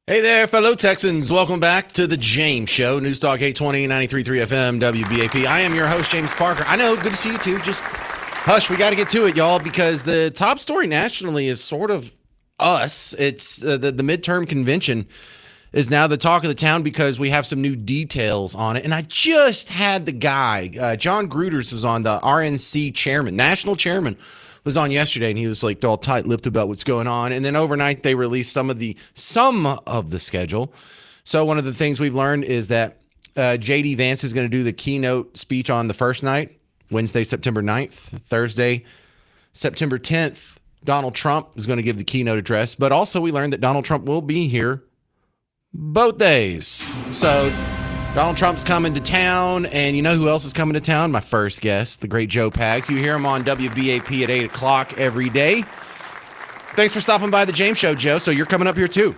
Hey there, fellow Texans. Welcome back to the James Show, News Talk 820, 93.3 FM, WBAP. I am your host, James Parker. I know, good to see you too. Just hush, we got to get to it, y'all, because the top story nationally is sort of us. It's the midterm convention is now the talk of the town because we have some new details on it. And I just had the guy, John Gruters was on, the RNC chairman, national chairman, was on yesterday, and he was like all tight-lipped about what's going on. And then overnight, they released some of the schedule. So one of the things we've learned is that JD Vance is going to do the keynote speech on the first night, Wednesday, September 9th. Thursday, September 10th, Donald Trump is going to give the keynote address. But also we learned that Donald Trump will be here both days. So Donald Trump's coming to town, and you know who else is coming to town? My first guest, the great Joe Pags. You hear him on WBAP at 8 o'clock every day. Thanks for stopping by the James Show, Joe. So you're coming up here too.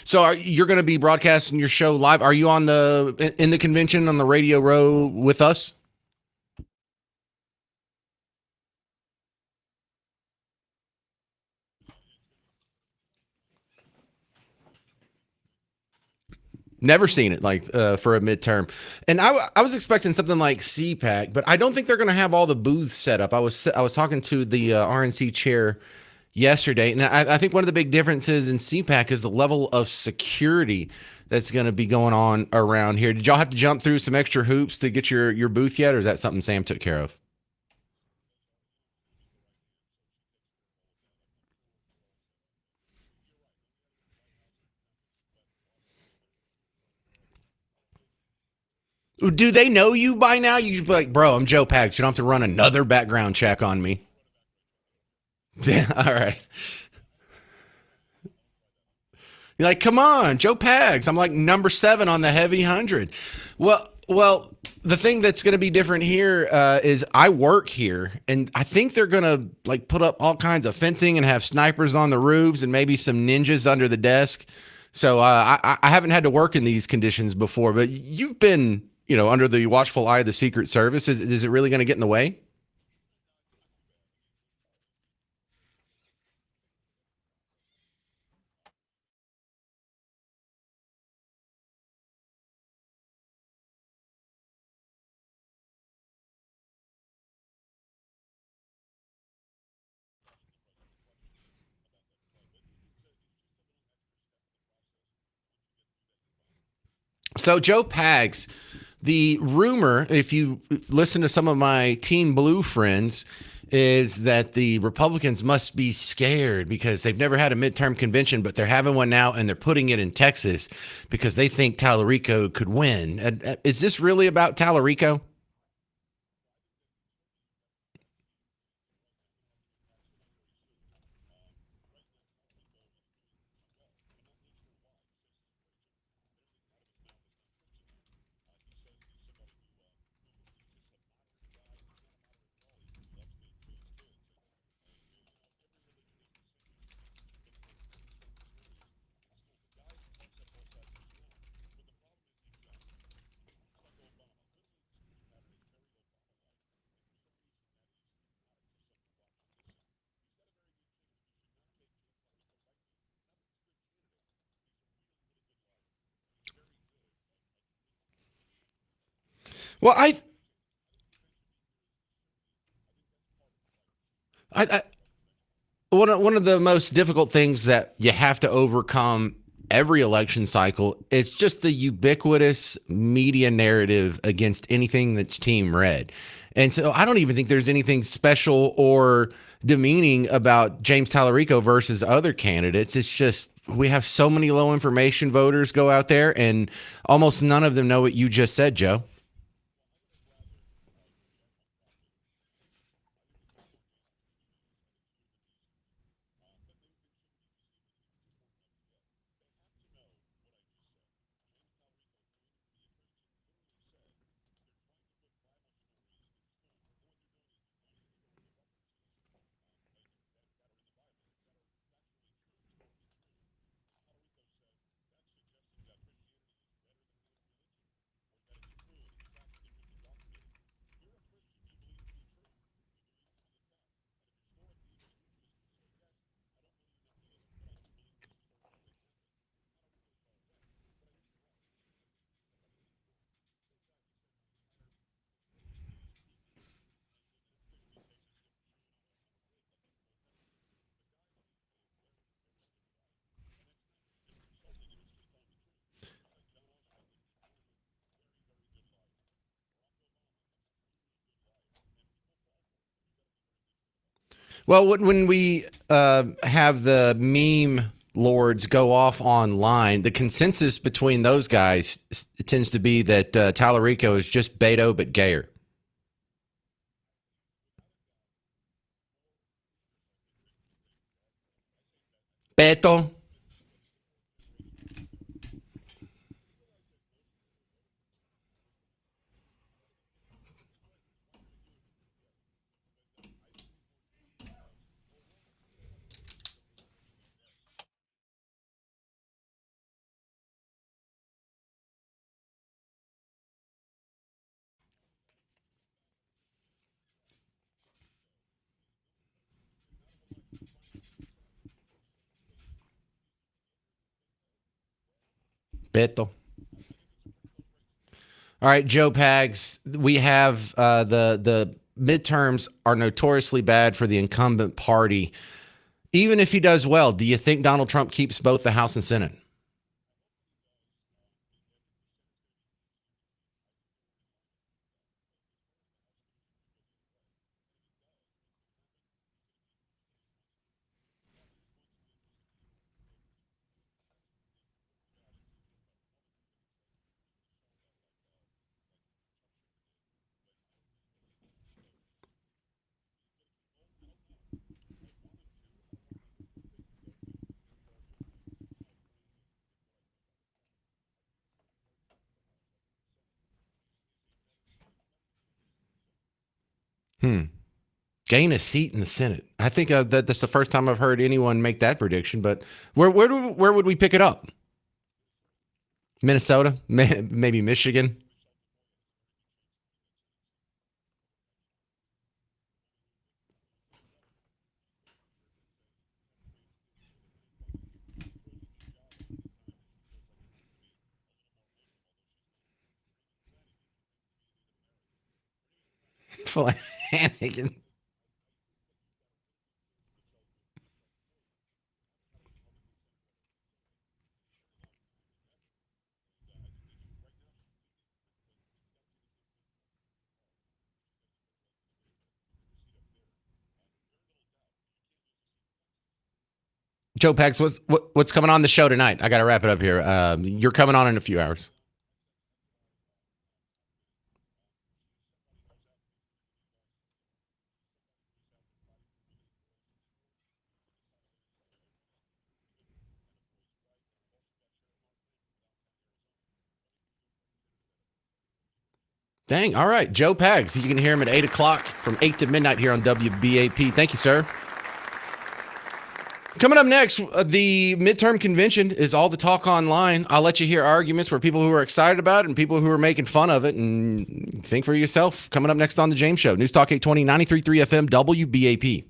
So you're going to be broadcasting your show live. Are you in the convention on the radio row with us? Never seen it for a midterm, and I was expecting something like CPAC, but I don't think they're going to have all the booths set up. I was talking to the RNC chair yesterday, and I think one of the big differences in CPAC is the level of security that's going to be going on around here. Did y'all have to jump through some extra hoops to get your booth yet, or is that something Sam took care of? Do they know you by now? You should be like, bro, I'm Joe Pags. You don't have to run another background check on me. All right. You're like, come on, Joe Pags. I'm like number 7 on the heavy 100. Well, the thing that's going to be different here is I work here, and I think they're going to like put up all kinds of fencing and have snipers on the roofs and maybe some ninjas under the desk. So I haven't had to work in these conditions before, but you've been, under the watchful eye of the Secret Service. Is it really going to get in the way? So Joe Pags, the rumor, if you listen to some of my Team Blue friends, is that the Republicans must be scared because they've never had a midterm convention, but they're having one now, and they're putting it in Texas because they think Tallarico could win. Is this really about Tallarico? Well, I one of the most difficult things that you have to overcome every election cycle is just the ubiquitous media narrative against anything that's team red. And so I don't even think there's anything special or demeaning about James Tallarico versus other candidates. It's just we have so many low information voters go out there, and almost none of them know what you just said, Joe. Well, when we have the meme lords go off online, the consensus between those guys tends to be that Tallarico is just Beto but gayer. Beto. Beto. All right, Joe Pags. We have the midterms are notoriously bad for the incumbent party. Even if he does well, do you think Donald Trump keeps both the House and Senate? Hmm. Gain a seat in the Senate. I think that's the first time I've heard anyone make that prediction. But where would we pick it up? Minnesota, maybe Michigan. Flanagan. Joe Pags, what's coming on the show tonight? I got to wrap it up here. You're coming on in a few hours. Dang. All right. Joe Pags. You can hear him at 8 o'clock from 8 to midnight here on WBAP. Thank you, sir. Coming up next, the midterm convention is all the talk online. I'll let you hear arguments for people who are excited about it and people who are making fun of it, and think for yourself. Coming up next on The James Show. News Talk 820, 93.3 FM, WBAP.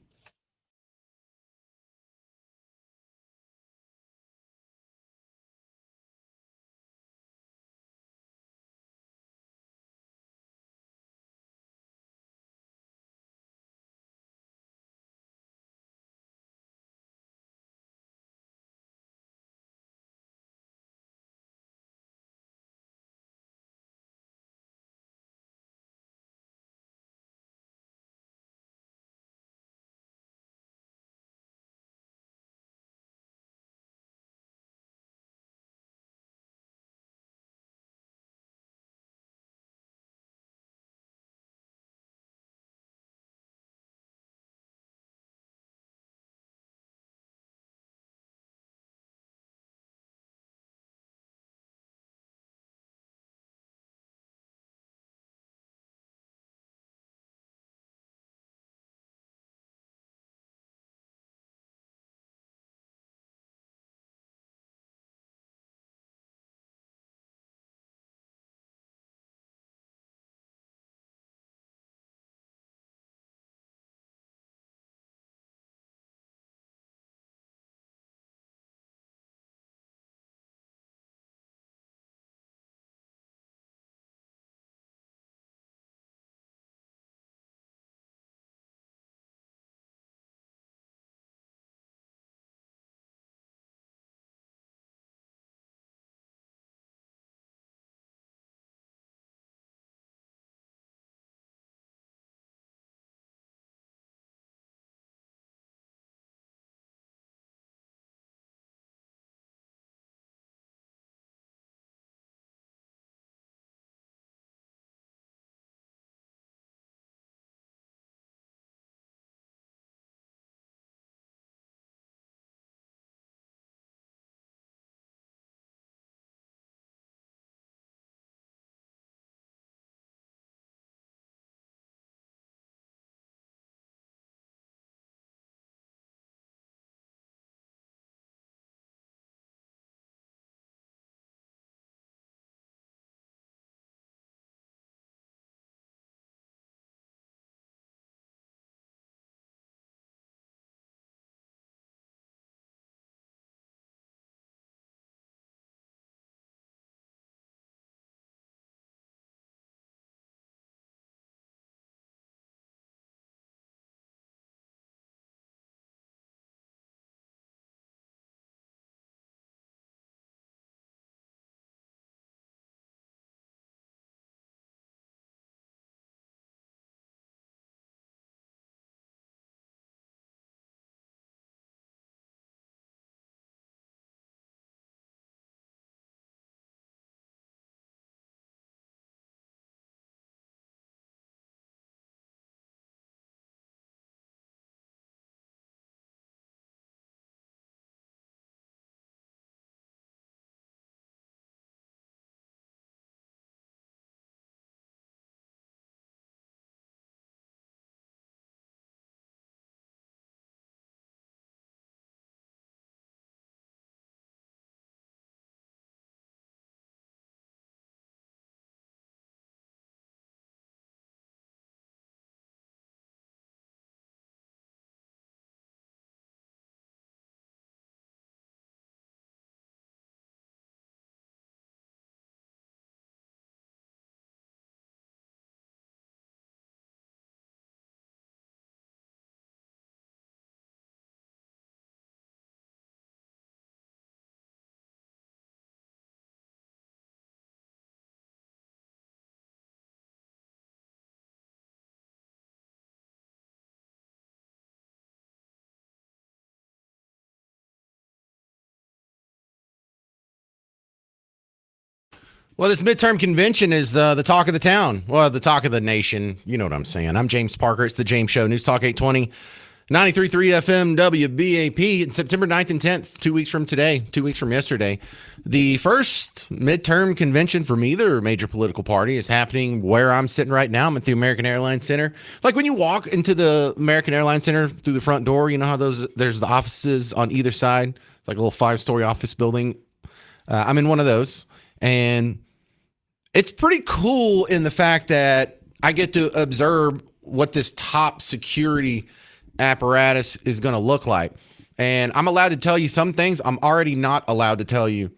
Well, this midterm convention is the talk of the town. Well, the talk of the nation. You know what I'm saying. I'm James Parker. It's the James Show. News Talk 820, 93.3 FM WBAP. It's September 9th and 10th, 2 weeks from today, 2 weeks from yesterday. The first midterm convention from either major political party is happening where I'm sitting right now. I'm at the American Airlines Center. Like when you walk into the American Airlines Center through the front door, you know how there's the offices on either side, like a little 5-story office building. I'm in one of those. And it's pretty cool in the fact that I get to observe what this top security apparatus is going to look like. And I'm allowed to tell you some things. I'm already not allowed to tell you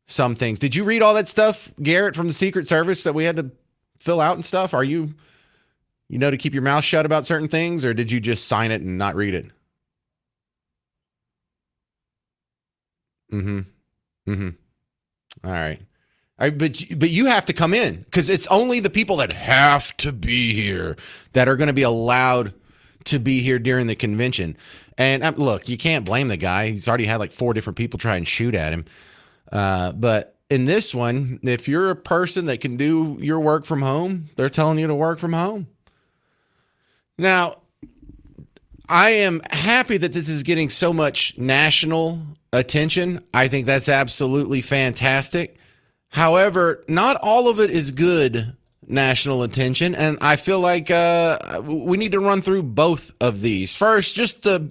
some things. Did you read all that stuff, Garrett, from the Secret Service that we had to fill out and stuff? Are you to keep your mouth shut about certain things, or did you just sign it and not read it? All right. But you have to come in because it's only the people that have to be here that are going to be allowed to be here during the convention. And look, you can't blame the guy. He's already had like 4 different people try and shoot at him. But in this one, if you're a person that can do your work from home, they're telling you to work from home. Now, I am happy that this is getting so much national attention. I think that's absolutely fantastic. However, not all of it is good national attention, and I feel like we need to run through both of these. First, just the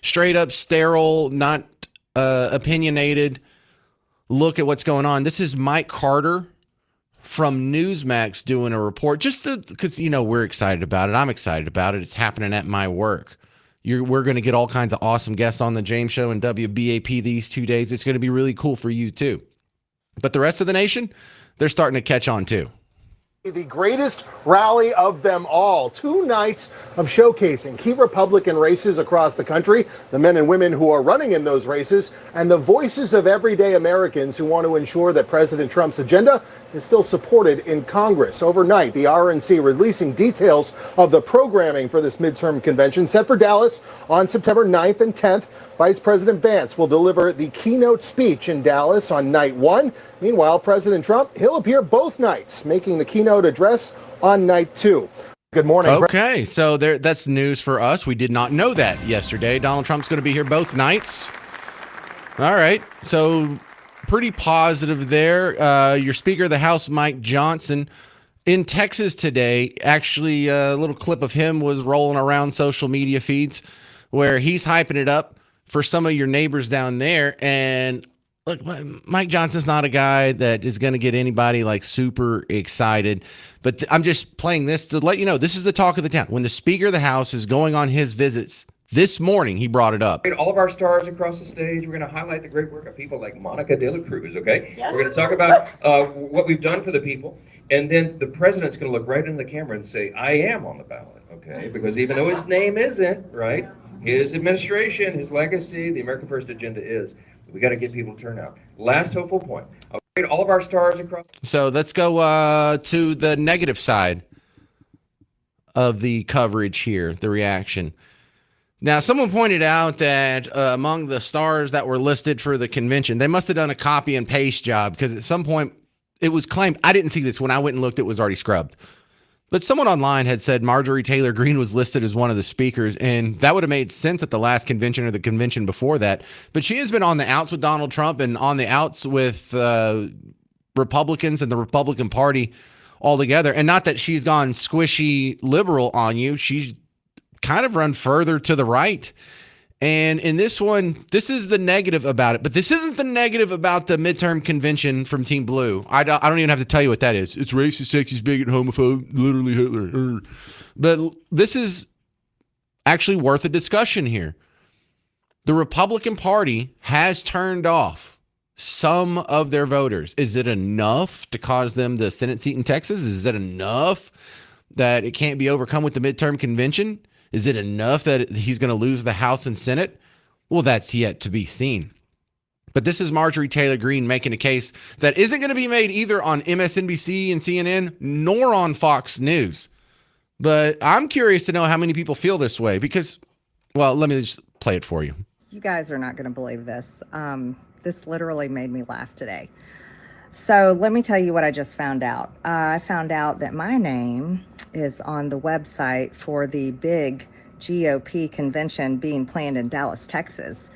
straight-up sterile, not opinionated look at what's going on. This is Mike Carter from Newsmax doing a report, just because, we're excited about it. I'm excited about it. It's happening at my work. We're going to get all kinds of awesome guests on the James Show and WBAP these 2 days. It's going to be really cool for you, too. But the rest of the nation, they're starting to catch on, too. The greatest rally of them all. 2 nights of showcasing key Republican races across the country, the men and women who are running in those races, and the voices of everyday Americans who want to ensure that President Trump's agenda is still supported in Congress. Overnight, the RNC releasing details of the programming for this midterm convention set for Dallas on September 9th and 10th. Vice President Vance will deliver the keynote speech in Dallas on night 1. Meanwhile, President Trump, he'll appear both nights, making the keynote address on night 2. Good morning. Okay, so that's news for us. We did not know that yesterday. Donald Trump's going to be here both nights. All right, so pretty positive there. Your Speaker of the House, Mike Johnson, in Texas today, actually a little clip of him was rolling around social media feeds where he's hyping it up for some of your neighbors down there. And look, Mike Johnson's not a guy that is going to get anybody like super excited. But I'm just playing this to let you know, this is the talk of the town. When the Speaker of the House is going on his visits this morning, he brought it up. All of our stars across the stage. We're going to highlight the great work of people like Monica De La Cruz, okay? Yes. We're going to talk about what we've done for the people. And then the president's going to look right into the camera and say, I am on the ballot, okay? Because even though his name isn't, right, his administration, his legacy, the American First agenda is. We got to get people to turn out. Last hopeful point. All of our stars across. So let's go to the negative side of the coverage here, the reaction. Now, someone pointed out that among the stars that were listed for the convention, they must have done a copy and paste job because at some point it was claimed, I didn't see this when I went and looked, it was already scrubbed. But someone online had said Marjorie Taylor Greene was listed as one of the speakers, and that would have made sense at the last convention or the convention before that. But she has been on the outs with Donald Trump and on the outs with Republicans and the Republican Party altogether. And not that she's gone squishy liberal on you. She's kind of run further to the right. And in this one, this is the negative about it. But this isn't the negative about the midterm convention from Team Blue. I don't even have to tell you what that is. It's racist, sexist, bigot, homophobe, literally Hitler. But this is actually worth a discussion here. The Republican Party has turned off some of their voters. Is it enough to cause them the Senate seat in Texas? Is it enough that it can't be overcome with the midterm convention? Is it enough that he's going to lose the House and Senate? Well, that's yet to be seen. But this is Marjorie Taylor Greene making a case that isn't going to be made either on MSNBC and CNN nor on Fox News. But I'm curious to know how many people feel this way because, well, let me just play it for you. You guys are not going to believe this. This literally made me laugh today. So let me tell you what I just found out. I found out that my name is on the website for the big GOP convention being planned in Dallas, Texas,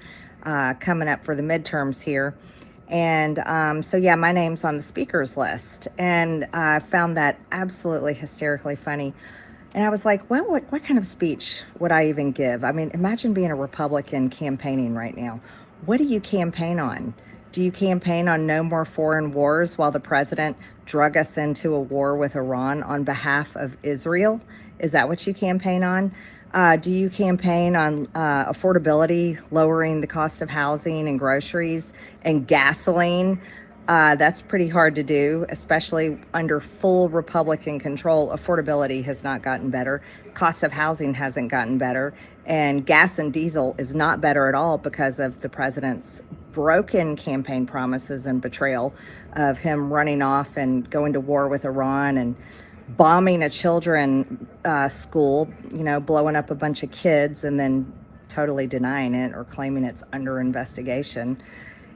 coming up for the midterms here. And so, yeah, my name's on the speakers list. And I found that absolutely hysterically funny. And I was like, well, what kind of speech would I even give? I mean, imagine being a Republican campaigning right now. What do you campaign on? Do you campaign on no more foreign wars while the president drug us into a war with Iran on behalf of Israel? Is that what you campaign on? Do you campaign on affordability, lowering the cost of housing and groceries and gasoline? That's pretty hard to do, especially under full Republican control. Affordability has not gotten better. Cost of housing hasn't gotten better. And gas and diesel is not better at all because of the president's broken campaign promises and betrayal of him running off and going to war with Iran and bombing a children school, blowing up a bunch of kids and then totally denying it or claiming it's under investigation.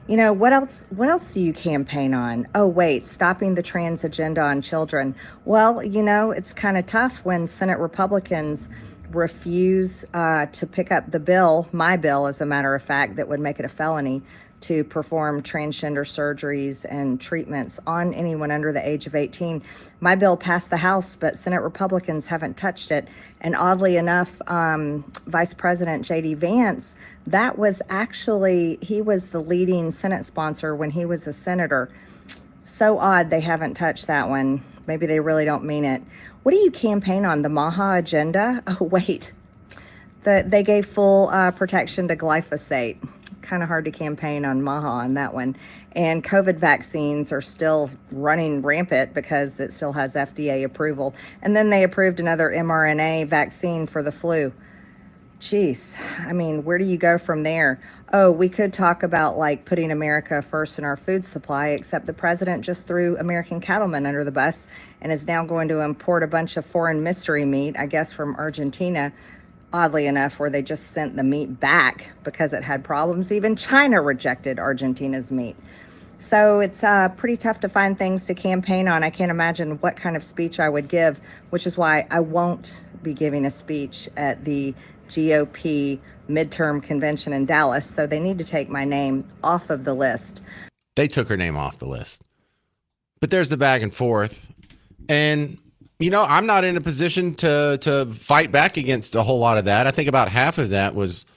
What else do you campaign on? Oh, wait, stopping the trans agenda on children. Well, it's kind of tough when Senate Republicans refuse to pick up the bill, my bill, as a matter of fact, that would make it a felony to perform transgender surgeries and treatments on anyone under the age of 18. My bill passed the House, but Senate Republicans haven't touched it. And oddly enough, Vice President J.D. Vance, he was the leading Senate sponsor when he was a senator. So odd they haven't touched that one. Maybe they really don't mean it. What do you campaign on? The Maha agenda? Oh, wait. They gave full protection to glyphosate. Kind of hard to campaign on Maha on that one. And COVID vaccines are still running rampant because it still has FDA approval. And then they approved another mRNA vaccine for the flu. Jeez, I mean, where do you go from there? Oh, we could talk about putting America first in our food supply, except the president just threw American cattlemen under the bus and is now going to import a bunch of foreign mystery meat, I guess from Argentina, oddly enough, where they just sent the meat back because it had problems. Even China rejected Argentina's meat. So it's pretty tough to find things to campaign on. I can't imagine what kind of speech I would give, which is why I won't be giving a speech at the GOP midterm convention in Dallas. So they need to take my name off of the list. They took her name off the list. But there's the back and forth. And I'm not in a position to fight back against a whole lot of that. I think about half of that was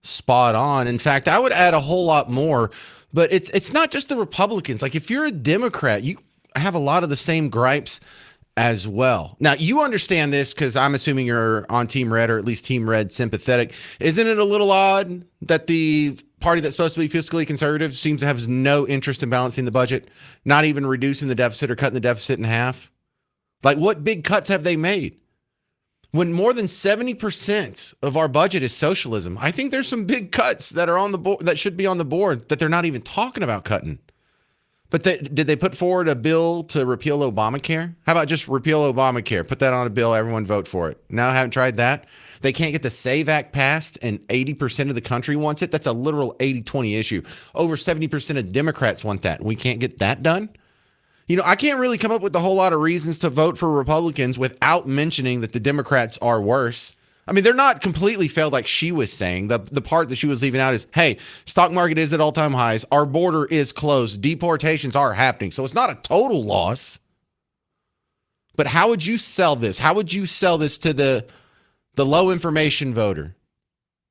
spot on. In fact, I would add a whole lot more. But it's not just the Republicans. If you're a Democrat, you have a lot of the same gripes as well. Now, you understand this because I'm assuming you're on Team Red, or at least Team Red sympathetic. Isn't it a little odd that the party that's supposed to be fiscally conservative seems to have no interest in balancing the budget, not even reducing the deficit or cutting the deficit in half? What big cuts have they made? When more than 70% of our budget is socialism, I think there's some big cuts that are on the board that should be on the board that they're not even talking about cutting. But did they put forward a bill to repeal Obamacare? How about just repeal Obamacare? Put that on a bill, everyone vote for it. No, haven't tried that. They can't get the SAVE Act passed and 80% of the country wants it. That's a literal 80-20 issue. Over 70% of Democrats want that. We can't get that done. I can't really come up with a whole lot of reasons to vote for Republicans without mentioning that the Democrats are worse. I mean, they're not completely failed like she was saying. The part that she was leaving out is, hey, stock market is at all-time highs. Our border is closed. Deportations are happening. So it's not a total loss. But how would you sell this? How would you sell this to the low information voter,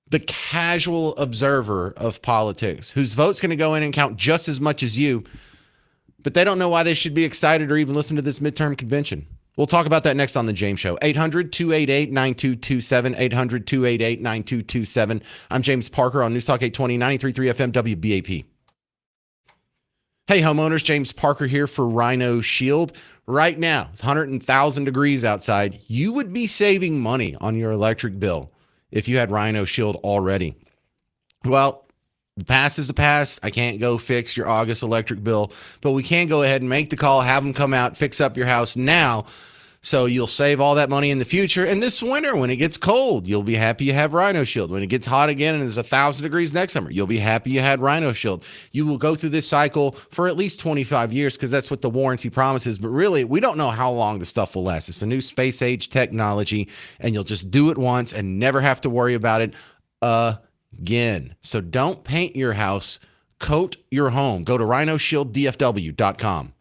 the casual observer of politics, whose vote's going to go in and count just as much as you, but they don't know why they should be excited or even listen to this midterm convention? We'll talk about that next on The James Show. 800-288-9227, 800-288-9227. I'm James Parker on News Talk 820, 93.3 FM, WBAP. Hey, homeowners, James Parker here for Rhino Shield. Right now, it's 100,000 degrees outside. You would be saving money on your electric bill if you had Rhino Shield already. Well, the past is the past. I can't go fix your August electric bill, but we can go ahead and make the call, have them come out, fix up your house now, So you'll save all that money in the future. And this winter, when it gets cold, you'll be happy you have Rhino Shield. When it gets hot again and it's 1,000 degrees next summer, you'll be happy you had Rhino Shield. You will go through this cycle for at least 25 years because that's what the warranty promises. But really, we don't know how long the stuff will last. It's a new space age technology, and you'll just do it once and never have to worry about it again. So don't paint your house, coat your home. Go to rhinoshielddfw.com.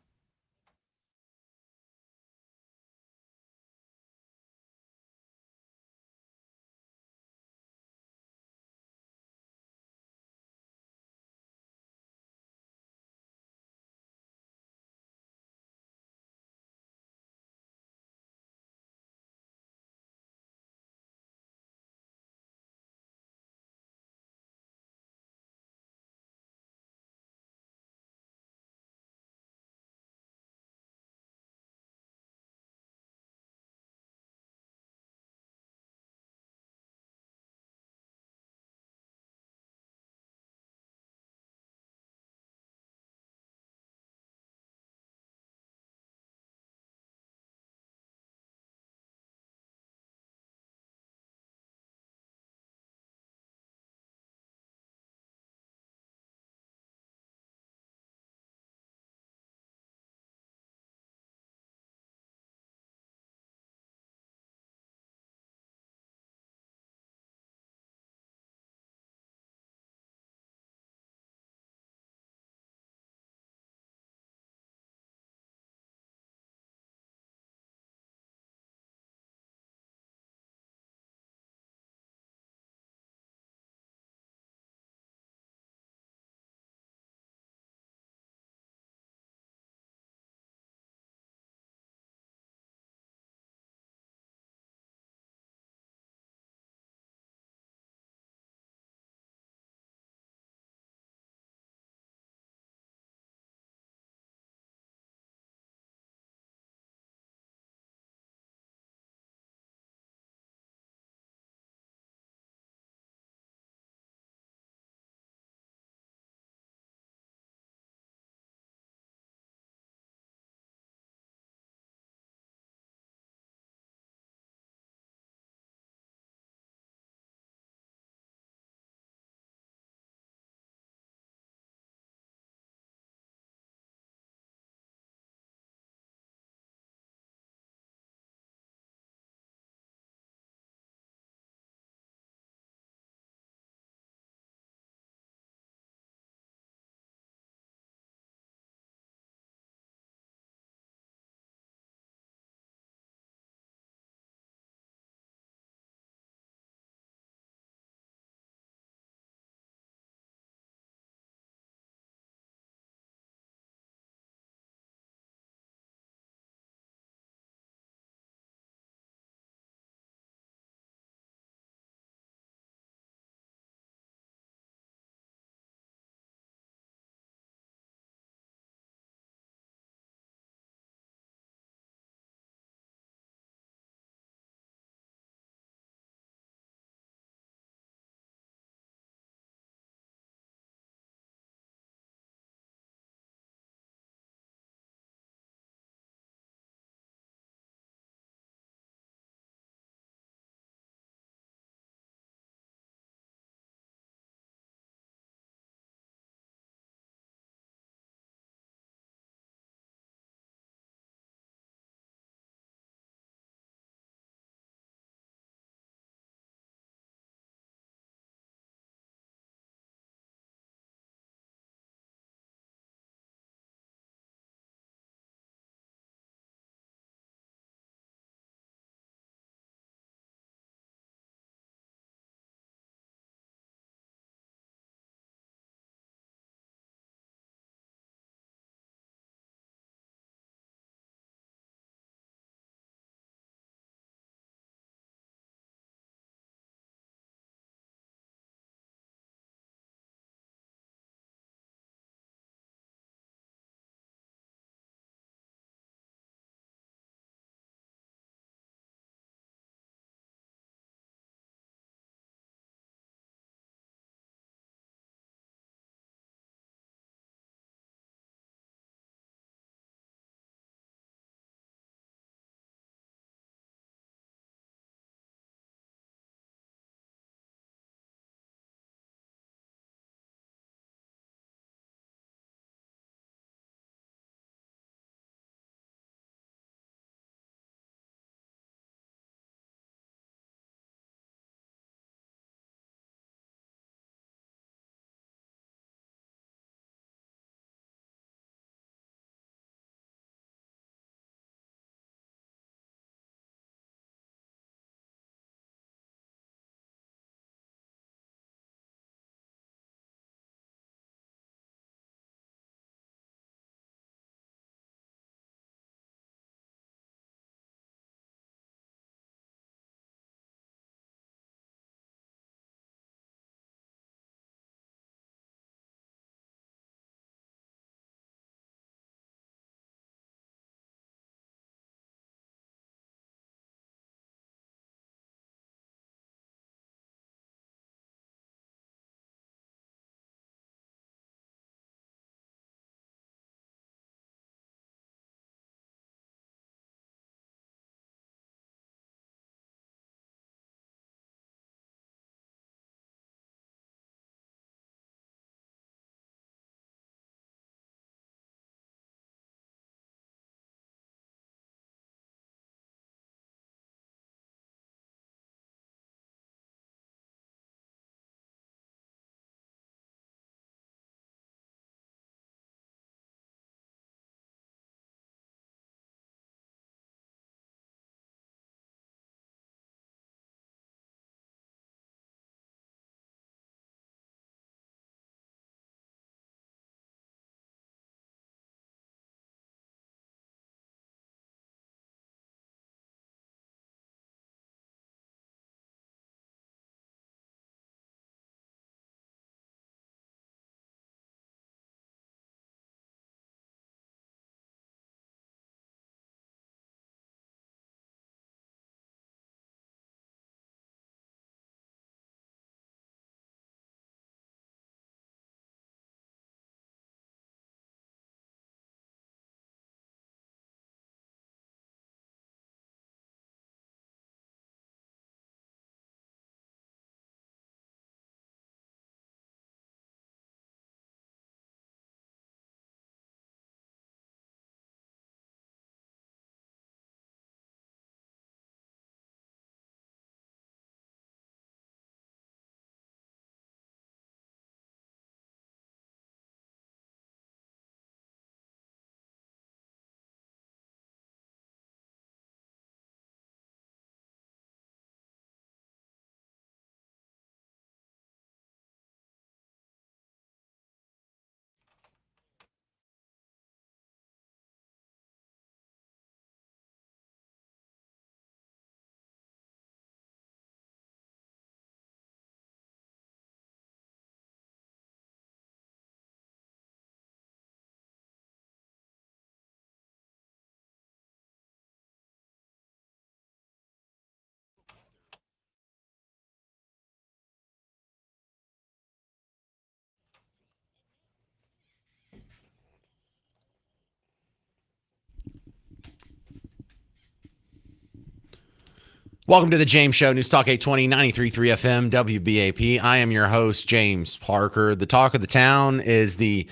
Welcome to the James Show, News Talk 820, 93.3 FM, WBAP. I am your host, James Parker. The talk of the town is the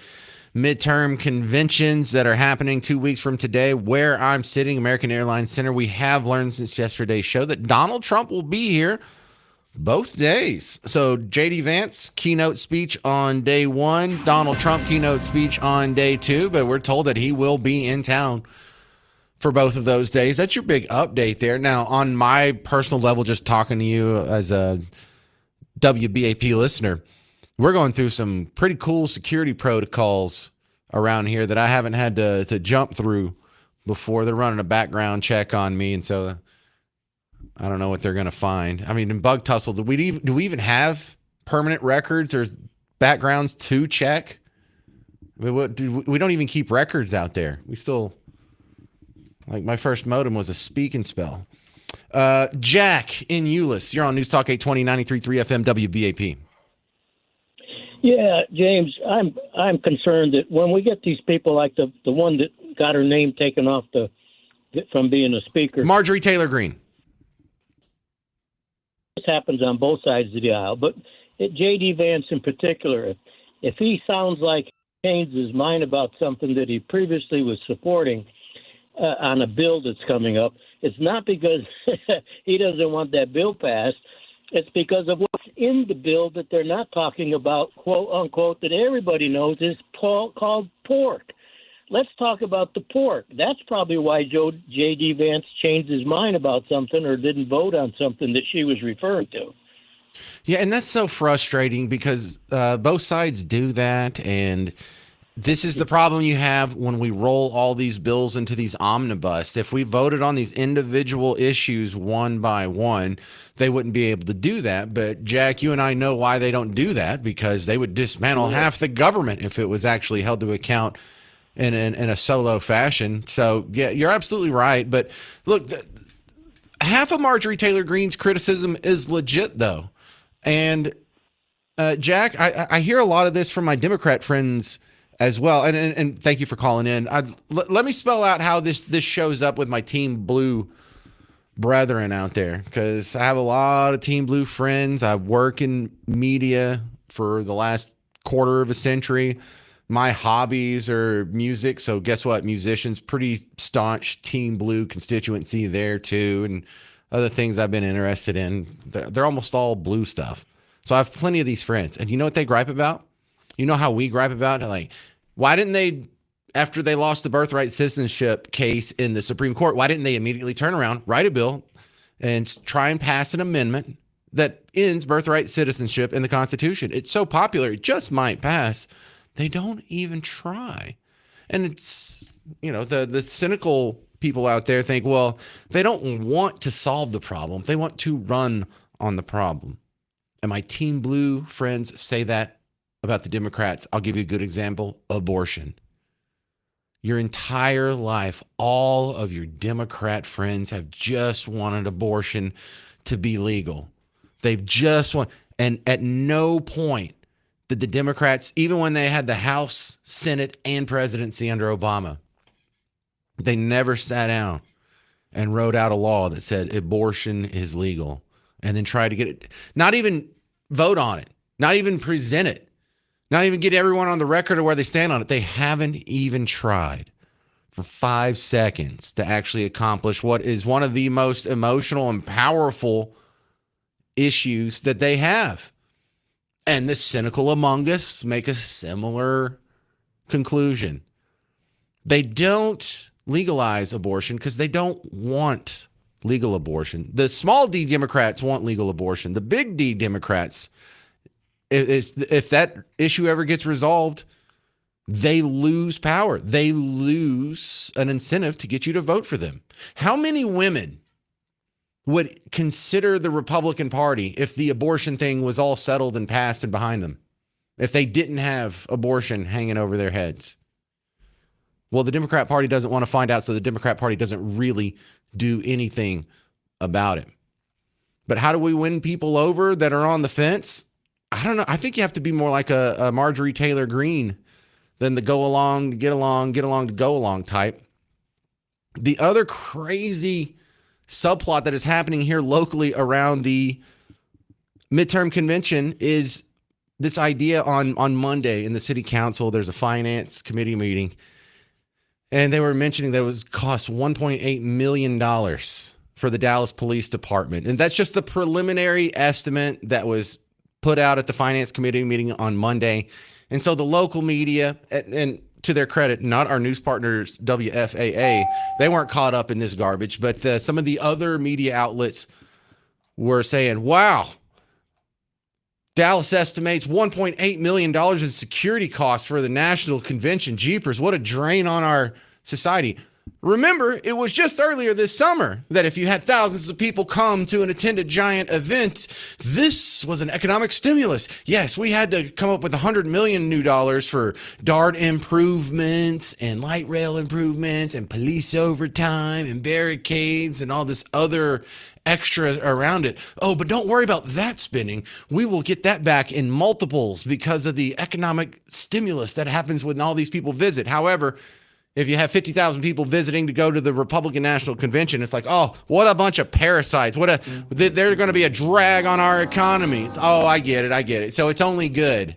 midterm conventions that are happening 2 weeks from today. Where I'm sitting, American Airlines Center, we have learned since yesterday's show that Donald Trump will be here both days. So J.D. Vance, keynote speech on day one, Donald Trump, keynote speech on day two, but we're told that he will be in town for both of those days. That's your big update there. Now, on my personal level, just talking to you as a WBAP listener, we're going through some pretty cool security protocols around here that I haven't had to jump through before. They're running a background check on me, and so I don't know what they're going to find. I mean, in Bug Tussle, do we even have permanent records or backgrounds to check? I mean, we don't even keep records out there. We still... Like, my first modem was a speak and spell. Jack in Euless, you're on News Talk 820, 93.3 FM, WBAP. Yeah, James, I'm concerned that when we get these people like the one that got her name taken off from being a speaker. Marjorie Taylor Greene. This happens on both sides of the aisle, but J.D. Vance in particular, if he sounds like he changed his mind about something that he previously was supporting, on a bill that's coming up, it's not because he doesn't want that bill passed. It's because of what's in the bill that they're not talking about, quote unquote, that everybody knows is called pork. Let's talk about the pork. That's probably why J.D. Vance changed his mind about something or didn't vote on something that she was referring to. Yeah, and that's so frustrating because both sides do that, and this is the problem you have when we roll all these bills into these omnibus. If we voted on these individual issues one by one, they wouldn't be able to do that. But Jack, you and I know why they don't do that, because they would dismantle half the government if it was actually held to account in a solo fashion. So yeah, you're absolutely right. But look, half of Marjorie Taylor Greene's criticism is legit though. And Jack, I hear a lot of this from my Democrat friends as well, and thank you for calling in. Let me spell out how this shows up with my Team Blue brethren out there, because I have a lot of Team Blue friends. I work in media for the last quarter of a century. My hobbies are music, so guess what? Musicians, pretty staunch Team Blue constituency there too, and other things I've been interested in. They're almost all blue stuff. So I have plenty of these friends, and you know what they gripe about? You know how we gripe about it? Like, why didn't they, after they lost the birthright citizenship case in the Supreme Court, why didn't they immediately turn around, write a bill, and try and pass an amendment that ends birthright citizenship in the Constitution? It's so popular, it just might pass. They don't even try. And it's, you know, the cynical people out there think, well, they don't want to solve the problem. They want to run on the problem. And my Team Blue friends say that about the Democrats. I'll give you a good example: abortion. Your entire life, all of your Democrat friends have just wanted abortion to be legal. They've just want, and at no point did the Democrats, even when they had the House, Senate, and presidency under Obama, they never sat down and wrote out a law that said abortion is legal and then tried to get it, not even vote on it, not even present it, not even get everyone on the record of where they stand on it. They haven't even tried for 5 seconds to actually accomplish what is one of the most emotional and powerful issues that they have. And the cynical among us make a similar conclusion. They don't legalize abortion because they don't want legal abortion. The small d Democrats want legal abortion. The big D Democrats, if that issue ever gets resolved, they lose power. They lose an incentive to get you to vote for them. How many women would consider the Republican Party if the abortion thing was all settled and passed and behind them, if they didn't have abortion hanging over their heads? Well, the Democrat Party doesn't want to find out, so the Democrat Party doesn't really do anything about it. But how do we win people over that are on the fence? I don't know. I think you have to be more like a Marjorie Taylor Greene than the go along, get along to go along type. The other crazy subplot that is happening here locally around the midterm convention is this idea on Monday in the city council. There's a finance committee meeting, and they were mentioning that it was cost $1.8 million for the Dallas Police Department. And that's just the preliminary estimate that was put out at the finance committee meeting on Monday. And so the local media, and to their credit, not our news partners, WFAA, they weren't caught up in this garbage, but some of the other media outlets were saying, wow, Dallas estimates $1.8 million in security costs for the national convention. Jeepers, what a drain on our society. Remember, it was just earlier this summer that if you had thousands of people come to and attend a giant event, this was an economic stimulus. Yes, we had to come up with $100 million new dollars for DART improvements and light rail improvements and police overtime and barricades and all this other extra around it. Oh, but don't worry about that spending. We will get that back in multiples because of the economic stimulus that happens when all these people visit. However, if you have 50,000 people visiting to go to the Republican National Convention, it's like, oh, what a bunch of parasites. They're going to be a drag on our economy. Oh, I get it. So it's only good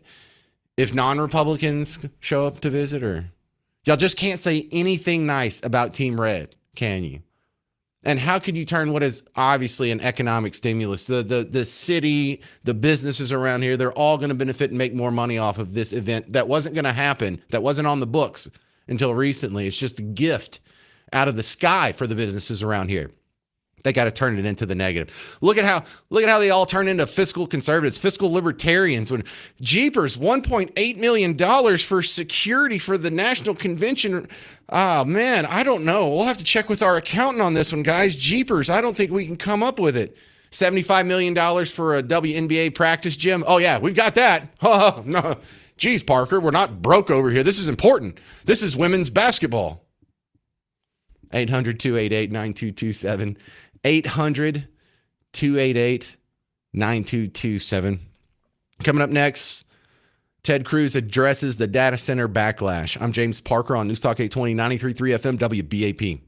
if non-Republicans show up to visit, or y'all just can't say anything nice about Team Red, can you? And how could you turn what is obviously an economic stimulus? The city, the businesses around here, they're all going to benefit and make more money off of this event that wasn't going to happen, that wasn't on the books until recently. It's just a gift out of the sky for the businesses around here. They got to turn it into the negative. Look at how they all turn into fiscal conservatives, fiscal libertarians. When jeepers, $1.8 million for security for the national convention. Oh man, I don't know. We'll have to check with our accountant on this one, guys. Jeepers, I don't think we can come up with it. $75 million for a WNBA practice gym. Oh yeah, we've got that. Oh no. Geez, Parker, we're not broke over here. This is important. This is women's basketball. 800-288-9227. 800-288-9227. Coming up next, Ted Cruz addresses the data center backlash. I'm James Parker on News Talk 820, 93.3 FM, WBAP.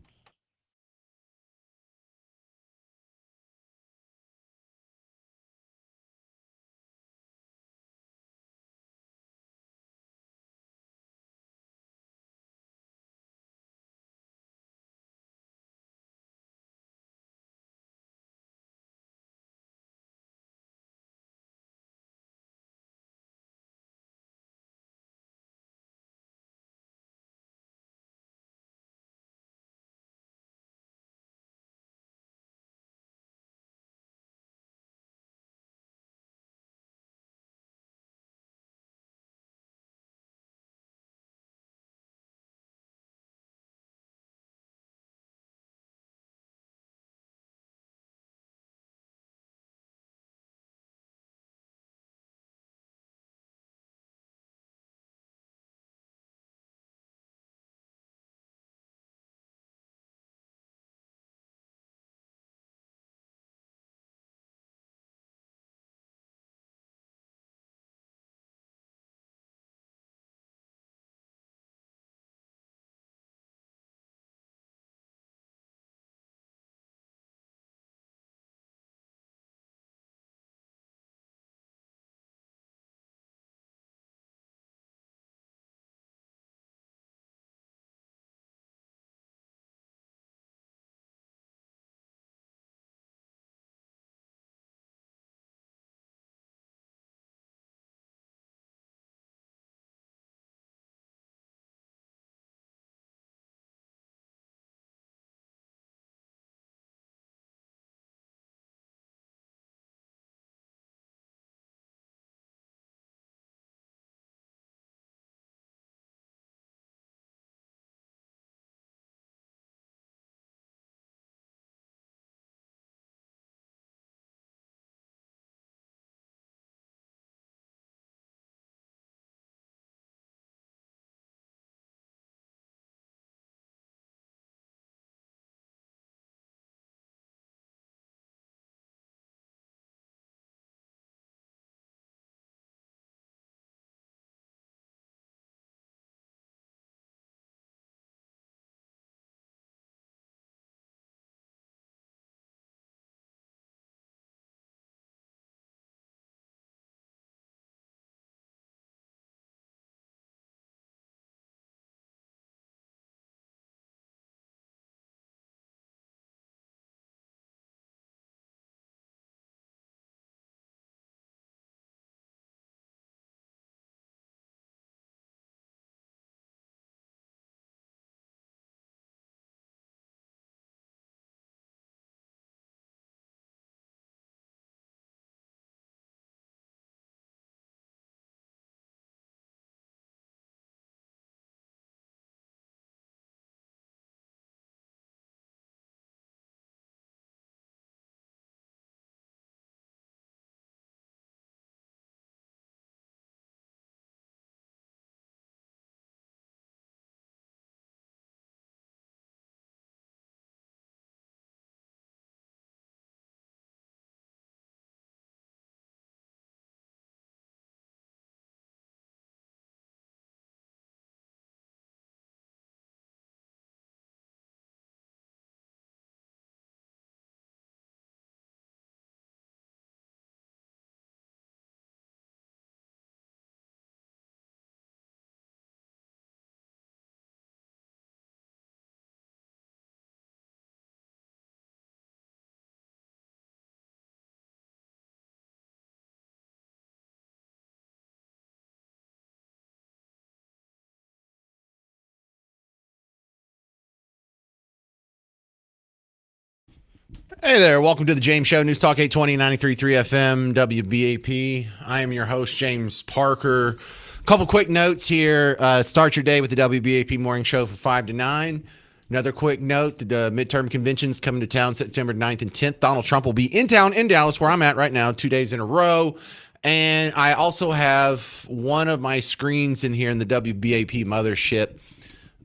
Hey there, welcome to the James Show, News Talk 820, 93.3 FM, WBAP. I am your host, James Parker. A couple quick notes here. Start your day with the WBAP Morning Show from 5 to 9. Another quick note, the midterm convention's coming to town September 9th and 10th. Donald Trump will be in town in Dallas, where I'm at right now, 2 days in a row. And I also have one of my screens in here in the WBAP mothership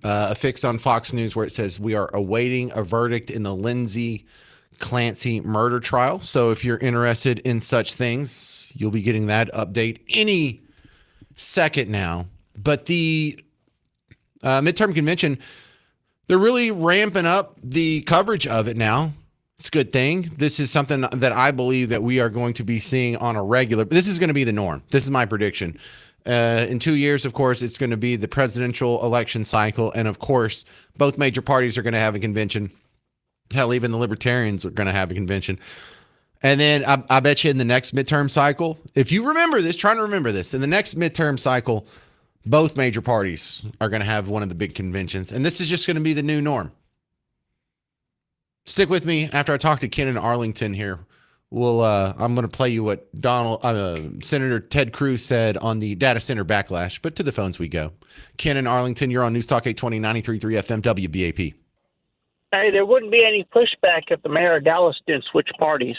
affixed on Fox News where it says, we are awaiting a verdict in the Lindsay Clancy murder trial. So if you're interested in such things, you'll be getting that update any second now. But the midterm convention, they're really ramping up the coverage of it now. It's a good thing. This is something that I believe that we are going to be seeing on a regular. This is going to be the norm. This is my prediction. In 2 years, of course, it's going to be the presidential election cycle. And of course, both major parties are going to have a convention. Hell, even the libertarians are going to have a convention. And then I bet you in the next midterm cycle, if you remember this, trying to remember this, in the next midterm cycle, both major parties are going to have one of the big conventions. And this is just going to be the new norm. Stick with me after I talk to Ken in Arlington here. I'm going to play you what Senator Ted Cruz said on the data center backlash. But to the phones we go. Ken in Arlington, you're on News Talk 820, 93.3 FM, WBAP. Hey, there wouldn't be any pushback if the mayor of Dallas didn't switch parties.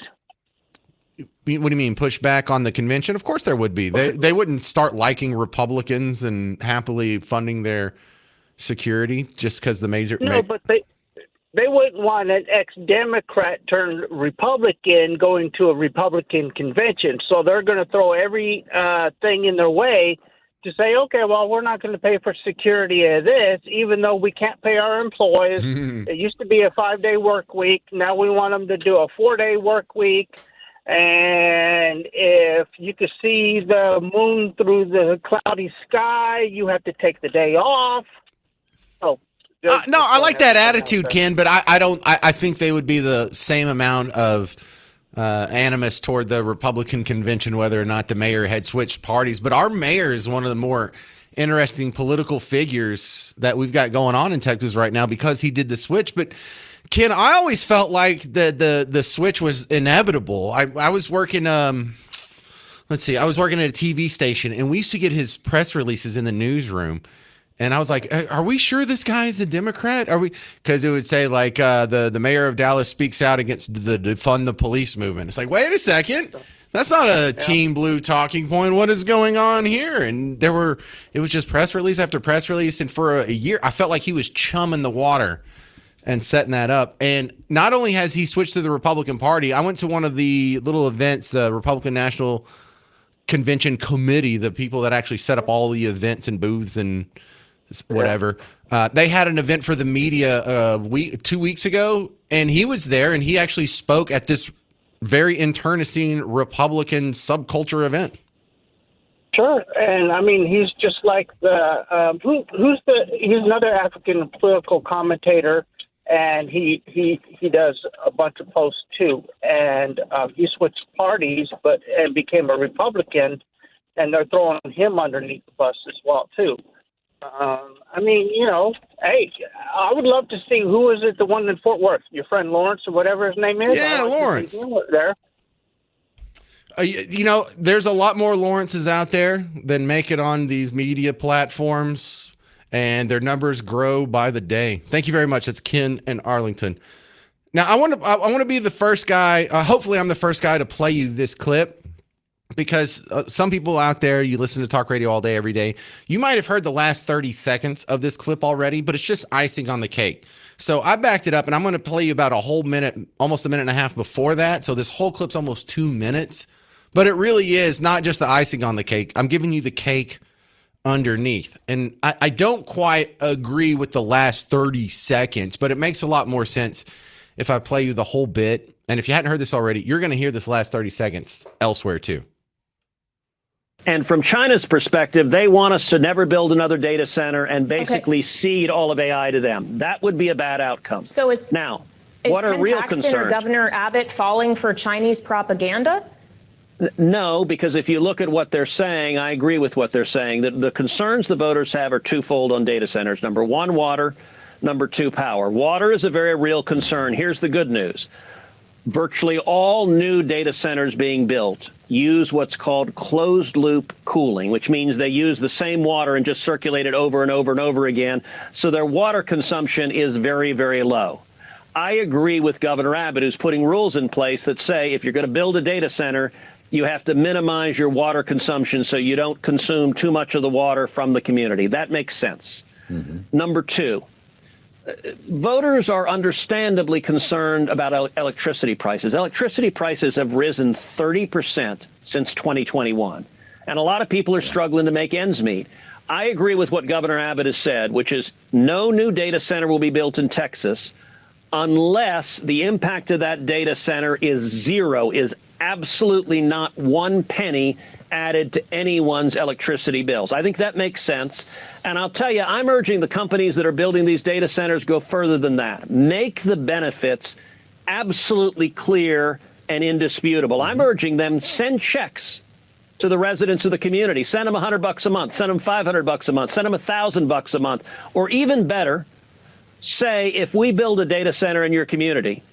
What do you mean, pushback on the convention? Of course there would be. They wouldn't start liking Republicans and happily funding their security just because the major... No, but they wouldn't want an ex-Democrat turned Republican going to a Republican convention. So they're going to throw every thing in their way to say, okay, well, we're not going to pay for security of this, even though we can't pay our employees. It used to be a 5-day work week. Now we want them to do a 4-day work week. And if you could see the moon through the cloudy sky, you have to take the day off. Oh, no, I like that attitude, Ken, but I don't. I think they would be the same amount of animus toward the Republican convention, whether or not the mayor had switched parties. But our mayor is one of the more interesting political figures that we've got going on in Texas right now because he did the switch. But Ken, I always felt like the switch was inevitable. I was working. I was working at a TV station, and we used to get his press releases in the newsroom. And I was like, are we sure this guy is a Democrat? Are we? Because it would say like the mayor of Dallas speaks out against the defund the police movement. It's like, wait a second. That's not a Team Blue talking point. What is going on here? And it was just press release after press release. And for a year, I felt like he was chumming the water and setting that up. And not only has he switched to the Republican Party, I went to one of the little events, the Republican National Convention Committee, the people that actually set up all the events and booths and whatever. They had an event for the media 2 weeks ago, and he was there, and he actually spoke at this very internecine Republican subculture event. Sure, and I mean he's just like the he's another African political commentator, and he does a bunch of posts too, and he switched parties, and became a Republican, and they're throwing him underneath the bus as well too. I mean, hey, I would love to see who is it, the one in Fort Worth, your friend Lawrence or whatever his name is. Yeah, Lawrence. There. There's a lot more Lawrences out there than make it on these media platforms, and their numbers grow by the day. Thank you very much. That's Ken in Arlington. Now, I want to be the first guy. Hopefully, I'm the first guy to play you this clip. Because some people out there, you listen to talk radio all day, every day. You might have heard the last 30 seconds of this clip already, but it's just icing on the cake. So I backed it up, and I'm going to play you about a whole minute, almost a minute and a half before that. So this whole clip's almost 2 minutes. But it really is not just the icing on the cake. I'm giving you the cake underneath. And I don't quite agree with the last 30 seconds, but it makes a lot more sense if I play you the whole bit. And if you hadn't heard this already, you're going to hear this last 30 seconds elsewhere too. And from China's perspective, they want us to never build another data center and basically cede all of AI to them. That would be a bad outcome. So is what are Ken real Paxton concerns? Or Governor Abbott falling for Chinese propaganda? No, because if you look at what they're saying, I agree with what they're saying. The concerns the voters have are twofold on data centers. Number one, water. Number two, power. Water is a very real concern. Here's the good news. Virtually all new data centers being built use what's called closed loop cooling, which means they use the same water and just circulate it over and over and over again. So their water consumption is very, very low. I agree with Governor Abbott, who's putting rules in place that say if you're going to build a data center, you have to minimize your water consumption so you don't consume too much of the water from the community. That makes sense. Number two, voters are understandably concerned about electricity prices. Electricity prices have risen 30% since 2021, and a lot of people are struggling to make ends meet. I agree with what Governor Abbott has said, which is no new data center will be built in Texas unless the impact of that data center is zero, is absolutely not one penny added to anyone's electricity bills. I think that makes sense. And I'll tell you, I'm urging the companies that are building these data centers go further than that. Make the benefits absolutely clear and indisputable. I'm urging them send checks to the residents of the community. Send them $100 a month, send them $500 a month, send them $1,000 a month, or even better, say if we build a data center in your community,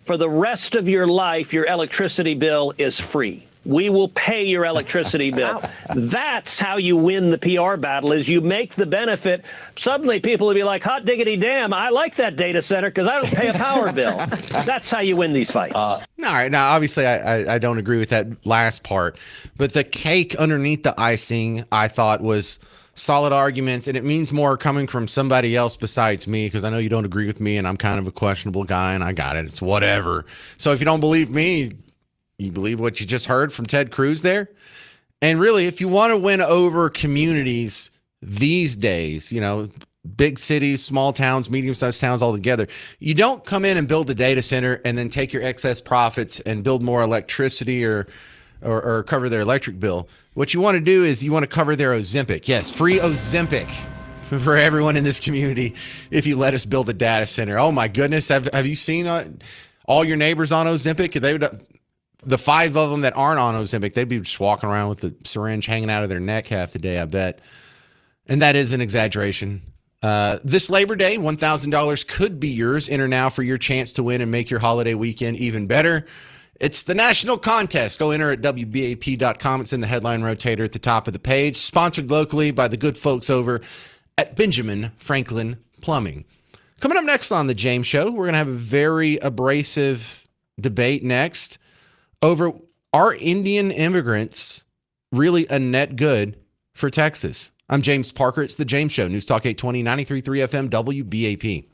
for the rest of your life, your electricity bill is free. We will pay your electricity bill. That's how you win the PR battle, is you make the benefit. Suddenly people will be like, hot diggity damn, I like that data center because I don't pay a power bill. That's how you win these fights. All right. Now, obviously, I don't agree with that last part, but the cake underneath the icing, I thought was solid arguments, and it means more coming from somebody else besides me, because I know you don't agree with me, and I'm kind of a questionable guy, and I got it. It's whatever. So if you don't believe me, you believe what you just heard from Ted Cruz there? And really, if you want to win over communities these days, you know, big cities, small towns, medium-sized towns all together, you don't come in and build a data center and then take your excess profits and build more electricity or cover their electric bill. What you want to do is you want to cover their Ozempic. Yes, free Ozempic for everyone in this community if you let us build a data center. Oh, my goodness. Have you seen all your neighbors on Ozempic? They would, the 5 of them that aren't on Ozempic, they'd be just walking around with the syringe hanging out of their neck half the day, I bet. And that is an exaggeration. This Labor Day, $1,000 could be yours. Enter now for your chance to win and make your holiday weekend even better. It's the national contest. Go enter at WBAP.com. It's in the headline rotator at the top of the page. Sponsored locally by the good folks over at Benjamin Franklin Plumbing. Coming up next on The James Show, we're going to have a very abrasive debate next over, are Indian immigrants really a net good for Texas? I'm James Parker. It's The James Show. News Talk 820, 93.3 FM, WBAP.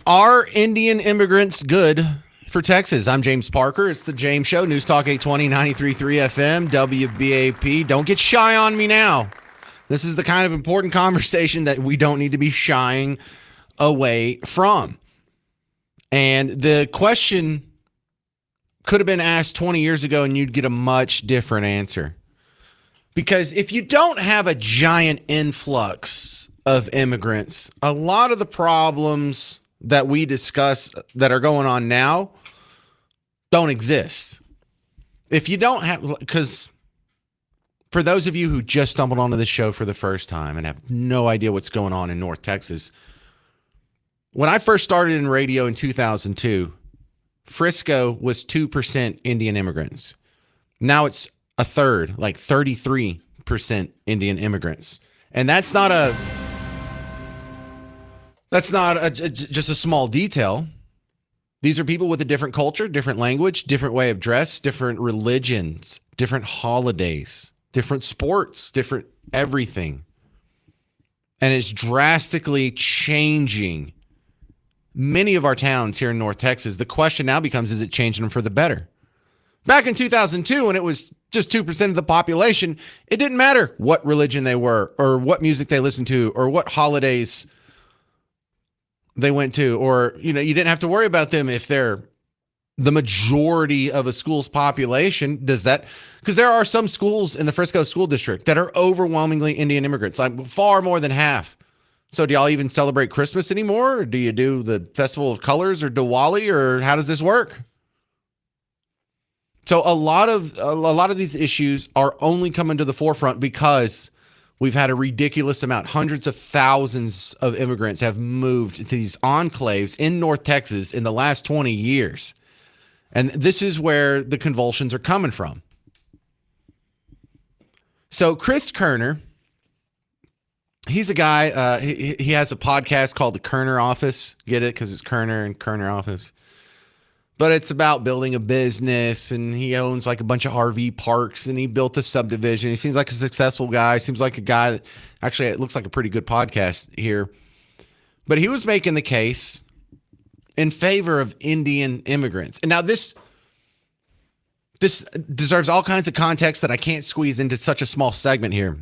Are Indian immigrants good for Texas? I'm James Parker. It's the James Show, News Talk 820, 93.3 FM, WBAP. Don't get shy on me now. This is the kind of important conversation that we don't need to be shying away from. And the question could have been asked 20 years ago and you'd get a much different answer. Because if you don't have a giant influx of immigrants, a lot of the problems that we discuss that are going on now don't exist. If you don't have, because for those of you who just stumbled onto this show for the first time and have no idea what's going on in North Texas, when I first started in radio in 2002, Frisco was 2% Indian immigrants. Now it's a third, like 33% Indian immigrants. And that's not just a small detail. These are people with a different culture, different language, different way of dress, different religions, different holidays, different sports, different everything. And it's drastically changing many of our towns here in North Texas. The question now becomes, is it changing them for the better? Back in 2002, when it was just 2% of the population, it didn't matter what religion they were or what music they listened to or what holidays they went to, or, you didn't have to worry about them if they're the majority of a school's population. Does that, because there are some schools in the Frisco school district that are overwhelmingly Indian immigrants, like far more than half. So do y'all even celebrate Christmas anymore? Or do you do the Festival of Colors or Diwali, or how does this work? So a lot of these issues are only coming to the forefront because we've had a ridiculous amount. Hundreds of thousands of immigrants have moved to these enclaves in North Texas in the last 20 years. And this is where the convulsions are coming from. So Chris Kerner, he's a guy, he has a podcast called The Kerner Office. Get it? Because it's Kerner and Kerner Office. But it's about building a business, and he owns like a bunch of RV parks, and he built a subdivision. He seems like a successful guy. Seems like a guy that actually, it looks like a pretty good podcast here. But he was making the case in favor of Indian immigrants. And now this deserves all kinds of context that I can't squeeze into such a small segment here.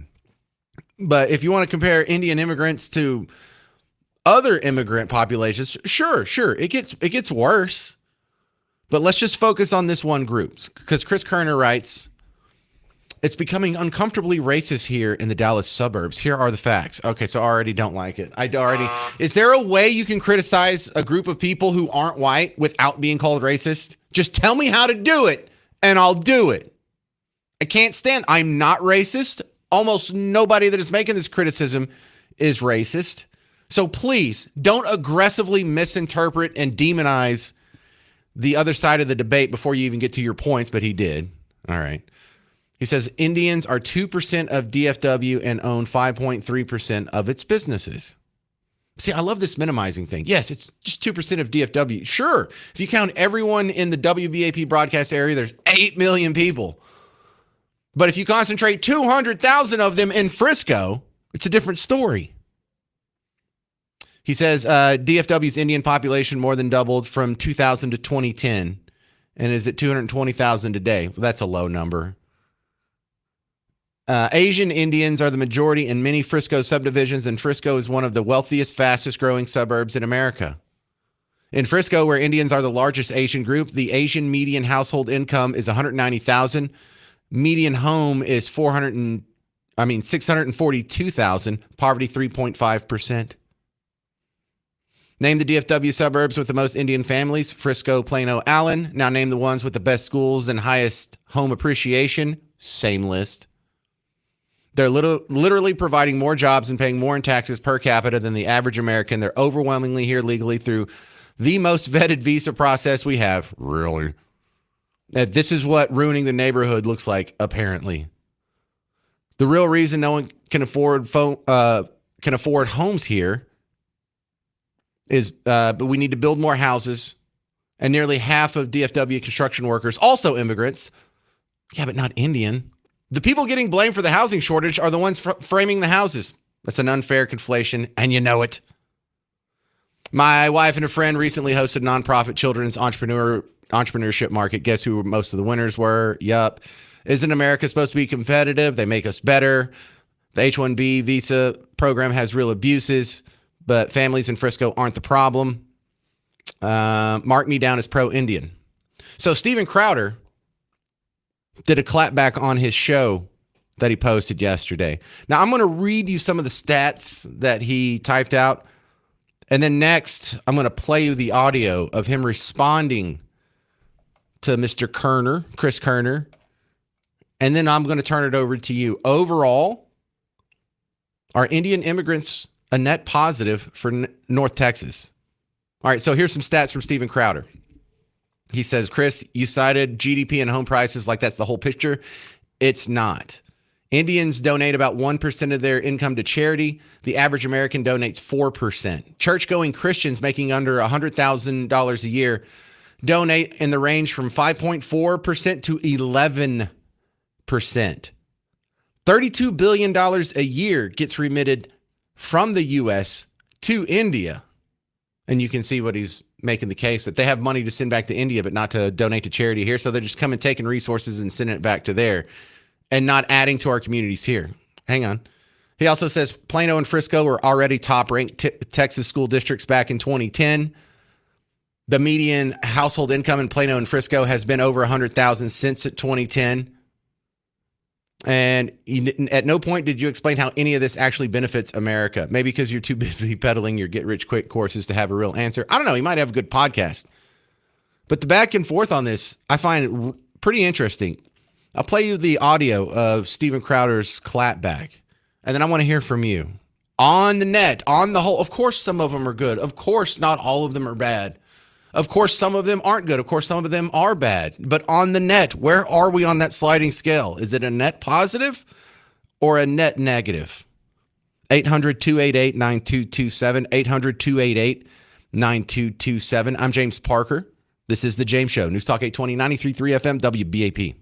But if you want to compare Indian immigrants to other immigrant populations, sure, it gets worse. But let's just focus on this one group, because Chris Kerner writes, it's becoming uncomfortably racist here in the Dallas suburbs. Here are the facts. Okay, so I already don't like it. Is there a way you can criticize a group of people who aren't white without being called racist? Just tell me how to do it, and I'll do it. I can't stand, I'm not racist. Almost nobody that is making this criticism is racist. So please don't aggressively misinterpret and demonize the other side of the debate before you even get to your points, but he did. All right. He says Indians are 2% of DFW and own 5.3% of its businesses. See, I love this minimizing thing. Yes, it's just 2% of DFW. Sure. If you count everyone in the WBAP broadcast area, there's 8 million people. But if you concentrate 200,000 of them in Frisco, it's a different story. He says DFW's Indian population more than doubled from 2000 to 2010 and is at 220,000 today. Well, that's a low number. Asian Indians are the majority in many Frisco subdivisions, and Frisco is one of the wealthiest, fastest growing suburbs in America. In Frisco, where Indians are the largest Asian group, the Asian median household income is $190,000. Median home is $642,000. Poverty 3.5%. Name the DFW suburbs with the most Indian families: Frisco, Plano, Allen. Now name the ones with the best schools and highest home appreciation. Same list. They're literally providing more jobs and paying more in taxes per capita than the average American. They're overwhelmingly here legally through the most vetted visa process we have. Really? This is what ruining the neighborhood looks like, apparently. The real reason no one can afford homes here is but we need to build more houses, and nearly half of DFW construction workers, also immigrants. Yeah, but not Indian. The people getting blamed for the housing shortage are the ones framing the houses. That's an unfair conflation, and you know it. My wife and a friend recently hosted a nonprofit children's entrepreneurship market. Guess who most of the winners were? Yup. Isn't America supposed to be competitive? They make us better. The H-1B visa program has real abuses, but families in Frisco aren't the problem. Mark me down as pro-Indian. So Steven Crowder did a clapback on his show that he posted yesterday. Now, I'm going to read you some of the stats that he typed out. And then next, I'm going to play you the audio of him responding to Mr. Kerner, Chris Kerner. And then I'm going to turn it over to you. Overall, are Indian immigrants a net positive for North Texas? All right, so here's some stats from Steven Crowder. He says, Chris, you cited GDP and home prices like that's the whole picture. It's not. Indians donate about 1% of their income to charity. The average American donates 4%. Church-going Christians making under $100,000 a year donate in the range from 5.4% to 11%. $32 billion a year gets remitted from the U.S. to India. And you can see what he's making the case that they have money to send back to India, but not to donate to charity here. So they're just coming, taking resources and sending it back to there and not adding to our communities here. Hang on. He also says Plano and Frisco were already top-ranked Texas school districts back in 2010. The median household income in Plano and Frisco has been over $100,000 since 2010. And at no point did you explain how any of this actually benefits America. Maybe because you're too busy peddling your get-rich-quick courses to have a real answer. I don't know. He might have a good podcast. But the back and forth on this, I find pretty interesting. I'll play you the audio of Steven Crowder's clapback, and then I want to hear from you. On the net, on the whole, of course some of them are good. Of course not all of them are bad. Of course some of them aren't good. Of course some of them are bad. But on the net, where are we on that sliding scale? Is it a net positive or a net negative? 800-288-9227, 800-288-9227. I'm James Parker. This is The James Show. News Talk 820, 93.3 FM, WBAP.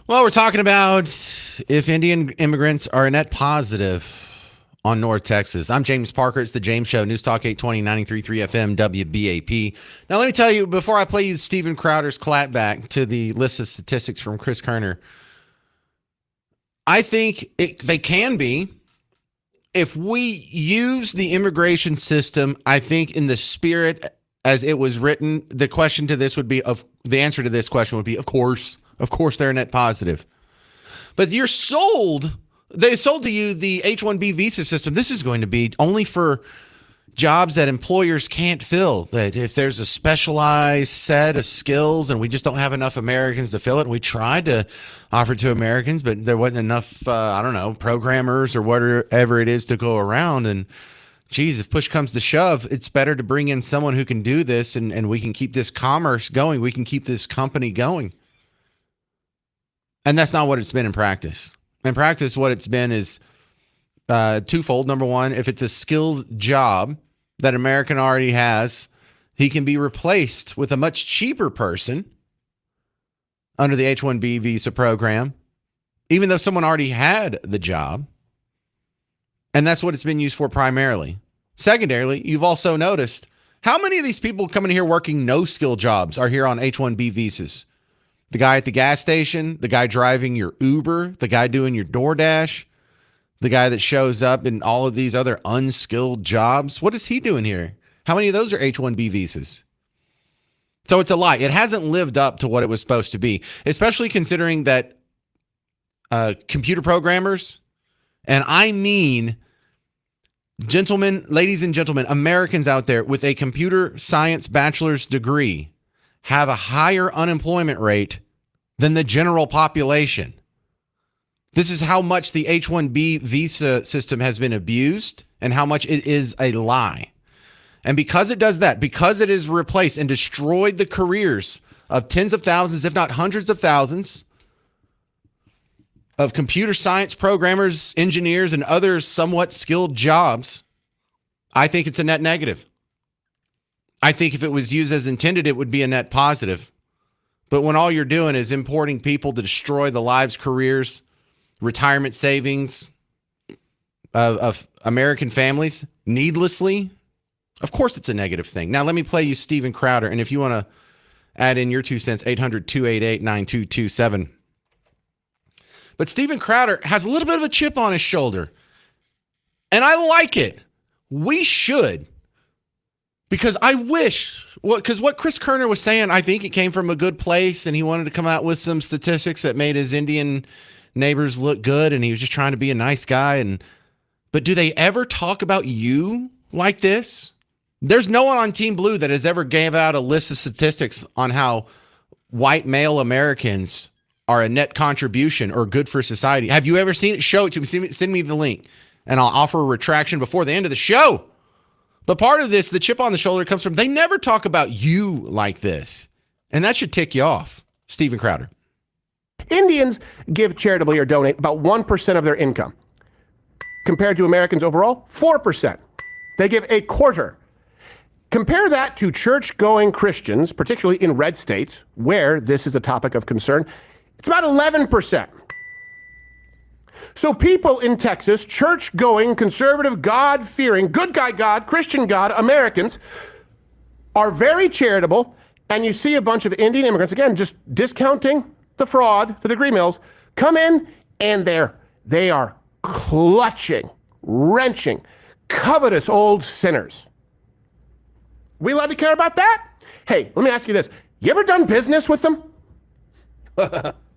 Well, we're talking about if Indian immigrants are a net positive on North Texas. I'm James Parker. It's the James Show, News Talk 820, 93.3 FM, WBAP. Now, let me tell you, before I play you Steven Crowder's clapback to the list of statistics from Chris Kerner, I think they can be. If we use the immigration system, I think in the spirit as it was written, the question to this would be, the answer to this question would be, of course they're a net positive. But they sold to you the H-1B visa system. This is going to be only for jobs that employers can't fill, that if there's a specialized set of skills and we just don't have enough Americans to fill it, and we tried to offer to Americans, but there wasn't enough, programmers or whatever it is to go around. And geez, if push comes to shove, it's better to bring in someone who can do this, and we can keep this commerce going. We can keep this company going. And that's not what it's been in practice. In practice, what it's been is twofold. Number one, if it's a skilled job that American already has, he can be replaced with a much cheaper person under the H-1B visa program, even though someone already had the job. And that's what it's been used for primarily. Secondarily, you've also noticed how many of these people coming here working no-skill jobs are here on H-1B visas. The guy at the gas station, the guy driving your Uber, the guy doing your DoorDash, the guy that shows up in all of these other unskilled jobs. What is he doing here? How many of those are H-1B visas? So it's a lie. It hasn't lived up to what it was supposed to be, especially considering that computer programmers, and I mean, ladies and gentlemen, Americans out there with a computer science bachelor's degree have a higher unemployment rate than the general population. This is how much the H-1B visa system has been abused and how much it is a lie. And because it does that, because it has replaced and destroyed the careers of tens of thousands, if not hundreds of thousands, of computer science programmers, engineers, and other somewhat skilled jobs, I think it's a net negative. I think if it was used as intended, it would be a net positive. But when all you're doing is importing people to destroy the lives, careers, retirement savings of American families needlessly, of course it's a negative thing. Now, let me play you Steven Crowder. And if you want to add in your 2 cents, 800-288-9227. But Steven Crowder has a little bit of a chip on his shoulder. And I like it. We should. Because I wish, because what Chris Kerner was saying, I think it came from a good place, and he wanted to come out with some statistics that made his Indian neighbors look good, and he was just trying to be a nice guy. But do they ever talk about you like this? There's no one on Team Blue that has ever gave out a list of statistics on how white male Americans are a net contribution or good for society. Have you ever seen it? Show it to me. Send me the link, and I'll offer a retraction before the end of the show. But part of this, the chip on the shoulder, comes from they never talk about you like this. And that should tick you off. Steven Crowder. Indians give charitably or donate about 1% of their income. Compared to Americans overall, 4%. They give a quarter. Compare that to church-going Christians, particularly in red states, where this is a topic of concern. It's about 11%. So people in Texas, church-going, conservative, God-fearing, good guy God, Christian God, Americans, are very charitable, and you see a bunch of Indian immigrants, again, just discounting the fraud, the degree mills, come in, and they are clutching, wrenching, covetous old sinners. We allowed to care about that? Hey, let me ask you this. You ever done business with them?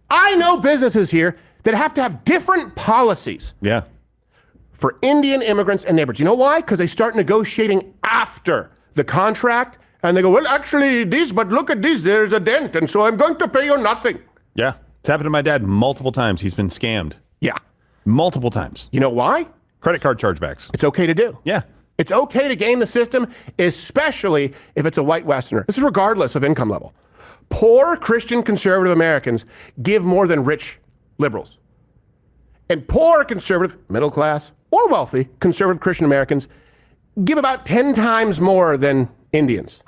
I know businesses here that have to have different policies. Yeah. For Indian immigrants and neighbors. You know why? Because they start negotiating after the contract, and they go, well, actually, but look at this, there's a dent, and so I'm going to pay you nothing. Yeah. It's happened to my dad multiple times. He's been scammed. Yeah. Multiple times. You know why? Credit card chargebacks. It's okay to do. Yeah. It's okay to game the system, especially if it's a white Westerner. This is regardless of income level. Poor Christian conservative Americans give more than rich liberals. And poor conservative, middle class, or wealthy conservative Christian Americans give about 10 times more than Indians.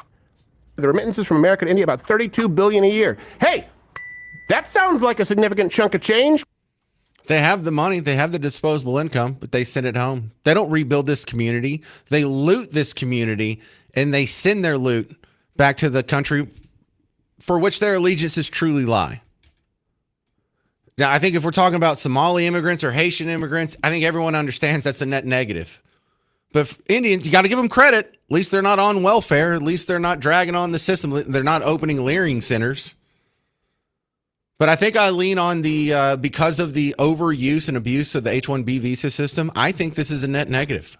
The remittances from America to India, about $32 billion a year. Hey, That sounds like a significant chunk of change. They have the money, they have the disposable income, but they send it home. They don't rebuild this community. They loot this community and they send their loot back to the country for which their allegiances truly lie. Now, I think if we're talking about Somali immigrants or Haitian immigrants, I think everyone understands that's a net negative. But for Indians, you got to give them credit. At least they're not on welfare. At least they're not dragging on the system. They're not opening leering centers. But I think I lean on the, because of the overuse and abuse of the H-1B visa system, I think this is a net negative.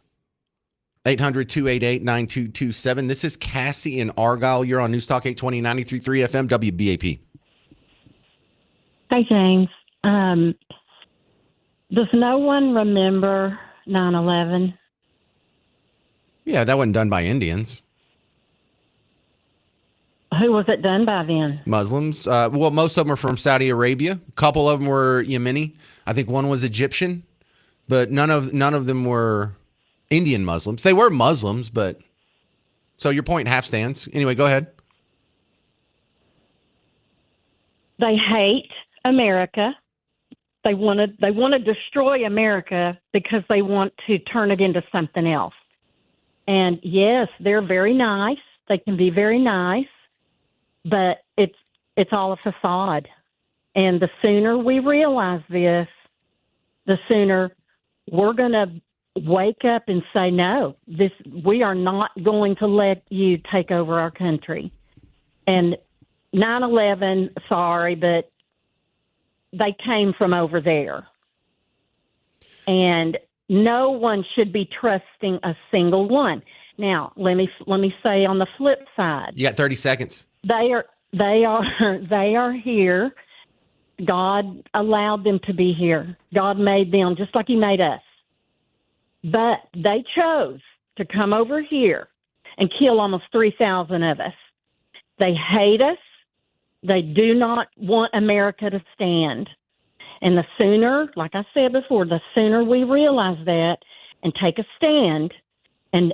800-288-9227. This is Cassie in Argyle. You're on Newstalk 820, 93.3 FM, WBAP. Hey, James. Does no one remember 9/11? Yeah, that wasn't done by Indians. Who was it done by then? Muslims. Well, most of them are from Saudi Arabia. A couple of them were Yemeni. I think one was Egyptian, but none of them were Indian Muslims. They were Muslims, but so your point half stands. Anyway, go ahead. They hate America. They want to destroy America because they want to turn it into something else. And yes, they're very nice. They can be very nice, but it's all a facade. And the sooner we realize this, the sooner we're going to wake up and say, no, we are not going to let you take over our country. And 9/11, sorry, but they came from over there. And no one should be trusting a single one. Now, let me say on the flip side. You got 30 seconds. They are here. God allowed them to be here. God made them just like he made us. But they chose to come over here and kill almost 3,000 of us. They hate us. They do not want America to stand. And the sooner, like I said before, the sooner we realize that and take a stand and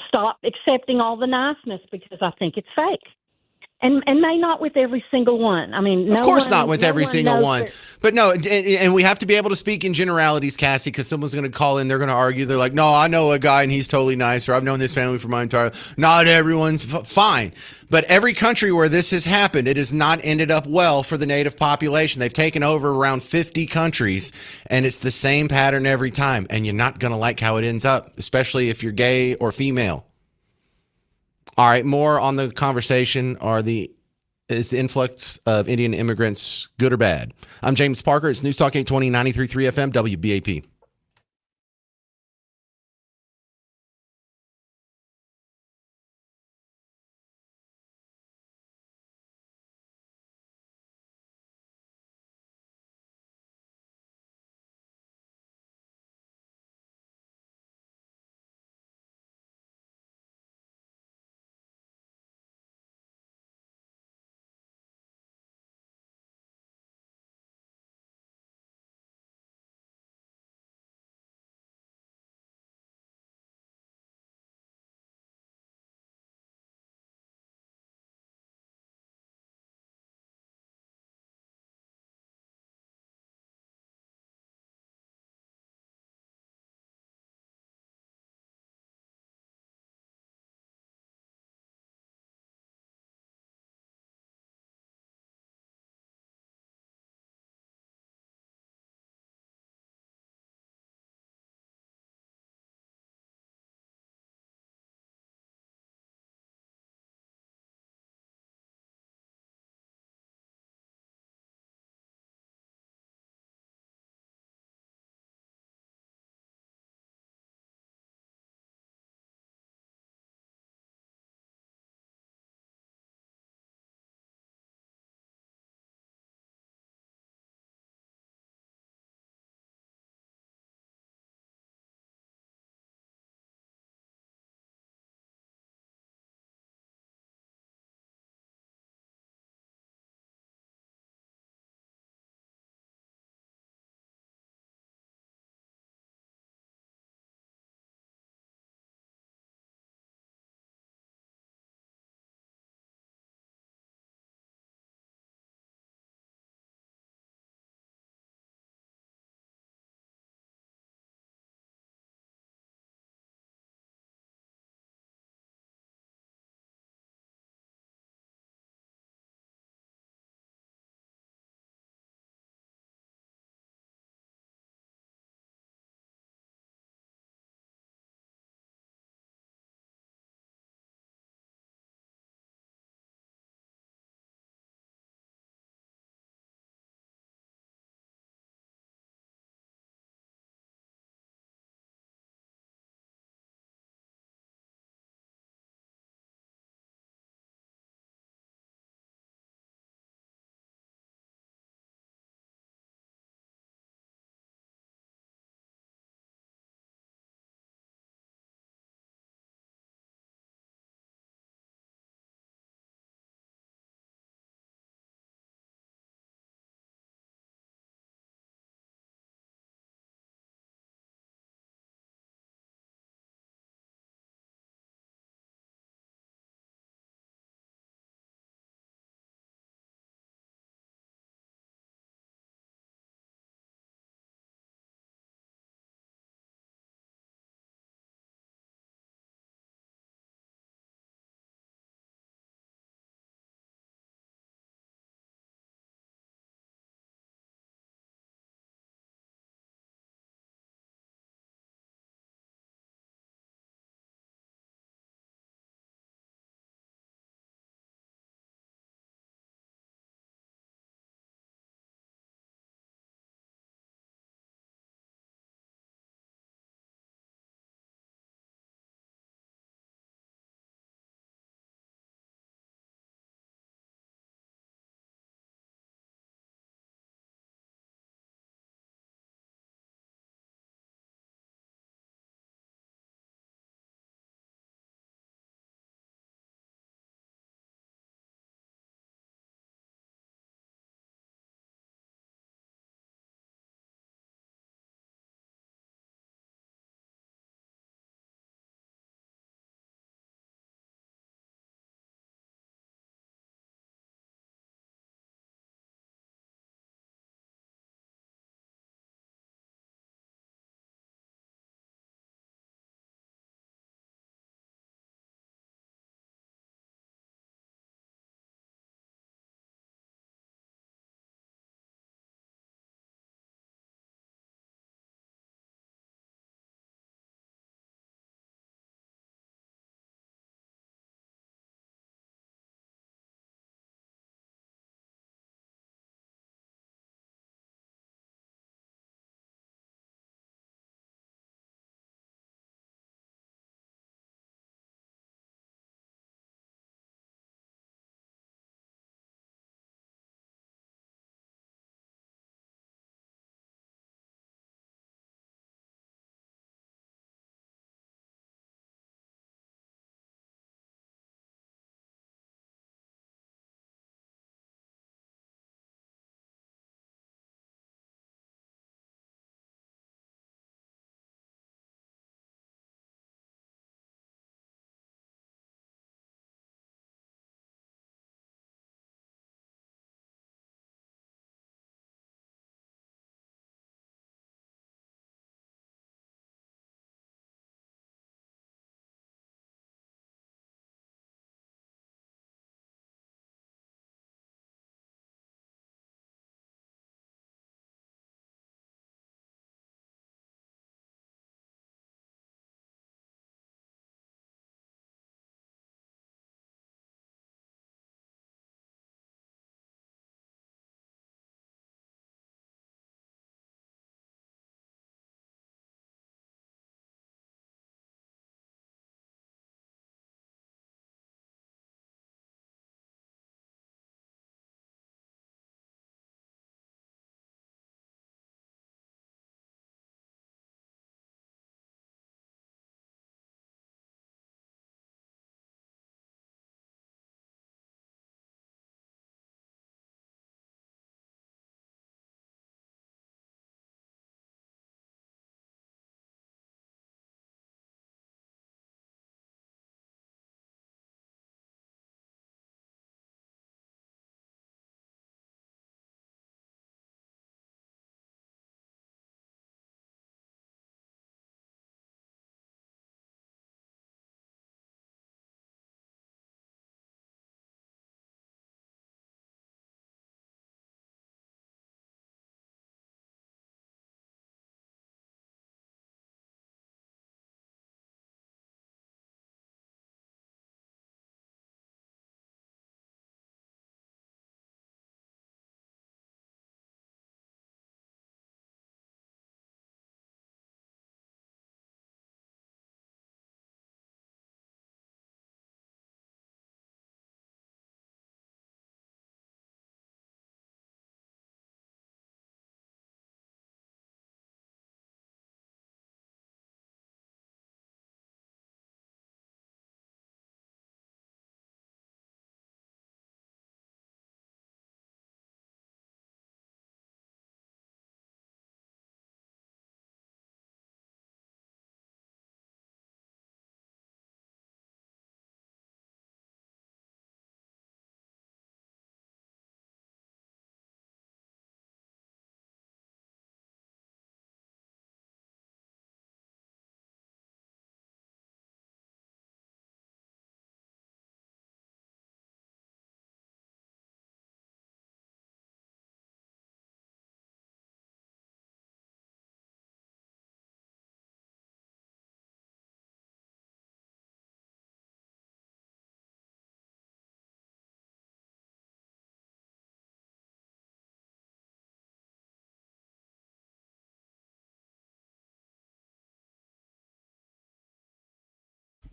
stop accepting all the niceness, because I think it's fake. And may not with every single one. I mean, of course not with every single one. But no, and we have to be able to speak in generalities, Cassie, because someone's going to call in. They're going to argue. They're like, no, I know a guy and he's totally nice, or I've known this family for my entire life. Not everyone's fine. But every country where this has happened, it has not ended up well for the native population. They've taken over around 50 countries, and it's the same pattern every time. And you're not going to like how it ends up, especially if you're gay or female. All right, more on the conversation. Is the influx of Indian immigrants good or bad? I'm James Parker. It's News Talk 820, 93.3 FM, WBAP.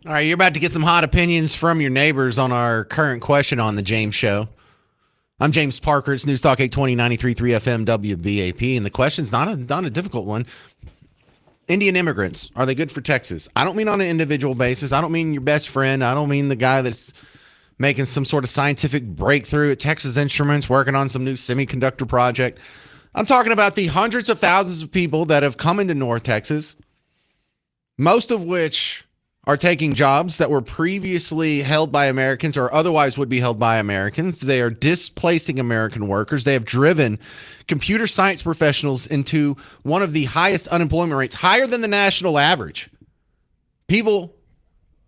All right, you're about to get some hot opinions from your neighbors on our current question on the James Show. I'm James Parker. It's News Talk 820 93.3 FM WBAP, and the question's not a difficult one. Indian immigrants, are they good for Texas? I don't mean on an individual basis. I don't mean your best friend. I don't mean the guy that's making some sort of scientific breakthrough at Texas Instruments, working on some new semiconductor project. I'm talking about the hundreds of thousands of people that have come into North Texas, most of which are taking jobs that were previously held by Americans or otherwise would be held by Americans. They are displacing American workers. They have driven computer science professionals into one of the highest unemployment rates, higher than the national average. People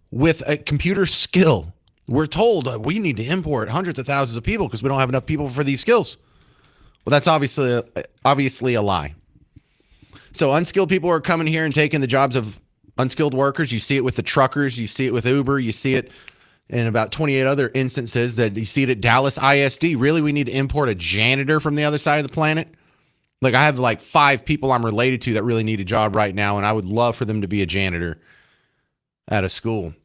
with a computer skill. We're told we need to import hundreds of thousands of people because we don't have enough people for these skills. Well, that's obviously a lie. So unskilled people are coming here and taking the jobs of unskilled workers. You see it with the truckers. You see it with Uber. You see it in about 28 other instances that you see it at Dallas ISD. Really, we need to import a janitor from the other side of the planet. Like, I have like 5 people I'm related to that really need a job right now, and I would love for them to be a janitor at a school.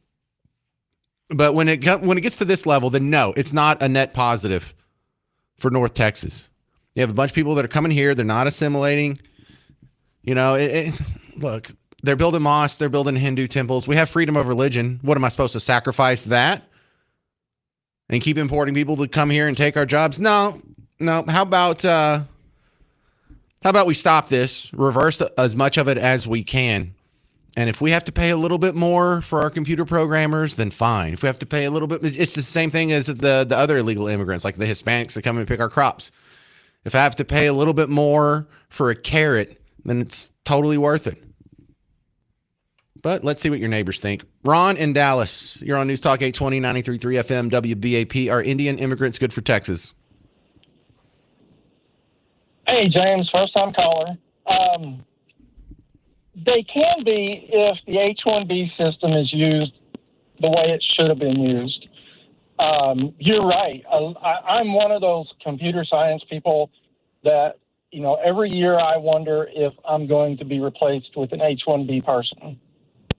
But when it gets to this level, then no, it's not a net positive for North Texas. You have a bunch of people that are coming here. They're not assimilating. You know, look, they're building mosques. They're building Hindu temples. We have freedom of religion. What am I supposed to sacrifice that and keep importing people to come here and take our jobs? No. How about we stop this, reverse as much of it as we can? And if we have to pay a little bit more for our computer programmers, then fine. If we have to pay a little bit, it's the same thing as the other illegal immigrants, like the Hispanics that come and pick our crops. If I have to pay a little bit more for a carrot, then it's totally worth it. But let's see what your neighbors think. Ron in Dallas, you're on News Talk 820, 93.3 FM, WBAP. Are Indian immigrants good for Texas? Hey, James, first-time caller. They can be if the H-1B system is used the way it should have been used. You're right. I'm one of those computer science people that, you know, every year I wonder if I'm going to be replaced with an H-1B person.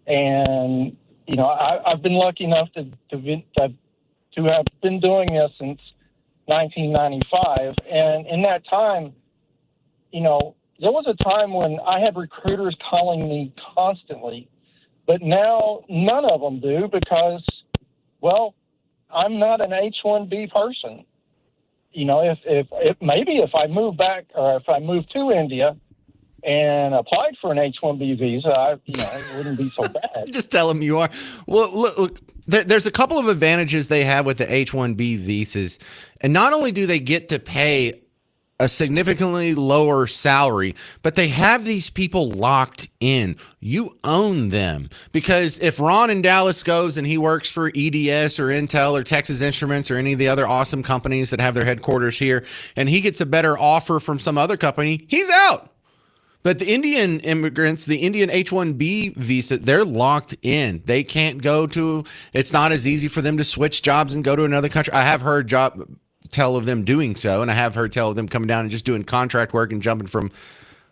And, you know, I've been lucky enough to have been doing this since 1995. And in that time, you know, there was a time when I had recruiters calling me constantly, but now none of them do because, well, I'm not an H-1B person. You know, if I move back or if I move to India and applied for an H-1B visa, it wouldn't be so bad. Just tell them you are. Well, look, there's a couple of advantages they have with the H-1B visas. And not only do they get to pay a significantly lower salary, but they have these people locked in. You own them. Because if Ron in Dallas goes and he works for EDS or Intel or Texas Instruments or any of the other awesome companies that have their headquarters here, and he gets a better offer from some other company, he's out. But the Indian immigrants, the Indian H-1B visa, they're locked in. They can't go to, it's not as easy for them to switch jobs and go to another country. I have heard tell of them doing so, and I have heard tell of them coming down and just doing contract work and jumping from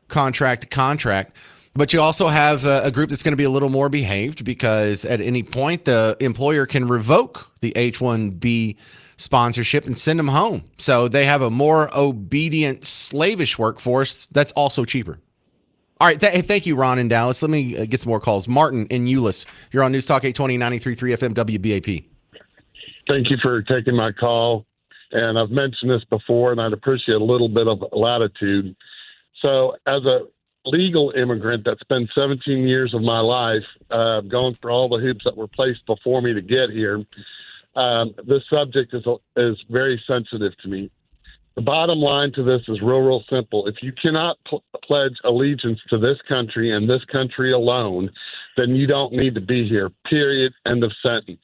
contract to contract. But you also have a group that's going to be a little more behaved because at any point the employer can revoke the H-1B sponsorship and send them home. So they have a more obedient, slavish workforce that's also cheaper. All right. Thank you, Ron in Dallas. Let me get some more calls. Martin in Euless. You're on News Talk 820, 93.3 FM WBAP. Thank you for taking my call. And I've mentioned this before, and I'd appreciate a little bit of latitude. So as a legal immigrant that spent 17 years of my life going through all the hoops that were placed before me to get here, this subject is very sensitive to me. The bottom line to this is real simple. If you cannot pledge allegiance to this country and this country alone, then you don't need to be here, period, end of sentence.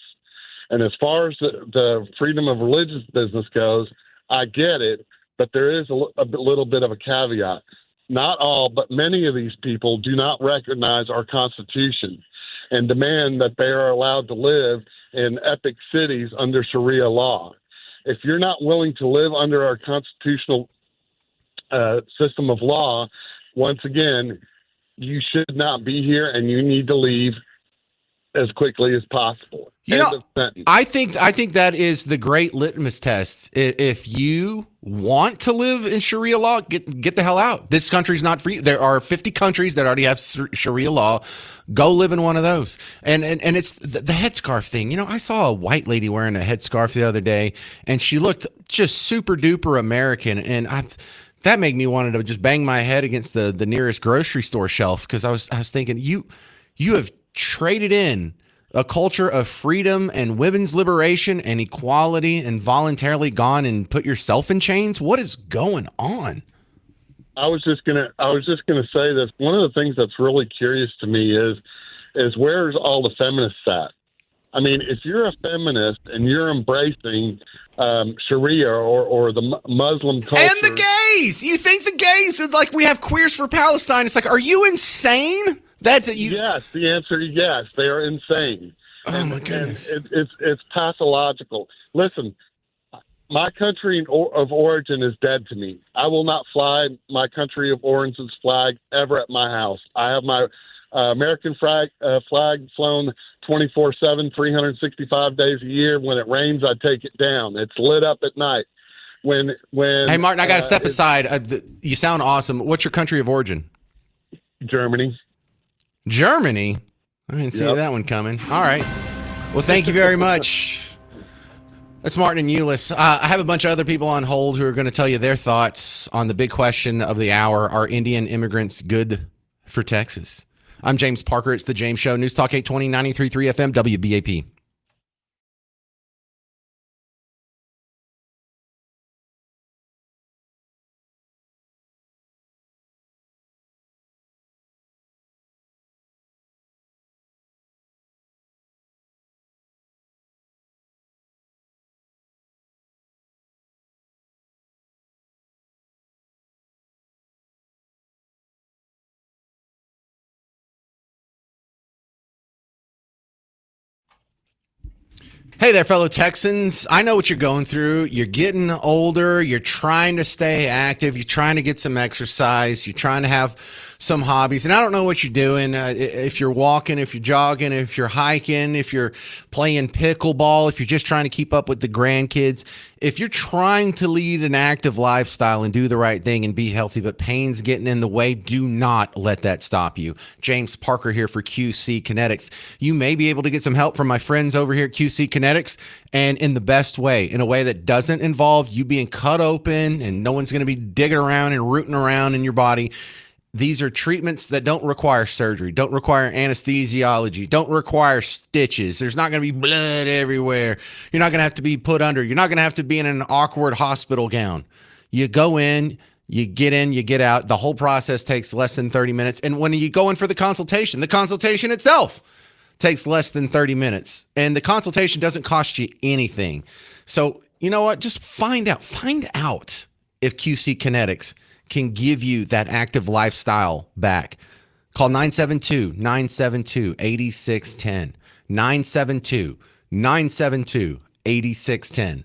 And as far as the freedom of religious business goes, I get it, but there is a little bit of a caveat. Not all, but many of these people do not recognize our Constitution and demand that they are allowed to live in epic cities under Sharia law. If you're not willing to live under our constitutional system of law, once again, you should not be here and you need to leave as quickly as possible. You End know, of sentence. I think that is the great litmus test. If you want to live in Sharia law, get the hell out. This country's not for you. There are 50 countries that already have Sharia law. Go live in one of those. And it's the headscarf thing. You know, I saw a white lady wearing a headscarf the other day, and she looked just super duper American. And that made me wanted to just bang my head against the nearest grocery store shelf, because I was thinking, you have traded in a culture of freedom and women's liberation and equality and voluntarily gone and put yourself in chains. What is going on? I was just gonna say this. One of the things that's really curious to me is where's all the feminists at? I mean, if you're a feminist and you're embracing Sharia or the Muslim culture, and the gays, you think the gays are like, we have queers for Palestine? It's like, are you insane? That's it. Yes, the answer is yes. They are insane. Oh my goodness! It's pathological. Listen, my country of origin is dead to me. I will not fly my country of origin's flag ever at my house. I have my American flag flown 24/7, 365 days a year. When it rains, I take it down. It's lit up at night. When Hey, Martin, I got to step aside. You sound awesome. What's your country of origin? Germany. Germany? I didn't see that one coming. All right. Well, thank you very much. That's Martin and Euless. I have a bunch of other people on hold who are going to tell you their thoughts on the big question of the hour. Are Indian immigrants good for Texas? I'm James Parker. It's The James Show. News Talk 820, 93.3 FM, WBAP. Hey there, fellow Texans. I know what you're going through. You're getting older. You're trying to stay active. You're trying to get some exercise. You're trying to have some hobbies. And I don't know what you're doing. If you're walking, if you're jogging, if you're hiking, if you're playing pickleball, if you're just trying to keep up with the grandkids, if you're trying to lead an active lifestyle and do the right thing and be healthy, but pain's getting in the way, do not let that stop you. James Parker here for QC Kinetics. You may be able to get some help from my friends over here at QC Kinetics, and in the best way, in a way that doesn't involve you being cut open and no one's going to be digging around and rooting around in your body. These are treatments that don't require surgery, don't require anesthesiology, don't require stitches. There's not going to be blood everywhere. You're not going to have to be put under. You're not going to have to be in an awkward hospital gown. You go in, you get out. The whole process takes less than 30 minutes. And when you go in for the consultation itself takes less than 30 minutes. And the consultation doesn't cost you anything. So, you know what? Just find out if QC Kinetics can give you that active lifestyle back. Call 972-972-8610. 972-972-8610.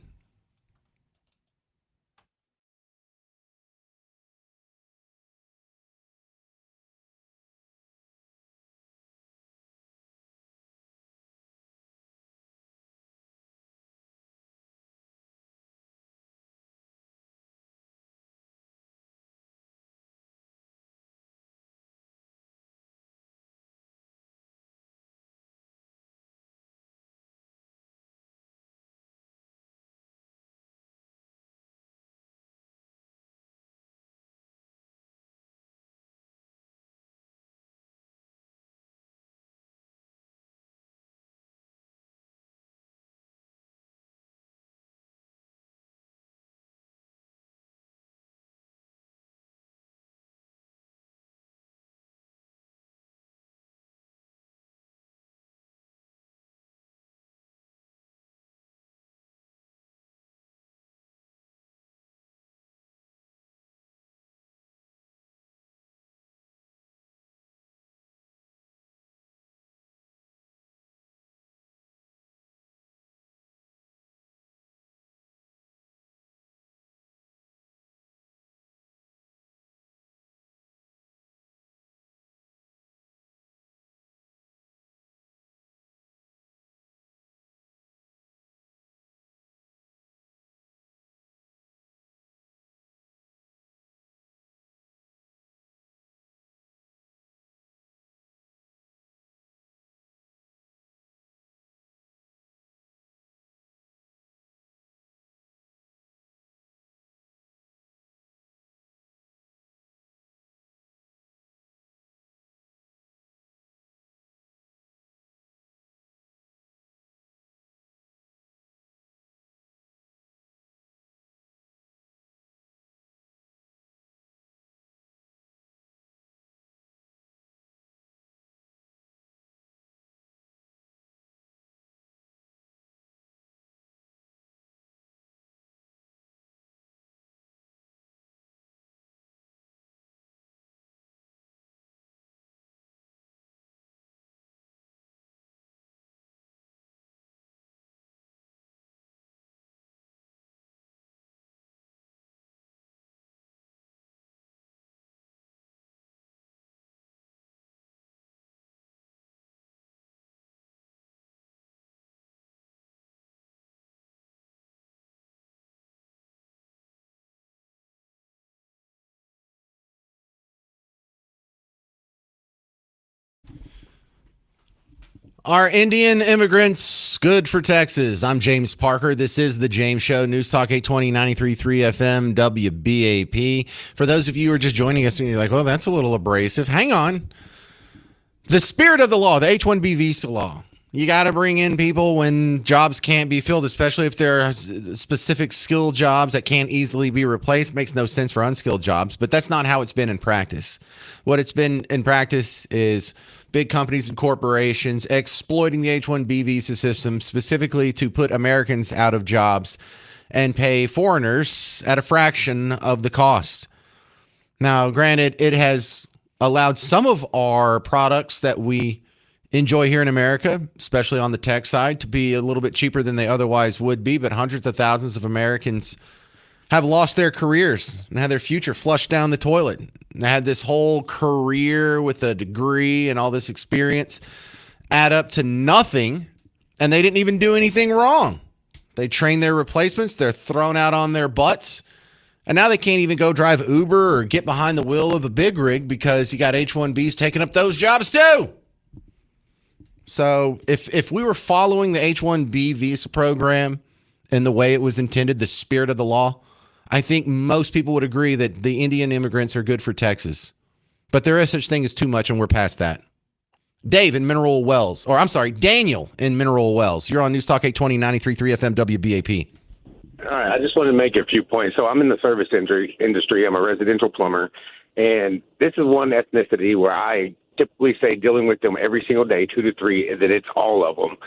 Are Indian immigrants good for Texas? I'm James Parker. This is The James Show, News Talk 820, 93.3 FM, WBAP. For those of you who are just joining us and you're like, well, that's a little abrasive, hang on. The spirit of the law, the H-1B visa law, you got to bring in people when jobs can't be filled, especially if there are specific skill jobs that can't easily be replaced. Makes no sense for unskilled jobs, but that's not how it's been in practice. What it's been in practice is big companies and corporations exploiting the H-1B visa system specifically to put Americans out of jobs and pay foreigners at a fraction of the cost. Now, granted, it has allowed some of our products that we enjoy here in America, especially on the tech side, to be a little bit cheaper than they otherwise would be, but hundreds of thousands of Americans have lost their careers and had their future flushed down the toilet. And had this whole career with a degree and all this experience add up to nothing, and they didn't even do anything wrong. They train their replacements, they're thrown out on their butts, and now they can't even go drive Uber or get behind the wheel of a big rig because you got H-1Bs taking up those jobs too. So if we were following the H-1B visa program in the way it was intended, the spirit of the law, I think most people would agree that the Indian immigrants are good for Texas. But there is such thing as too much, and we're past that. Dave in Mineral Wells, or I'm sorry, Daniel in Mineral Wells. You're on News Talk 820, 93.3 FM, WBAP. All right, I just wanted to make a few points. So I'm in the service industry. I'm a residential plumber, and this is one ethnicity where I typically say, dealing with them every single day, 2 to 3, that it's all of them.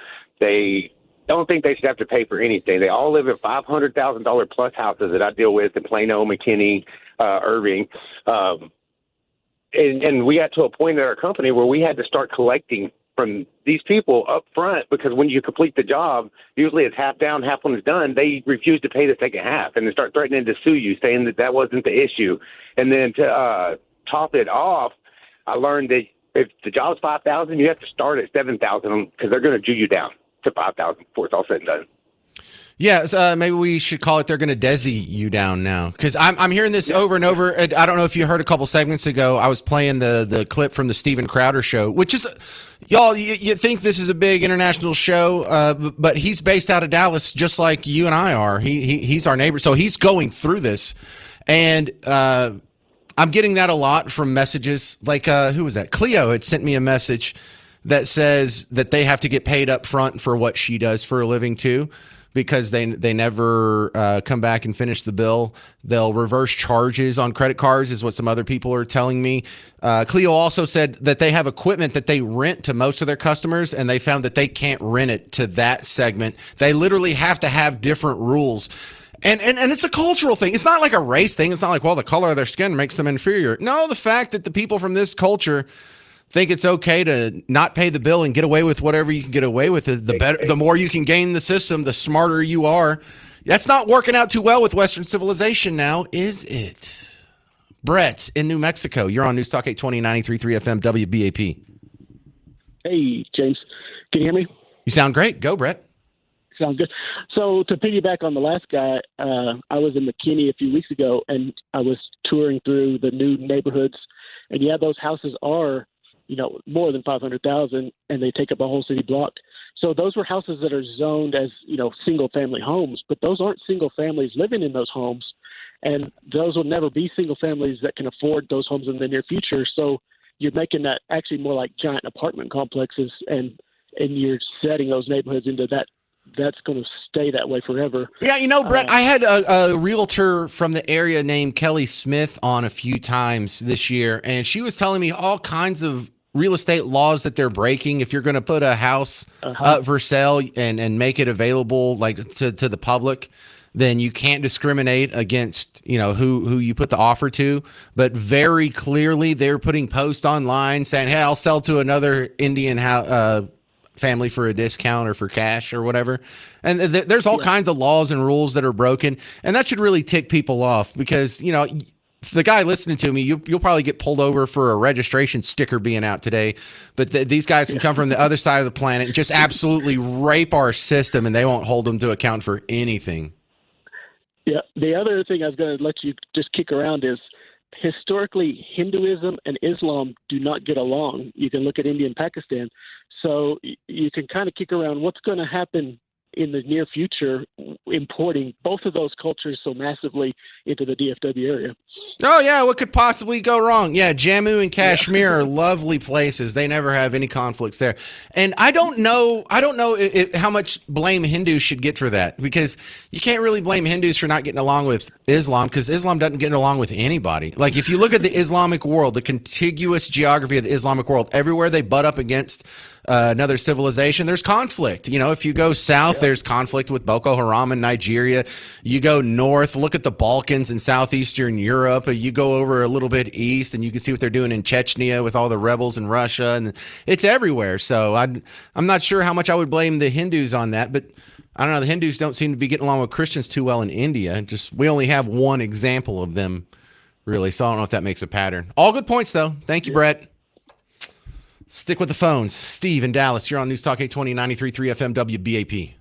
They don't think they should have to pay for anything. They all live in $500,000 plus houses that I deal with in Plano, McKinney, Irving. And we got to a point at our company where we had to start collecting from these people up front, because when you complete the job, usually it's half down, half when it's done. They refuse to pay the second half, and they start threatening to sue you, saying that that wasn't the issue. And then to top it off, I learned that if the job's $5,000, you have to start at $7,000 because they're going to Jew you down to $5,000 before it's all said and done. Yeah, maybe we should call it, they're going to desi you down now, because I'm hearing this over and over. I don't know if you heard a couple segments ago, I was playing the clip from the Steven Crowder show, which is, y'all, you think this is a big international show, but he's based out of Dallas just like you and I are. He's our neighbor, so he's going through this. And I'm getting that a lot from messages like, who was that? Cleo had sent me a message that says that they have to get paid up front for what she does for a living too, because they never come back and finish the bill. They'll reverse charges on credit cards is what some other people are telling me. Cleo also said that they have equipment that they rent to most of their customers, and they found that they can't rent it to that segment. They literally have to have different rules. And it's a cultural thing. It's not like a race thing. It's not like, well, the color of their skin makes them inferior. No, the fact that the people from this culture think it's okay to not pay the bill and get away with whatever you can get away with, the better, the more you can gain the system, the smarter you are. That's not working out too well with Western civilization now, is it? Brett in New Mexico, you're on News Talk 820, 93.3 FM, WBAP. Hey, James. Can you hear me? You sound great. Go, Brett. Sounds good. So to piggyback on the last guy, I was in McKinney a few weeks ago, and I was touring through the new neighborhoods. And yeah, those houses are, more than 500,000, and they take up a whole city block. So those were houses that are zoned as, single family homes, but those aren't single families living in those homes. And those will never be single families that can afford those homes in the near future. So you're making that actually more like giant apartment complexes, and you're setting those neighborhoods into that. That's going to stay that way forever. Yeah, Brett, I had a realtor from the area named Kelly Smith on a few times this year, and she was telling me all kinds of real estate laws that they're breaking. If you're going to put a house up for sale and make it available like to the public, then you can't discriminate against, who you put the offer to. But very clearly, they're putting posts online saying, hey, I'll sell to another Indian family for a discount or for cash or whatever. And there's all kinds of laws and rules that are broken. And that should really tick people off because, the guy listening to me, you'll probably get pulled over for a registration sticker being out today. But these guys can come from the other side of the planet and just absolutely rape our system, and they won't hold them to account for anything. Yeah. The other thing I was going to let you just kick around is historically, Hinduism and Islam do not get along. You can look at India and Pakistan. So you can kind of kick around what's going to happen in the near future importing both of those cultures so massively into the DFW area. Oh yeah, what could possibly go wrong? Yeah, Jammu and Kashmir are lovely places. They never have any conflicts there. And I don't know how much blame Hindus should get for that, because you can't really blame Hindus for not getting along with Islam, because Islam doesn't get along with anybody. Like if you look at the Islamic world, the contiguous geography of the Islamic world, everywhere they butt up against another civilization, there's conflict. You know, if you go south, there's conflict with Boko Haram in Nigeria. You go north, look at the Balkans and southeastern Europe. You go over a little bit east, and you can see what they're doing in Chechnya with all the rebels in Russia, and it's everywhere. So I'm not sure how much I would blame the Hindus on that, but I don't know. The Hindus don't seem to be getting along with Christians too well in India. We only have one example of them, really. So I don't know if that makes a pattern. All good points, though. Thank you, Brett. Stick with the phones. Steve in Dallas, you're on News Talk 820 93.3 FM WBAP.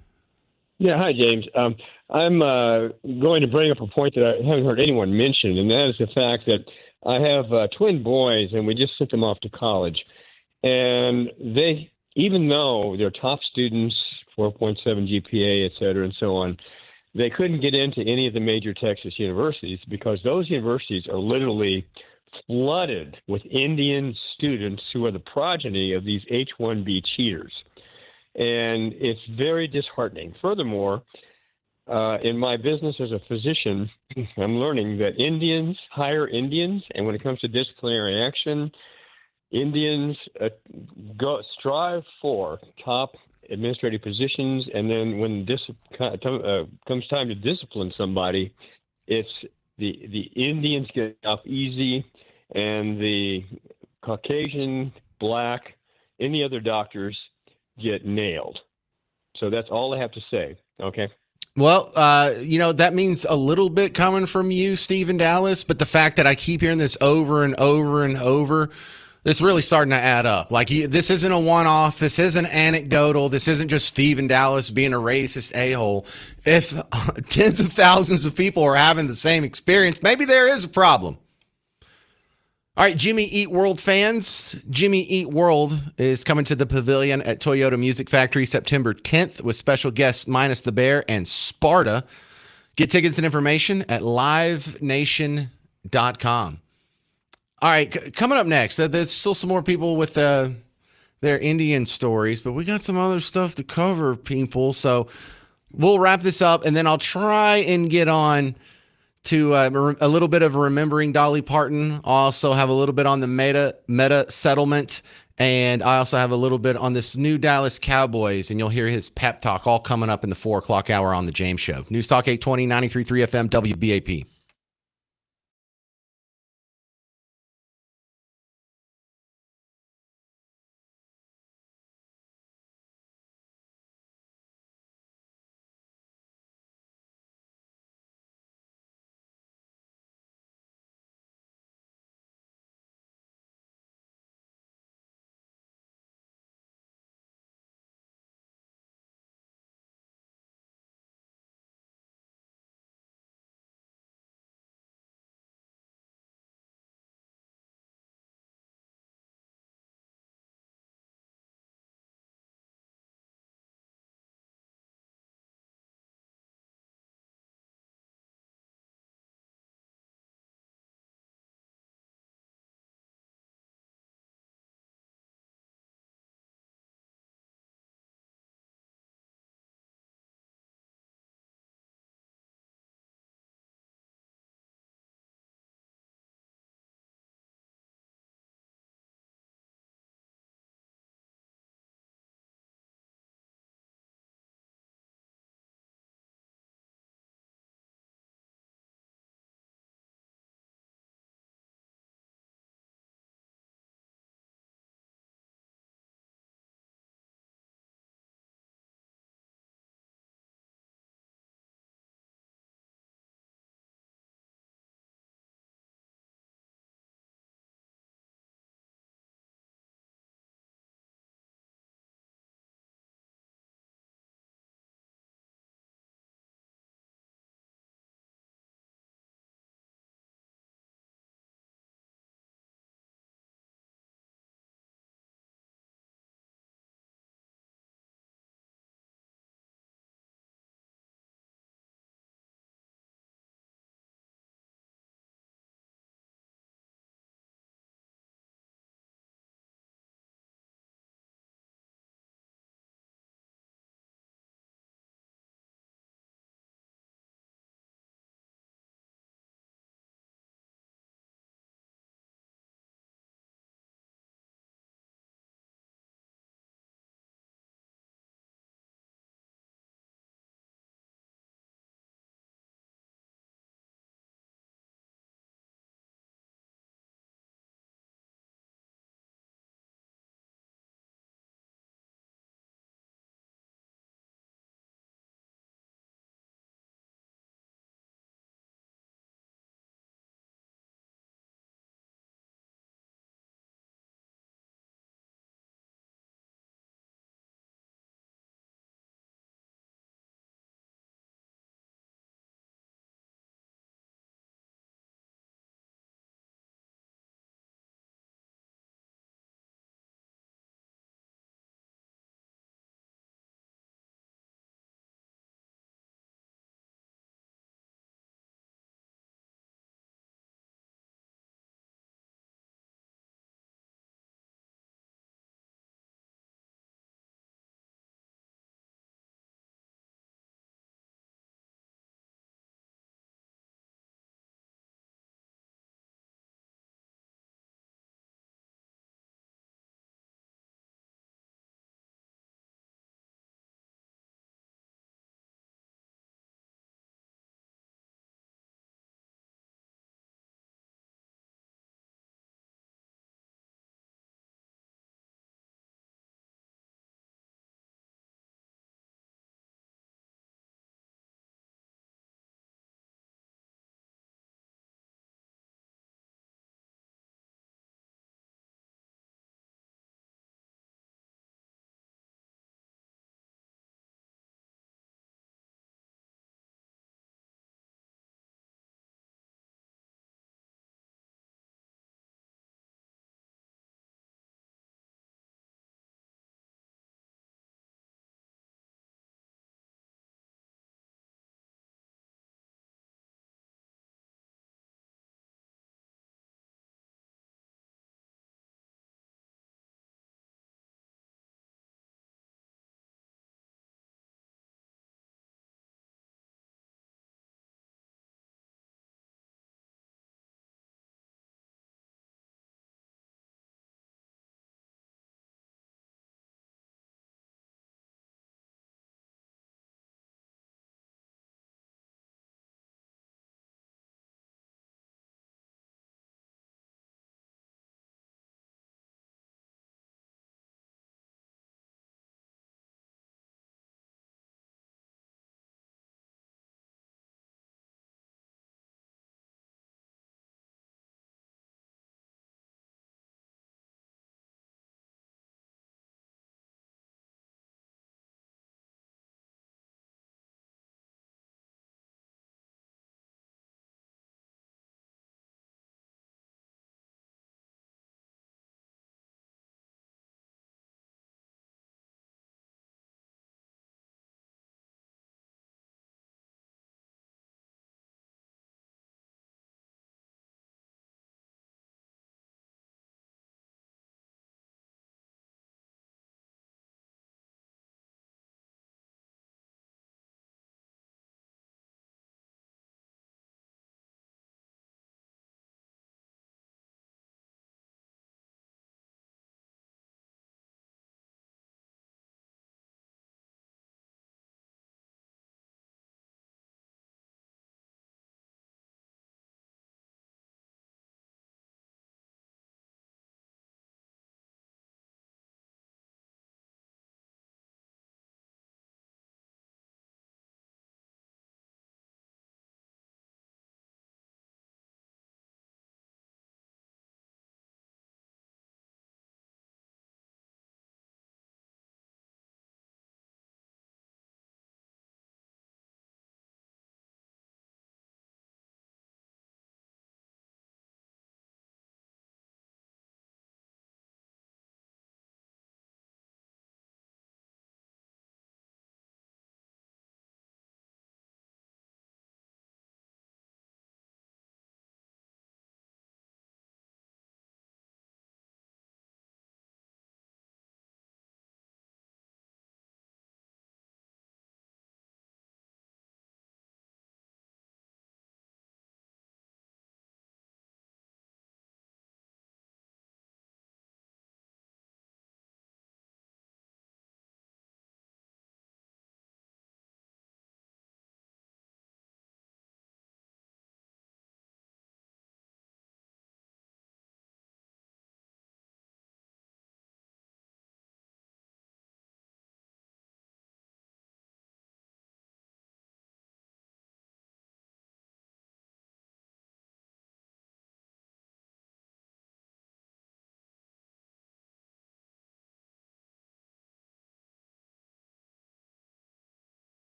Yeah, hi, James. I'm going to bring up a point that I haven't heard anyone mention, and that is the fact that I have twin boys, and we just sent them off to college. And they, even though they're top students, 4.7 GPA, et cetera, and so on, they couldn't get into any of the major Texas universities because those universities are literally flooded with Indian students who are the progeny of these H-1B cheaters. And it's very disheartening. Furthermore, in my business as a physician, I'm learning that Indians hire Indians, and when it comes to disciplinary action, Indians strive for top administrative positions, and then when comes time to discipline somebody, it's the Indians get off easy, and the Caucasian, Black, any other doctors get nailed. So that's all I have to say. Okay. Well, that means a little bit coming from you, Steve in Dallas, but the fact that I keep hearing this over and over and over, this is really starting to add up. Like, this isn't a one-off. This isn't anecdotal. This isn't just Steve in Dallas being a racist a-hole. If tens of thousands of people are having the same experience, maybe there is a problem. All right, Jimmy Eat World fans. Jimmy Eat World is coming to the Pavilion at Toyota Music Factory September 10th with special guests Minus the Bear and Sparta. Get tickets and information at livenation.com. All right, coming up next, there's still some more people with their Indian stories, but we got some other stuff to cover, people. So we'll wrap this up, and then I'll try and get on to a little bit of remembering Dolly Parton. I'll also have a little bit on the Meta settlement, and I also have a little bit on this new Dallas Cowboys, and you'll hear his pep talk all coming up in the 4 o'clock hour on the James Show. News Talk 820, 93.3 FM, WBAP.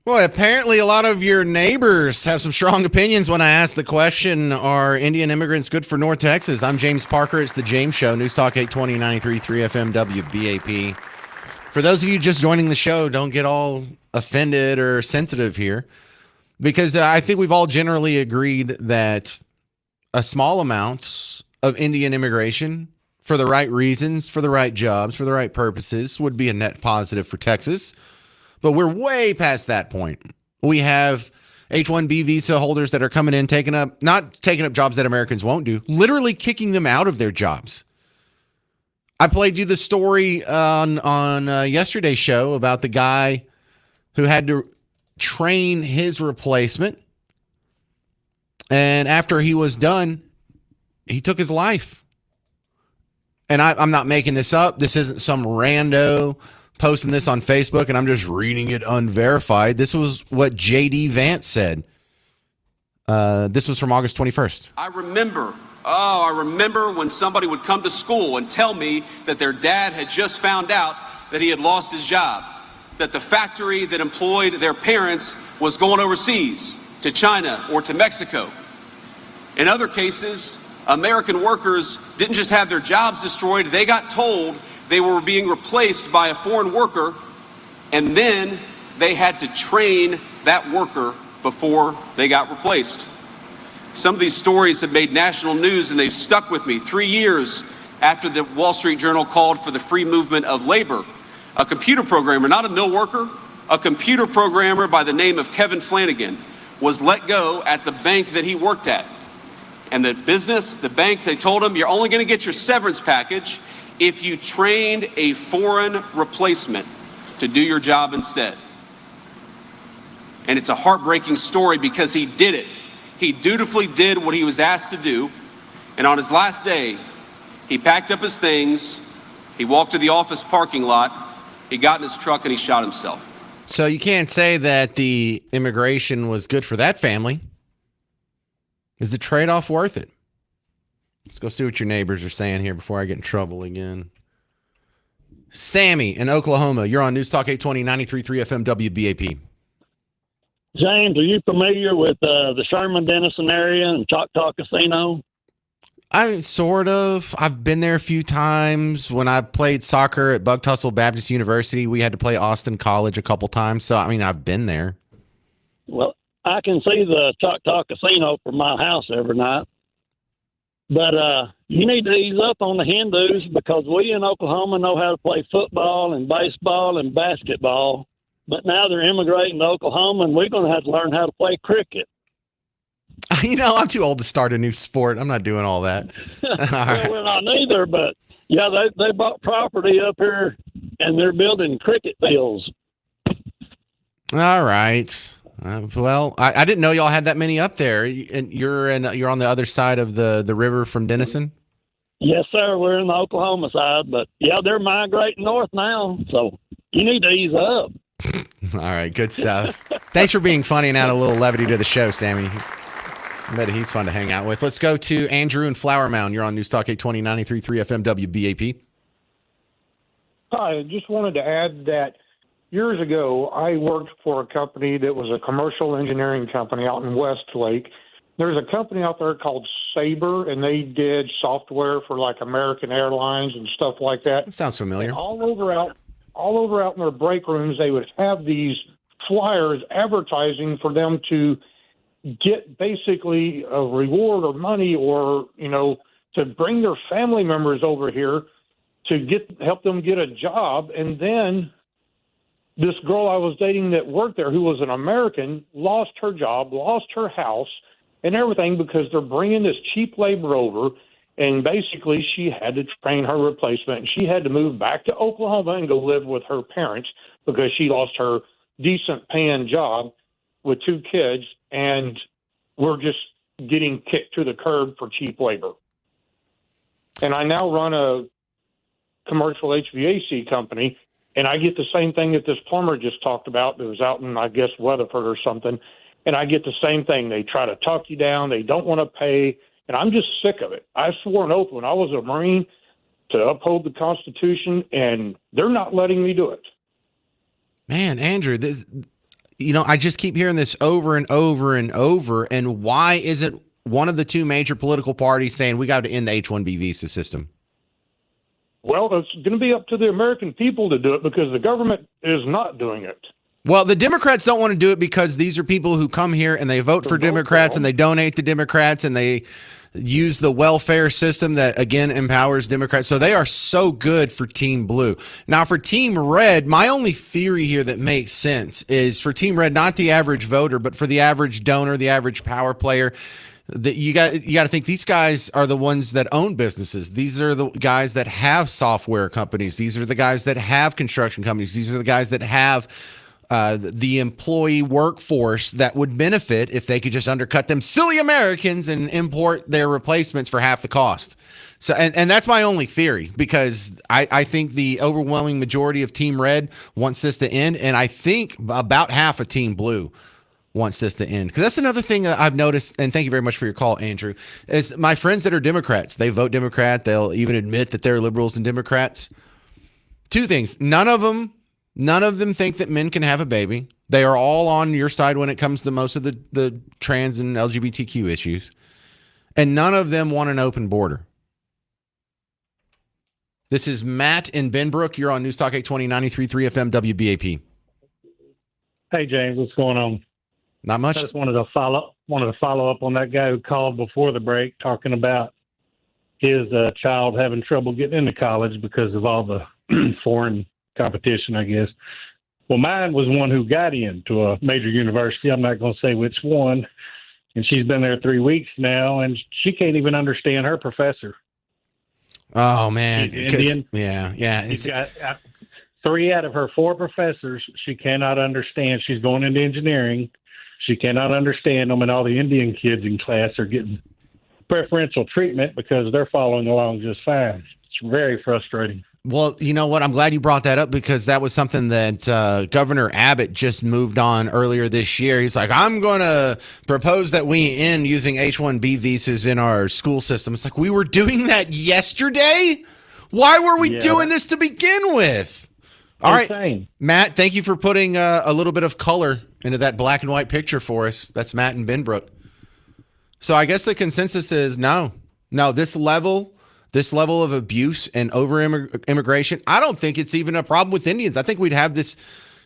Well, apparently a lot of your neighbors have some strong opinions when I ask the question, are Indian immigrants good for North Texas? I'm James Parker. It's The James Show, News Talk 820, 93.3 FM, WBAP. For those of you just joining the show, don't get all offended or sensitive here, because I think we've all generally agreed that a small amount of Indian immigration for the right reasons, for the right jobs, for the right purposes would be a net positive for Texas. But we're way past that point. We have H-1B visa holders that are coming in, not taking up jobs that Americans won't do, literally kicking them out of their jobs. I played you the story on yesterday's show about the guy who had to train his replacement. And after he was done, he took his life. And I'm not making this up. This isn't some rando posting this on Facebook, and I'm just reading it unverified. This was what J.D. Vance said. This was from August 21st. I remember when somebody would come to school and tell me that their dad had just found out that he had lost his job, that the factory that employed their parents was going overseas to China or to Mexico. In other cases, American workers didn't just have their jobs destroyed, they got told they were being replaced by a foreign worker, and then they had to train that worker before they got replaced. Some of these stories have made national news, and they've stuck with me. 3 years after the Wall Street Journal called for the free movement of labor, a computer programmer, not a mill worker, a computer programmer by the name of Kevin Flanagan was let go at the bank that he worked at. And the bank, they told him, you're only going to get your severance package if you trained a foreign replacement to do your job instead. And it's a heartbreaking story because he did it. He dutifully did what he was asked to do. And on his last day, he packed up his things, he walked to the office parking lot, he got in his truck, and he shot himself. So you can't say that the immigration was good for that family. Is the trade-off worth it? Let's go see what your neighbors are saying here before I get in trouble again. Sammy in Oklahoma, you're on News Talk 820, 93.3 FM, WBAP. James, are you familiar with the Sherman-Denison area and Choctaw Casino? Sort of. I've been there a few times. When I played soccer at Buck Tussle Baptist University, we had to play Austin College a couple times. So, I've been there. Well, I can see the Choctaw Casino from my house every night. But you need to ease up on the Hindus, because we in Oklahoma know how to play football and baseball and basketball. But now they're immigrating to Oklahoma, and we're going to have to learn how to play cricket. I'm too old to start a new sport. I'm not doing all that. All right. Well, we're not neither, but yeah, they bought property up here, and they're building cricket fields. All right. Well, I didn't know y'all had that many up there. And you're on the other side of the river from Denison? Yes, sir. We're in the Oklahoma side, but yeah, they're migrating north now. So you need to ease up. All right, good stuff. Thanks for being funny and add a little levity to the show, Sammy. I bet he's fun to hang out with. Let's go to Andrew in Flower Mound. You're on News Talk 820, 93.3 FM, WBAP. Hi, I just wanted to add that years ago, I worked for a company that was a commercial engineering company out in Westlake. There's a company out there called Sabre, and they did software for like American Airlines and stuff like that. That sounds familiar. And all over out in their break rooms, they would have these flyers advertising for them to get basically a reward or money, or to bring their family members over here to help them get a job. And then this girl I was dating that worked there, who was an American, lost her job, lost her house and everything, because they're bringing this cheap labor over. And basically she had to train her replacement, and she had to move back to Oklahoma and go live with her parents because she lost her decent paying job with 2 kids. And we're just getting kicked to the curb for cheap labor. And I now run a commercial HVAC company, and I get the same thing that this plumber just talked about that was out in, I guess, Weatherford or something. And I get the same thing. They try to talk you down. They don't want to pay. And I'm just sick of it. I swore an oath when I was a Marine to uphold the Constitution, and they're not letting me do it. Man, Andrew, I just keep hearing this over and over and over. And why isn't one of the two major political parties saying we got to end the H-1B visa system? Well, it's going to be up to the American people to do it because the government is not doing it. Well, the Democrats don't want to do it because these are people who come here and they vote for Democrats and they donate to Democrats and they use the welfare system that, again, empowers Democrats. So they are so good for Team Blue. Now, for Team Red, my only theory here that makes sense is for Team Red, not the average voter, but for the average donor, the average power player. That you got to think these guys are the ones that own businesses. These are the guys that have software companies. These are the guys that have construction companies. These are the guys that have the employee workforce that would benefit if they could just undercut them silly Americans and import their replacements for half the cost. So, and that's my only theory, because I think the overwhelming majority of Team Red wants this to end, and I think about half of Team Blue wants this to end. Because that's another thing that I've noticed, and thank you very much for your call, Andrew, is my friends that are Democrats, they vote Democrat. They'll even admit that they're liberals and Democrats. Two things. None of them think that men can have a baby. They are all on your side when it comes to most of the trans and LGBTQ issues. And none of them want an open border. This is Matt in Benbrook. You're on News Talk 820 93.3 FM WBAP. Hey, James, what's going on? Not much. I just wanted to follow up on that guy who called before the break talking about his child having trouble getting into college because of all the foreign competition, I guess. Well, mine was one who got into a major university. I'm not going to say which one. And she's been there 3 weeks now, and she can't even understand her professor. Oh, man. She's Indian. Yeah. She's got 3 out of her 4 professors she cannot understand. She's going into engineering. She cannot understand them, and all the Indian kids in class are getting preferential treatment because they're following along just fine. It's very frustrating. Well, you know what? I'm glad you brought that up, because that was something that Governor Abbott just moved on earlier this year. He's like, I'm going to propose that we end using H-1B visas in our school system. It's like, we were doing that yesterday? Why were we doing this to begin with? All right, Matt, thank you for putting a little bit of color into that black and white picture for us. That's Matt in Benbrook. So I guess the consensus is no, this level of abuse and over immigration, I don't think it's even a problem with Indians. I think we'd have this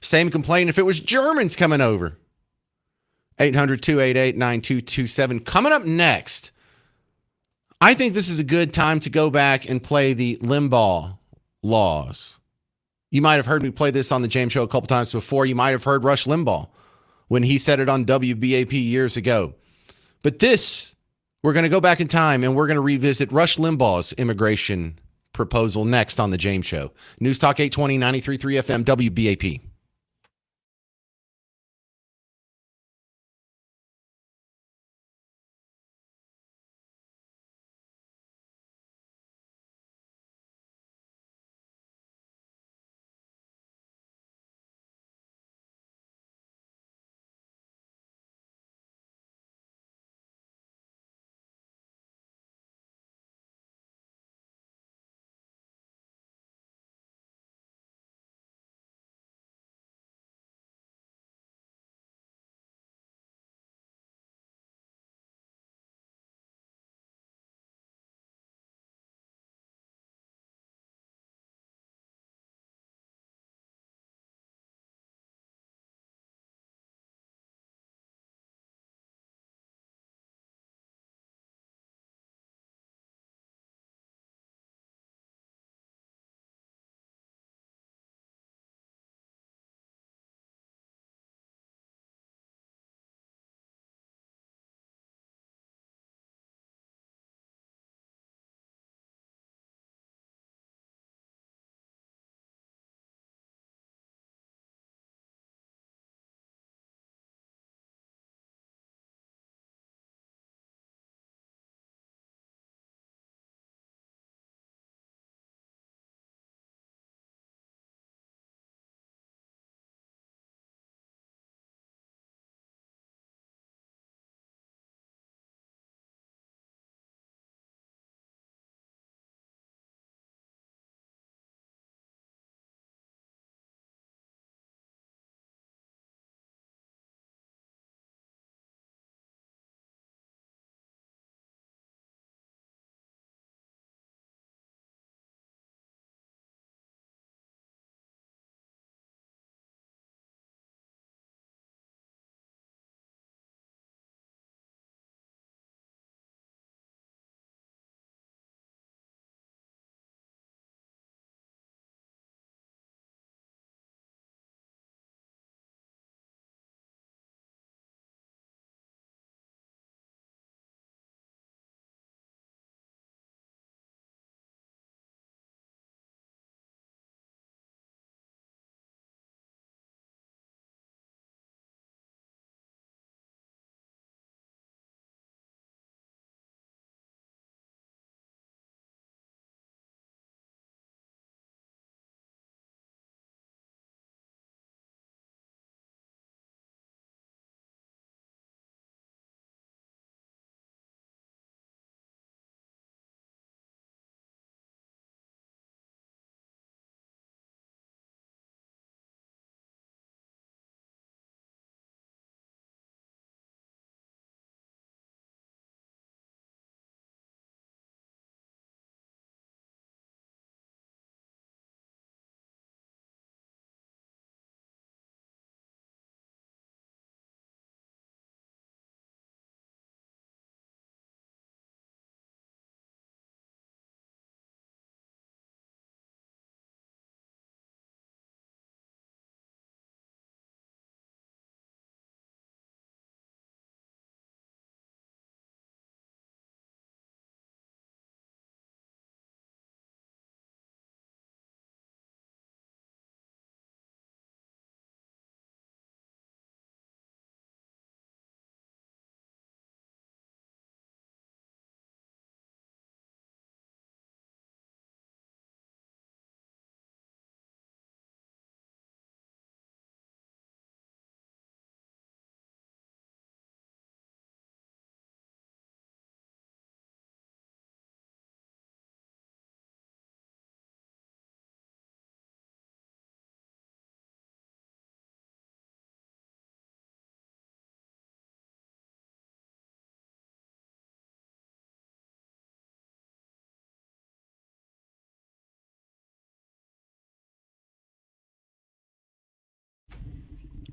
same complaint if it was Germans coming over. 800-288-9227. Coming up next, I think this is a good time to go back and play the Limbaugh laws. You might have heard me play this on the James Show a couple times before. You might have heard Rush Limbaugh when he said it on WBAP years ago. But this, we're going to go back in time and we're going to revisit Rush Limbaugh's immigration proposal next on the James Show. News Talk 820 93.3 FM WBAP.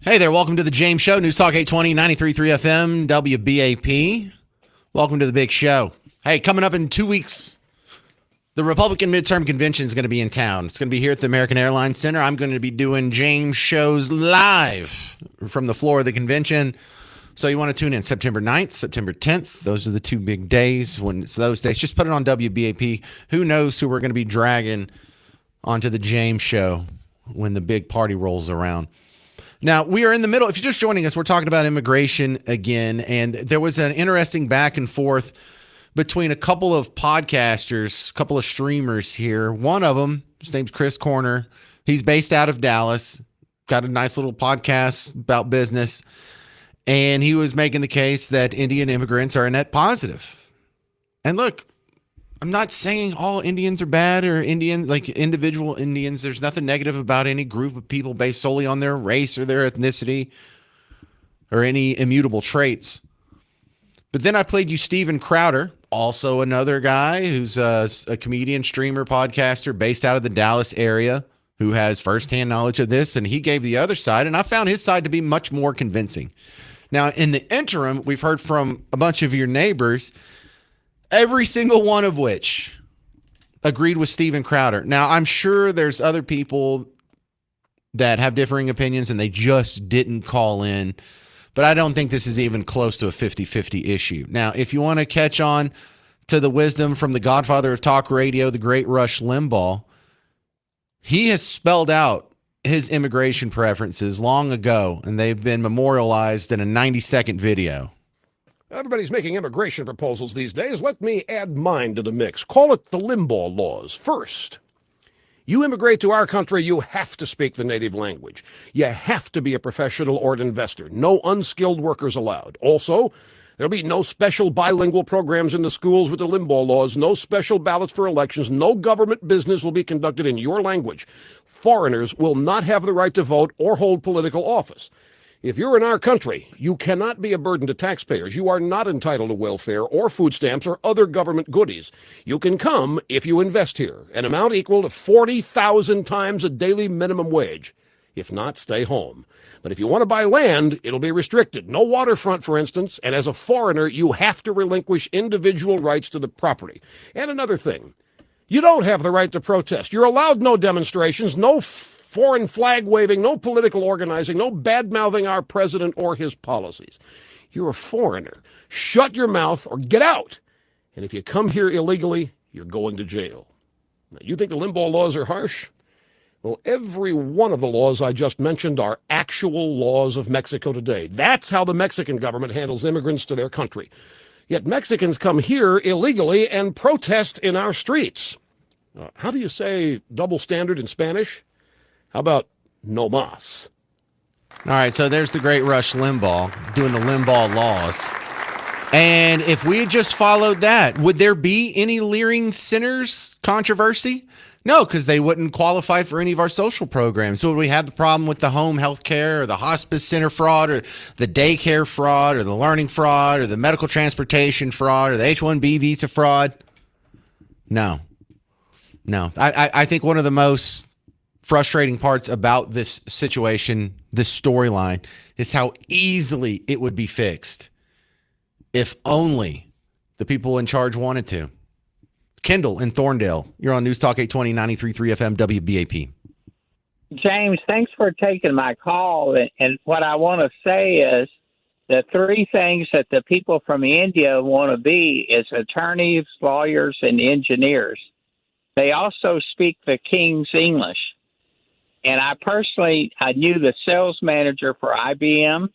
Hey there, welcome to the James Show, News Talk 820, 93.3 FM, WBAP. Welcome to the big show. Hey, coming up in 2 weeks, the Republican midterm convention is going to be in town. It's going to be here at the American Airlines Center. I'm going to be doing James shows live from the floor of the convention. So you want to tune in September 9th, September 10th. Those are the two big days. When it's those days, just put it on WBAP. Who knows who we're going to be dragging onto the James Show when the big party rolls around. Now, we are in the middle. If you're just joining us, we're talking about immigration again. And there was an interesting back and forth between a couple of podcasters, a couple of streamers here. One of them, his name's Chris Corner. He's based out of Dallas, got a nice little podcast about business. And he was making the case that Indian immigrants are a net positive. And look, I'm not saying all Indians are bad or Indians, like individual Indians. There's nothing negative about any group of people based solely on their race or their ethnicity or any immutable traits. But then I played you Steven Crowder, also another guy who's a comedian, streamer, podcaster based out of the Dallas area who has firsthand knowledge of this. And he gave the other side, and I found his side to be much more convincing. Now, in the interim, we've heard from a bunch of your neighbors, every single one of which agreed with Steven Crowder. Now, I'm sure there's other people that have differing opinions and they just didn't call in, but I don't think this is even close to a 50-50 issue. Now, if you want to catch on to the wisdom from the godfather of talk radio, the great Rush Limbaugh, he has spelled out his immigration preferences long ago, and they've been memorialized in a 90-second video. Everybody's making immigration proposals these days. Let me add mine to the mix. Call it the Limbaugh laws. First, you immigrate to our country, you have to speak the native language. You have to be a professional or an investor. No unskilled workers allowed. Also, there'll be no special bilingual programs in the schools with the Limbaugh laws, no special ballots for elections, no government business will be conducted in your language. Foreigners will not have the right to vote or hold political office. If you're in our country, you cannot be a burden to taxpayers. You are not entitled to welfare or food stamps or other government goodies. You can come if you invest here, an amount equal to 40,000 times a daily minimum wage. If not, stay home. But if you want to buy land, it'll be restricted. No waterfront, for instance, and as a foreigner, you have to relinquish individual rights to the property. And another thing, you don't have the right to protest. You're allowed no demonstrations, no foreign flag waving, no political organizing, no bad-mouthing our president or his policies. You're a foreigner. Shut your mouth or get out. And if you come here illegally, you're going to jail. Now, you think the Limbaugh laws are harsh? Well, every one of the laws I just mentioned are actual laws of Mexico today. That's how the Mexican government handles immigrants to their country. Yet Mexicans come here illegally and protest in our streets. How do you say double standard in Spanish? How about no mas? All right, so there's the great Rush Limbaugh doing the Limbaugh laws. And if we had just followed that, would there be any leering sinners controversy? No, because they wouldn't qualify for any of our social programs. So would we have the problem with the home health care or the hospice center fraud or the daycare fraud or the learning fraud or the medical transportation fraud or the H-1B visa fraud? No. I think one of the most frustrating parts about this situation, this storyline, is how easily it would be fixed if only the people in charge wanted to. Kendall in Thorndale, you're on News Talk 820, 93.3 FM, WBAP. James, thanks for taking my call. And what I want to say is the three things that the people from India want to be is attorneys, lawyers, and engineers. They also speak the King's English. And I knew the sales manager for IBM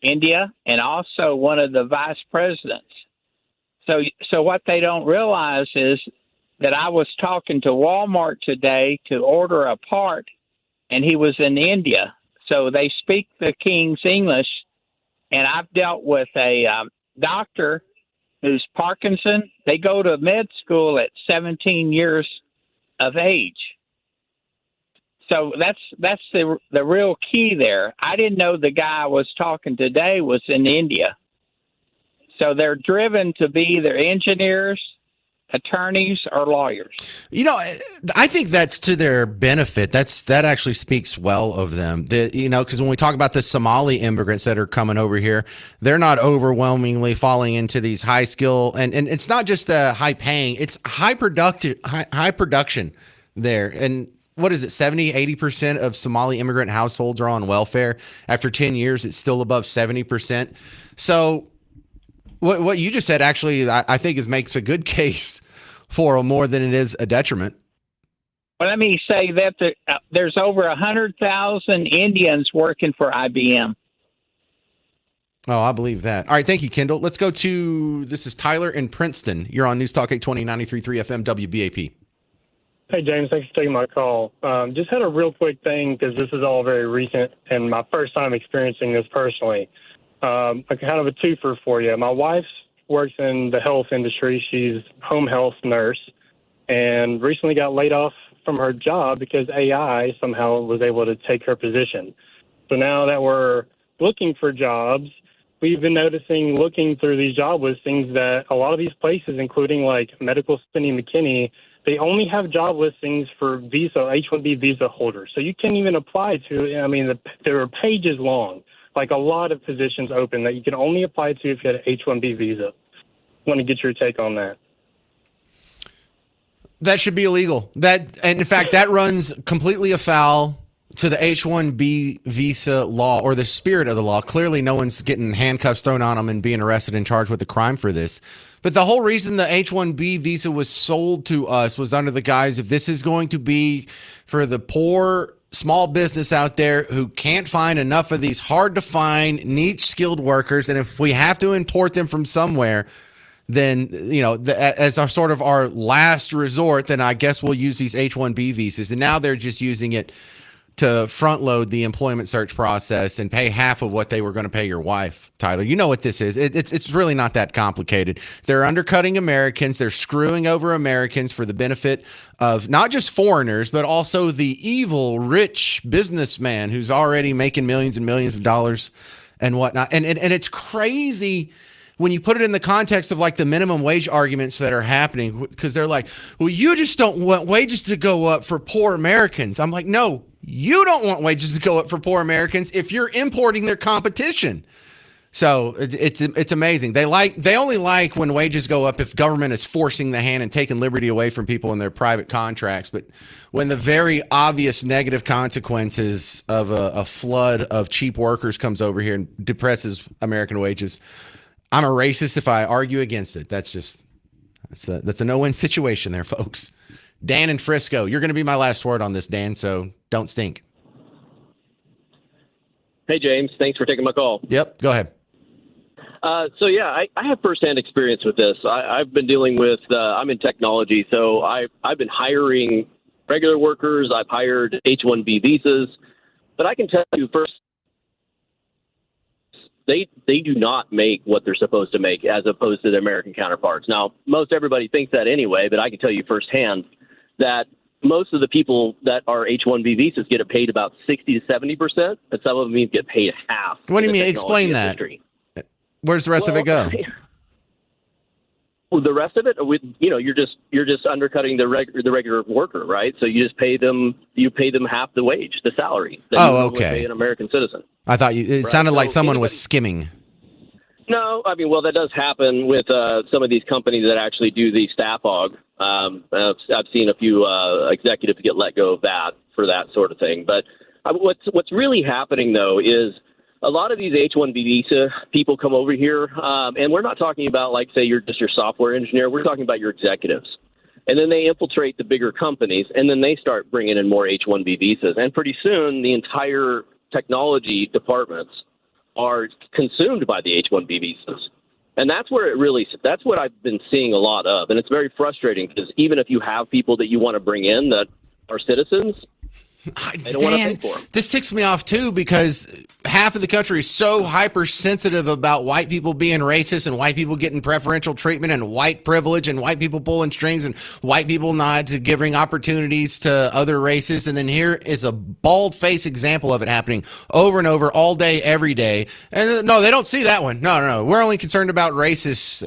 India and also one of the vice presidents. So what they don't realize is that I was talking to Walmart today to order a part, and he was in India. So they speak the King's English, and I've dealt with a doctor who's Parkinson. They go to med school at 17 years of age. So that's the real key there. I didn't know the guy I was talking today was in India. So they're driven to be either engineers attorneys or lawyers? You know, I think that's to their benefit. That actually speaks well of them. Because when we talk about the Somali immigrants that are coming over here, they're not overwhelmingly falling into these high skill, and it's not just high paying, it's high production there. And what is it, 70-80% of Somali immigrant households are on welfare. After 10 years, it's still above 70%. So what you just said actually, I think makes a good case for more than it is a detriment. Well, let me say that there's over 100,000 Indians working for IBM. Oh, I believe that. All right, thank you, Kendall. Let's go to, this is Tyler in Princeton. You're on News Talk 820, 93.3 FM, WBAP. Hey, James, thanks for taking my call. Just had a real quick thing because this is all very recent and my first time experiencing this personally. Kind of a twofer for you. My wife works in the health industry. She's home health nurse and recently got laid off from her job because AI somehow was able to take her position. So now that we're looking for jobs, we've been noticing looking through these job listings that a lot of these places, including like Medical City McKinney, they only have job listings for H-1B visa holders. So you can't even apply to, there are pages long, like a lot of positions open that you can only apply to if you had an H-1B visa. Want to get your take on that. That should be illegal. And in fact, that runs completely afoul to the H-1B visa law, or the spirit of the law. Clearly, no one's getting handcuffs thrown on them and being arrested and charged with a crime for this. But the whole reason the H-1B visa was sold to us was under the guise of this is going to be for the poor small business out there who can't find enough of these hard to find niche skilled workers. And if we have to import them from somewhere, then, as our sort of our last resort, then I guess we'll use these H-1B visas. And now they're just using it to front load the employment search process and pay half of what they were going to pay your wife, Tyler. You know what this is. It's really not that complicated. They're undercutting Americans. They're screwing over Americans for the benefit of not just foreigners, but also the evil, rich businessman who's already making millions and millions of dollars and whatnot. And it's crazy when you put it in the context of like the minimum wage arguments that are happening, because they're like, well, you just don't want wages to go up for poor Americans. I'm like, no, you don't want wages to go up for poor Americans if you're importing their competition. So it's amazing. They only like when wages go up if government is forcing the hand and taking liberty away from people in their private contracts. But when the very obvious negative consequences of a flood of cheap workers comes over here and depresses American wages, I'm a racist if I argue against it. That's a no-win situation there, folks. Dan in Frisco, you're going to be my last word on this, Dan, so don't stink. Hey, James. Thanks for taking my call. Yep, go ahead. I have firsthand experience with this. I've been dealing with, I'm in technology, so I've been hiring regular workers. I've hired H-1B visas. But I can tell you first, they do not make what they're supposed to make as opposed to their American counterparts. Now, most everybody thinks that anyway, but I can tell you firsthand that most of the people that are H-1B visas get paid about 60 to 70%, and some of them even get paid half. What do you mean? Explain that. Where's the rest of it go? Well, the rest of it, you're just undercutting the regular worker, right? So you just pay them half the wage, the salary. That you would pay an American citizen. I thought it sounded like someone was skimming. No, that does happen with some of these companies that actually do the staff hog. I've seen a few executives get let go of that for that sort of thing. But what's really happening though is a lot of these H-1B visa people come over here, and we're not talking about like say you're just your software engineer. We're talking about your executives. And then they infiltrate the bigger companies, and then they start bringing in more H-1B visas. And pretty soon, the entire technology departments are consumed by the H-1B visas. And that's where that's what I've been seeing a lot of. And it's very frustrating because even if you have people that you want to bring in that are citizens, They don't want to pay for them. This ticks me off too because half of the country is so hypersensitive about white people being racist and white people getting preferential treatment and white privilege and white people pulling strings and white people not giving opportunities to other races. And then here is a bald-faced example of it happening over and over all day, every day. And no, they don't see that one. No. We're only concerned about racist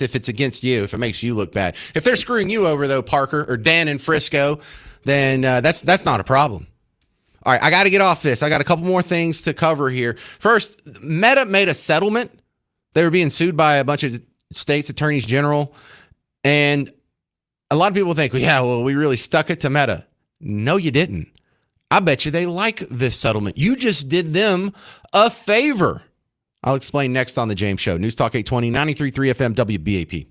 if it's against you, if it makes you look bad. If they're screwing you over, though, Parker or Dan in Frisco, then that's not a problem. All right, I got to get off this. I got a couple more things to cover here. First, Meta made a settlement. They were being sued by a bunch of states' attorneys general. And a lot of people think, well, we really stuck it to Meta. No, you didn't. I bet you they like this settlement. You just did them a favor. I'll explain next on The James Show. News Talk 820, 93.3 FM, WBAP.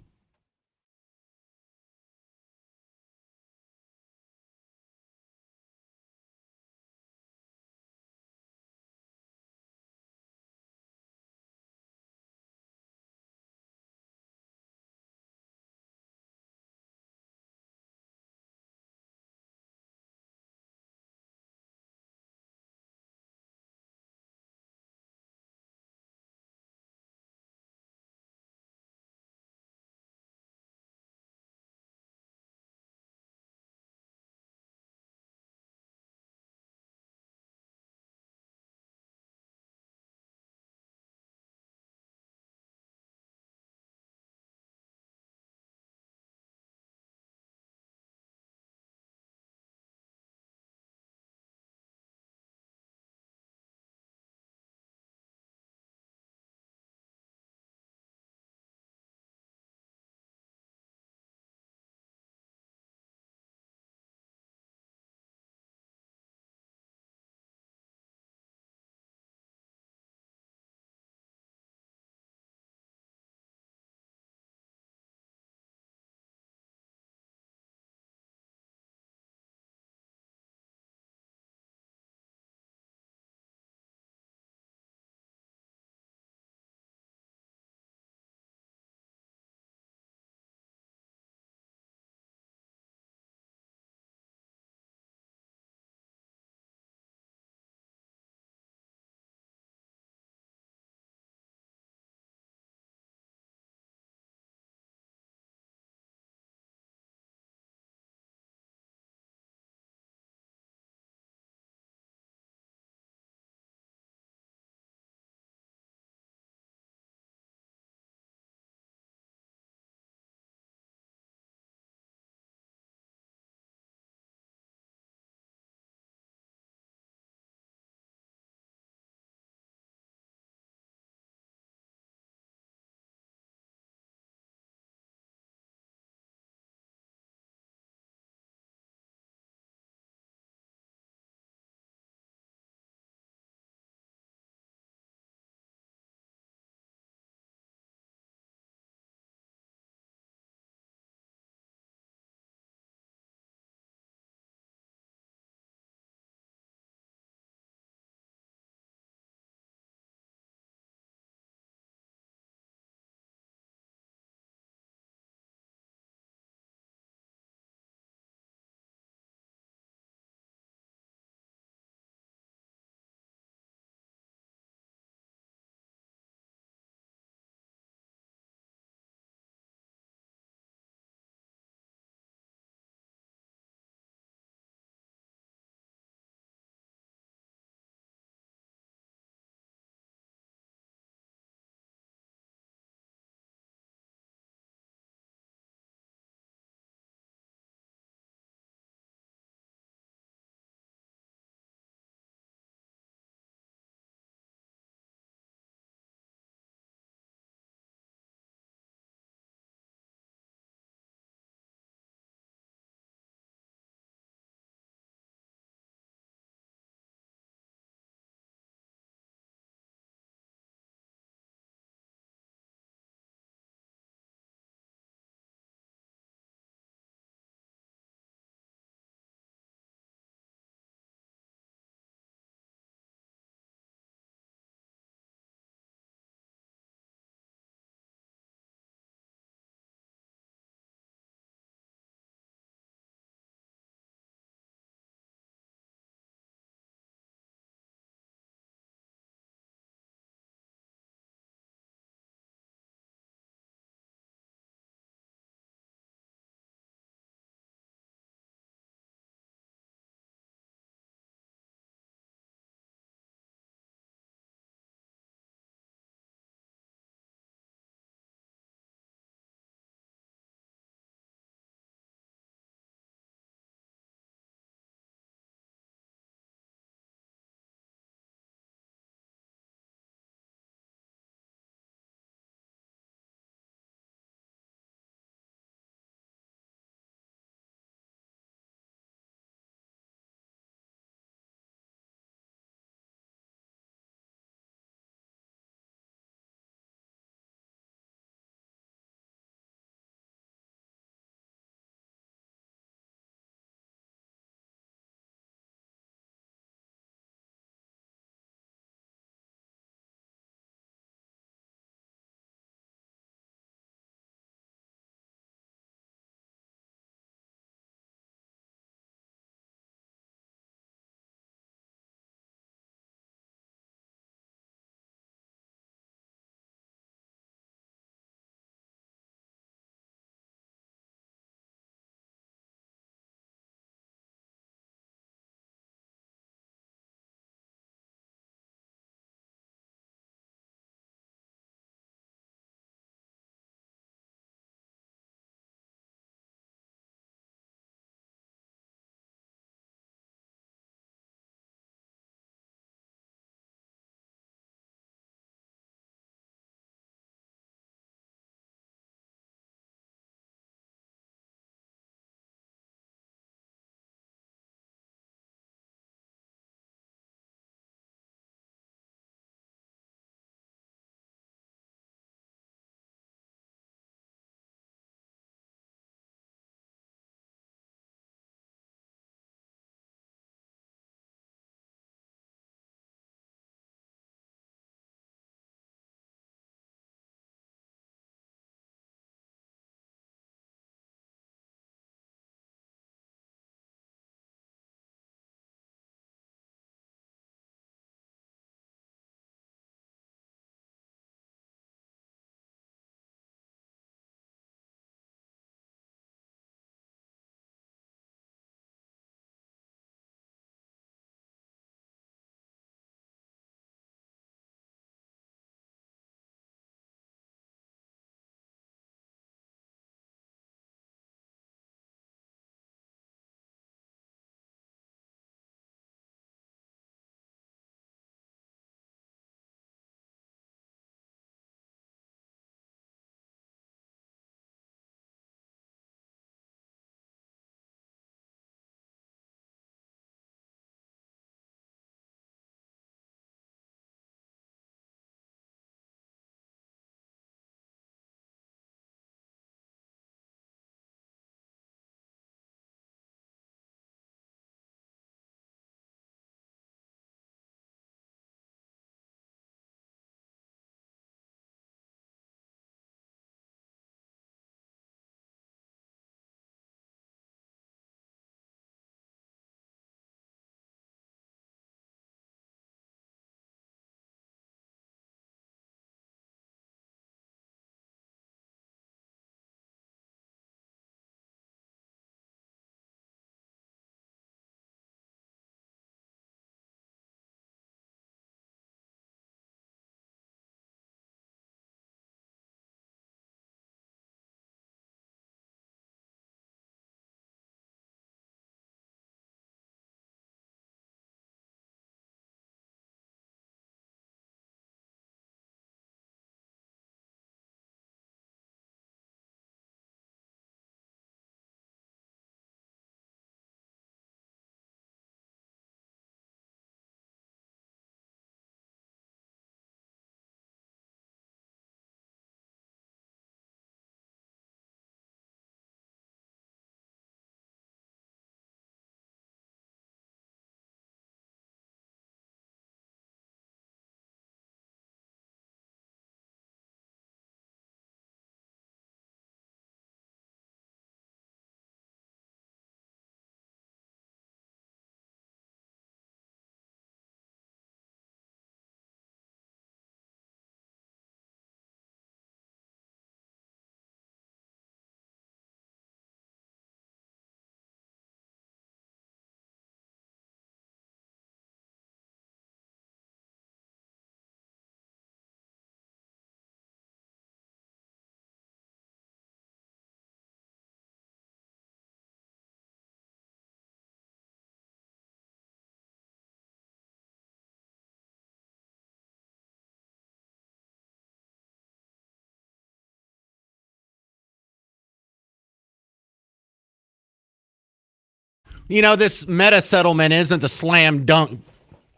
You know, this Meta settlement isn't a slam dunk.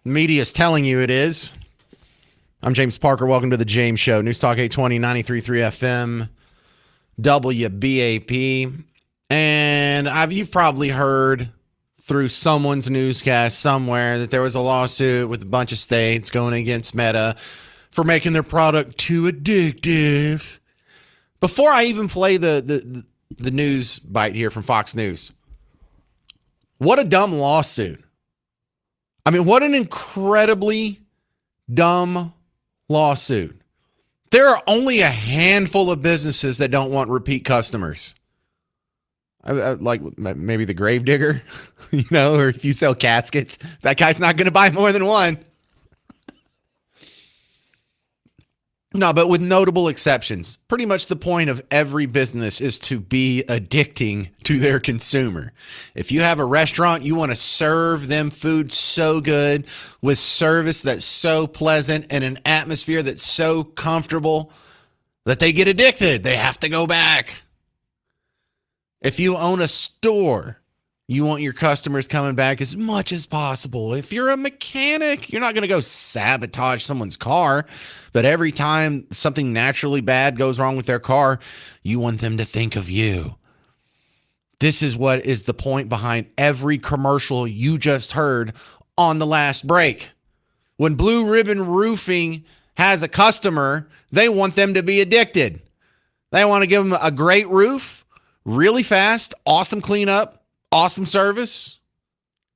Media's telling you it is. I'm James Parker. Welcome to the James Show. News Talk 820, 93.3 FM, WBAP. And you've probably heard through someone's newscast somewhere that there was a lawsuit with a bunch of states going against Meta for making their product too addictive. Before I even play the news bite here from Fox News, what a dumb lawsuit. I mean, what an incredibly dumb lawsuit. There are only a handful of businesses that don't want repeat customers. Like maybe the gravedigger, or if you sell caskets, that guy's not going to buy more than one. No, but with notable exceptions. Pretty much the point of every business is to be addicting to their consumer. If you have a restaurant, you want to serve them food so good with service that's so pleasant and an atmosphere that's so comfortable that they get addicted. They have to go back. If you own a store, you want your customers coming back as much as possible. If you're a mechanic, you're not going to go sabotage someone's car. But every time something naturally bad goes wrong with their car, you want them to think of you. This is what is the point behind every commercial you just heard on the last break. When Blue Ribbon Roofing has a customer, they want them to be addicted. They want to give them a great roof, really fast, awesome cleanup, awesome service,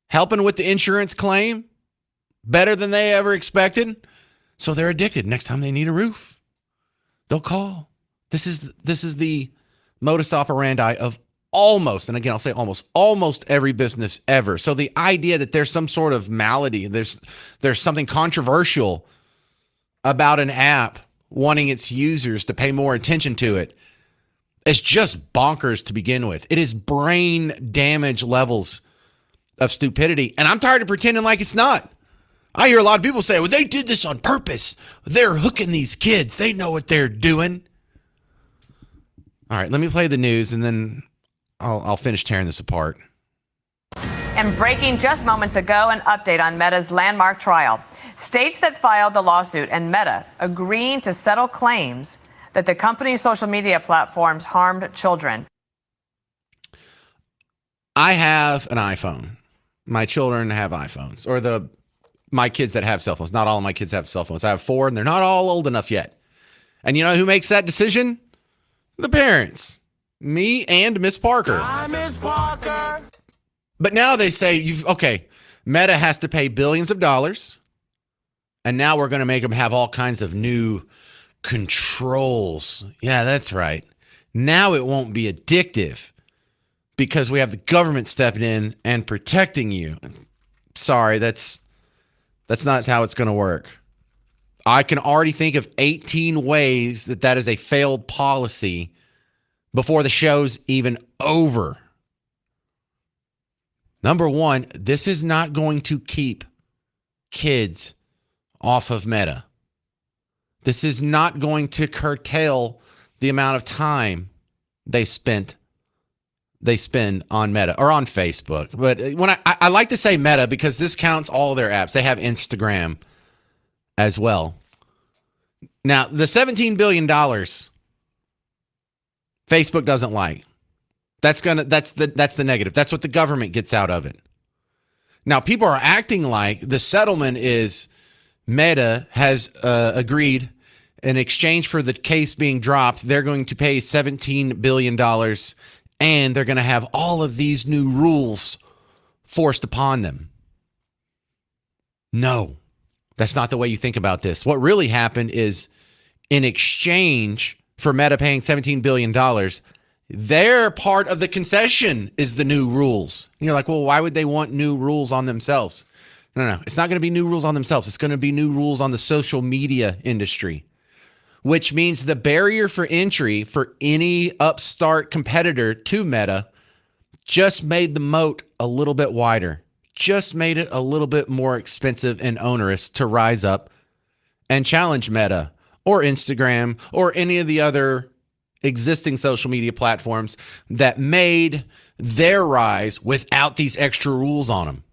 helping with the insurance claim, better than they ever expected. So they're addicted. Next time they need a roof, they'll call. This is the modus operandi of almost, and again, I'll say almost every business ever. So the idea that there's some sort of malady, there's something controversial about an app wanting its users to pay more attention to it, it's just bonkers to begin with. It is brain damage levels of stupidity. And I'm tired of pretending like it's not. I hear a lot of people say, well, they did this on purpose. They're hooking these kids. They know what they're doing. All right, let me play the news and then I'll finish tearing this apart. And breaking just moments ago, an update on Meta's landmark trial. States that filed the lawsuit and Meta agreeing to settle claims that the company's social media platforms harmed children. I have an iPhone. My children have iPhones, or my kids that have cell phones. Not all of my kids have cell phones. I have 4, and they're not all old enough yet. And you know who makes that decision? The parents. Me and Miss Parker. Hi, Miss Parker. But now they say, Meta has to pay billions of dollars, and now we're going to make them have all kinds of new controls. Yeah, that's right. Now it won't be addictive because we have the government stepping in and protecting you. Sorry, that's not how it's going to work. I can already think of 18 ways that is a failed policy before the show's even over. Number one, this is not going to keep kids off of Meta. This is not going to curtail the amount of time they spend on Meta or on Facebook. But when I like to say Meta because this counts all their apps. They have Instagram as well. Now, the $17 billion Facebook doesn't like. That's the negative. That's what the government gets out of it. Now, people are acting like the settlement is Meta has agreed in exchange for the case being dropped, they're going to pay $17 billion and they're going to have all of these new rules forced upon them. No, that's not the way you think about this. What really happened is in exchange for Meta paying $17 billion, their part of the concession is the new rules. And you're like, well, why would they want new rules on themselves? No. It's not going to be new rules on themselves. It's going to be new rules on the social media industry, which means the barrier for entry for any upstart competitor to Meta just made the moat a little bit wider, just made it a little bit more expensive and onerous to rise up and challenge Meta or Instagram or any of the other existing social media platforms that made their rise without these extra rules on them.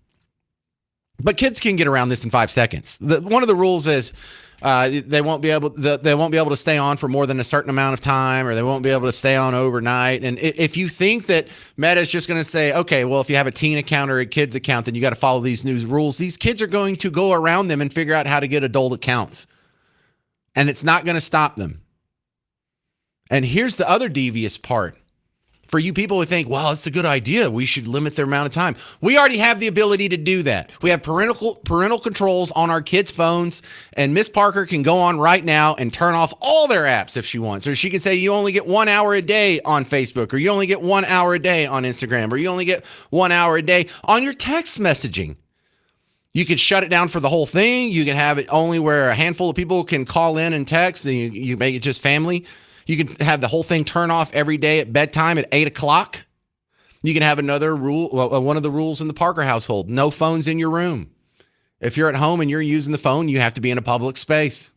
But kids can get around this in 5 seconds. One of the rules is they won't be able to stay on for more than a certain amount of time, or they won't be able to stay on overnight. And if you think that Meta is just going to say, okay, well, if you have a teen account or a kid's account, then you got to follow these new rules. These kids are going to go around them and figure out how to get adult accounts, and it's not going to stop them. And here's the other devious part. For you people who think, well, it's a good idea, we should limit their amount of time. We already have the ability to do that. We have parental controls on our kids' phones, and Miss Parker can go on right now and turn off all their apps if she wants. Or she can say you only get 1 hour a day on Facebook, or you only get 1 hour a day on Instagram, or you only get 1 hour a day on your text messaging. You can shut it down for the whole thing. You can have it only where a handful of people can call in and text, and you make it just family. You can have the whole thing turn off every day at bedtime at 8 o'clock. You can have another rule, one of the rules in the Parker household: no phones in your room. If you're at home and you're using the phone, you have to be in a public space.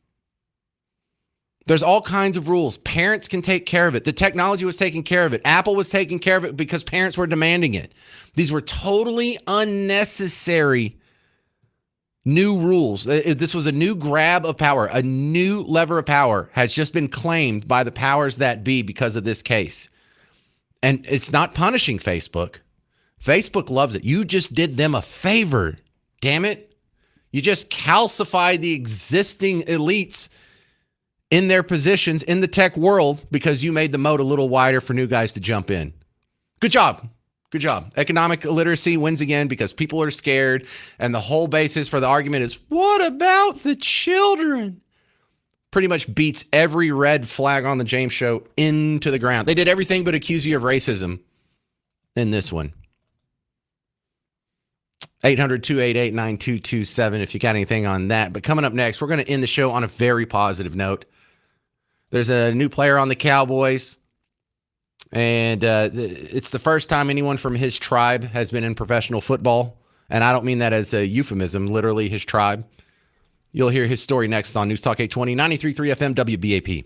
There's all kinds of rules. Parents can take care of it. The technology was taking care of it. Apple was taking care of it because parents were demanding it. These were totally unnecessary new rules. This was a new grab of power. A new lever of power has just been claimed by the powers that be because of this case. And it's not punishing Facebook. Facebook loves it. You just did them a favor. Damn it. You just calcified the existing elites in their positions in the tech world because you made the moat a little wider for new guys to jump in. Good job. Good job. Economic illiteracy wins again because people are scared. And the whole basis for the argument is, what about the children? Pretty much beats every red flag on the James Show into the ground. They did everything but accuse you of racism in this one. 800-288-9227 if you got anything on that. But coming up next, we're going to end the show on a very positive note. There's a new player on the Cowboys. And it's the first time anyone from his tribe has been in professional football. And I don't mean that as a euphemism, literally his tribe. You'll hear his story next on News Talk 820, 93.3 FM, WBAP.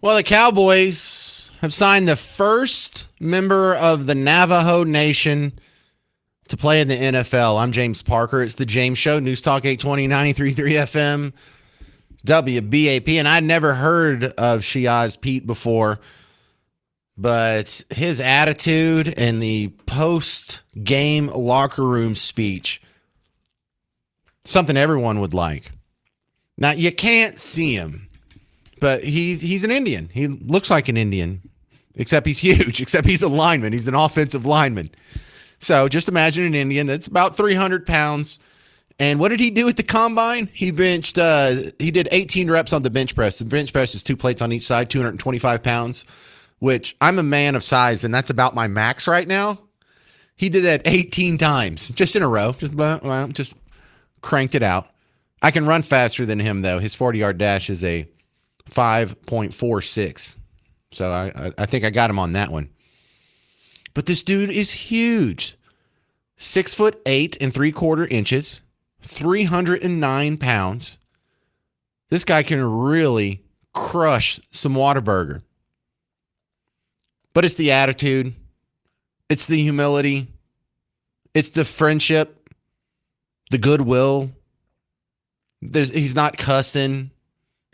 Well, the Cowboys have signed the first member of the Navajo Nation to play in the NFL. I'm James Parker. It's the James Show, News Talk 820, 93.3 FM, WBAP. And I'd never heard of Shiaz Pete before, but his attitude and the post-game locker room speech, something everyone would like. Now, you can't see him, but he's an Indian. He looks like an Indian, except he's huge, except he's a lineman. He's an offensive lineman. So just imagine an Indian that's about 300 pounds. And what did he do at the combine? He benched, he did 18 reps on the bench press. The bench press is 2 plates on each side, 225 pounds, which I'm a man of size, and that's about my max right now. He did that 18 times, just in a row. Just cranked it out. I can run faster than him, though. His 40-yard dash is a 5.46. So I think I got him on that one. But this dude is huge. 6'8" and 3/4 inches, 309 pounds. This guy can really crush some Whataburger. But it's the attitude. It's the humility. It's the friendship, the goodwill. He's not cussing.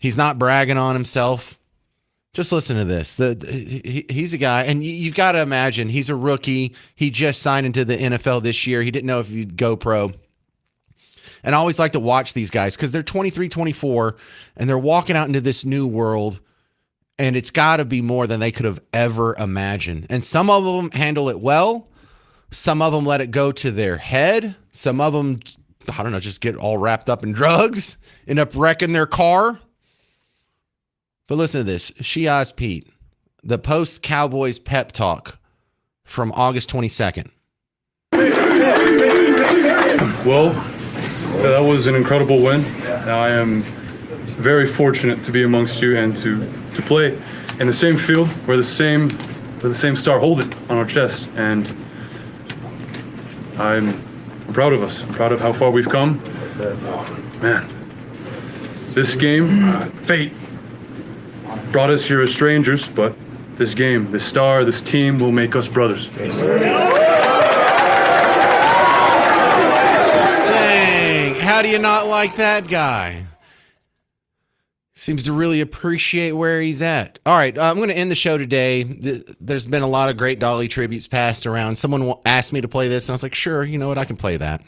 He's not bragging on himself. Just listen to this. He's a guy, and you've got to imagine, he's a rookie. He just signed into the NFL this year. He didn't know if he'd go pro. And I always like to watch these guys because they're 23, 24, and they're walking out into this new world, and it's got to be more than they could have ever imagined. And some of them handle it well. Some of them let it go to their head. Some of them, I don't know, just get all wrapped up in drugs, end up wrecking their car. But listen to this. Shiaz Pete, the post-Cowboys pep talk from August 22nd. Well, that was an incredible win. I am very fortunate to be amongst you and to play in the same field where the same star hold it on our chest. And I'm proud of us. I'm proud of how far we've come. Man, this game, fate, brought us here as strangers, but this game, this star, this team will make us brothers. Dang, how do you not like that guy? Seems to really appreciate where he's at. All right, I'm going to end the show today. There's been a lot of great Dolly tributes passed around. Someone asked me to play this, and I was like, sure, you know what, I can play that.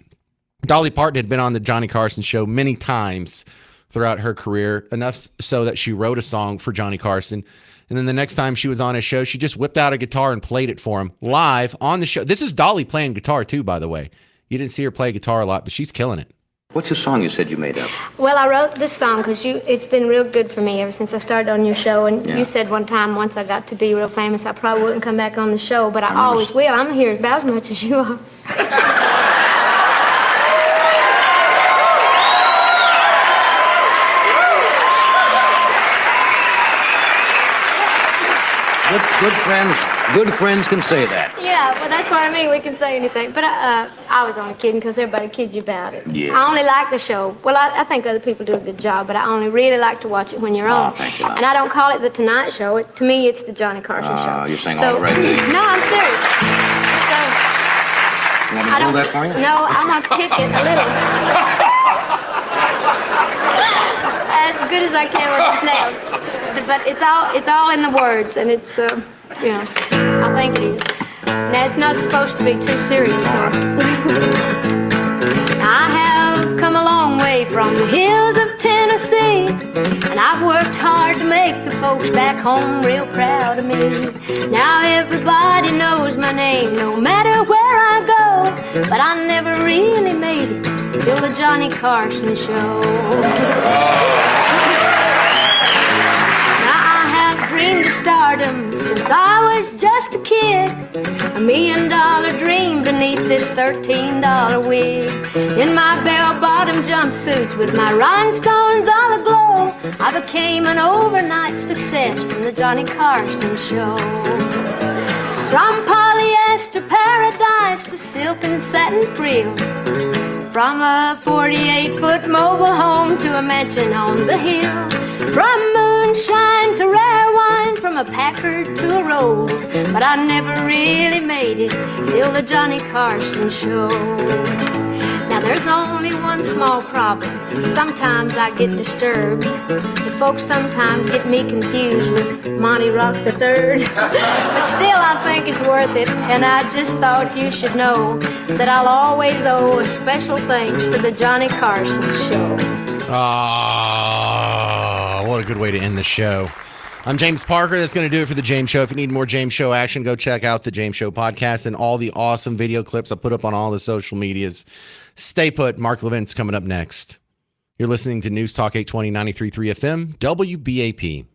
Dolly Parton had been on the Johnny Carson show many times throughout her career, enough so that she wrote a song for Johnny Carson. And then the next time she was on his show, she just whipped out a guitar and played it for him live on the show. This is Dolly playing guitar too, by the way. You didn't see her play guitar a lot, but she's killing it. What's the song you said you made up? Well, I wrote this song because it's been real good for me ever since I started on your show. And you said one time, once I got to be real famous, I probably wouldn't come back on the show, but I always will. I'm here about as much as you are. Good friends can say that. Yeah, well, that's what I mean. We can say anything. But I was only kidding because everybody kids you about it. Yeah. I only like the show. Well, I think other people do a good job, but I only really like to watch it when you're on. Thank you. And I don't call it the Tonight Show. To me, it's the Johnny Carson show. You're saying all the right things. No, I'm serious. So, You want me to hold that for you? no, I'm going to pick it a little. As good as I can with these nails. But it's all in the words, and it's, you know, I think it is. Now, it's not supposed to be too serious, so. I have come a long way from the hills of Tennessee, and I've worked hard to make the folks back home real proud of me. Now everybody knows my name, no matter where I go, but I never really made it till the Johnny Carson show. Dreamed of stardom since I was just a kid. $1 million dream beneath this $13 wig. In my bell-bottom jumpsuits with my rhinestones all aglow, I became an overnight success from the Johnny Carson show. From polyester paradise to silk and satin frills, from a 48-foot mobile home to a mansion on the hill, from moonshine to rare wine, a Packard to a Rose, but I never really made it till the Johnny Carson show. Now there's only one small problem. Sometimes I get disturbed. The folks sometimes get me confused with Monty Rock the Third. But still I think it's worth it, and I just thought you should know that I'll always owe a special thanks to the Johnny Carson show. Ah, what a good way to end the show. I'm James Parker. That's going to do it for the James Show. If you need more James Show action, go check out the James Show podcast and all the awesome video clips I put up on all the social medias. Stay put. Mark Levin's coming up next. You're listening to News Talk 820 93.3 FM, WBAP.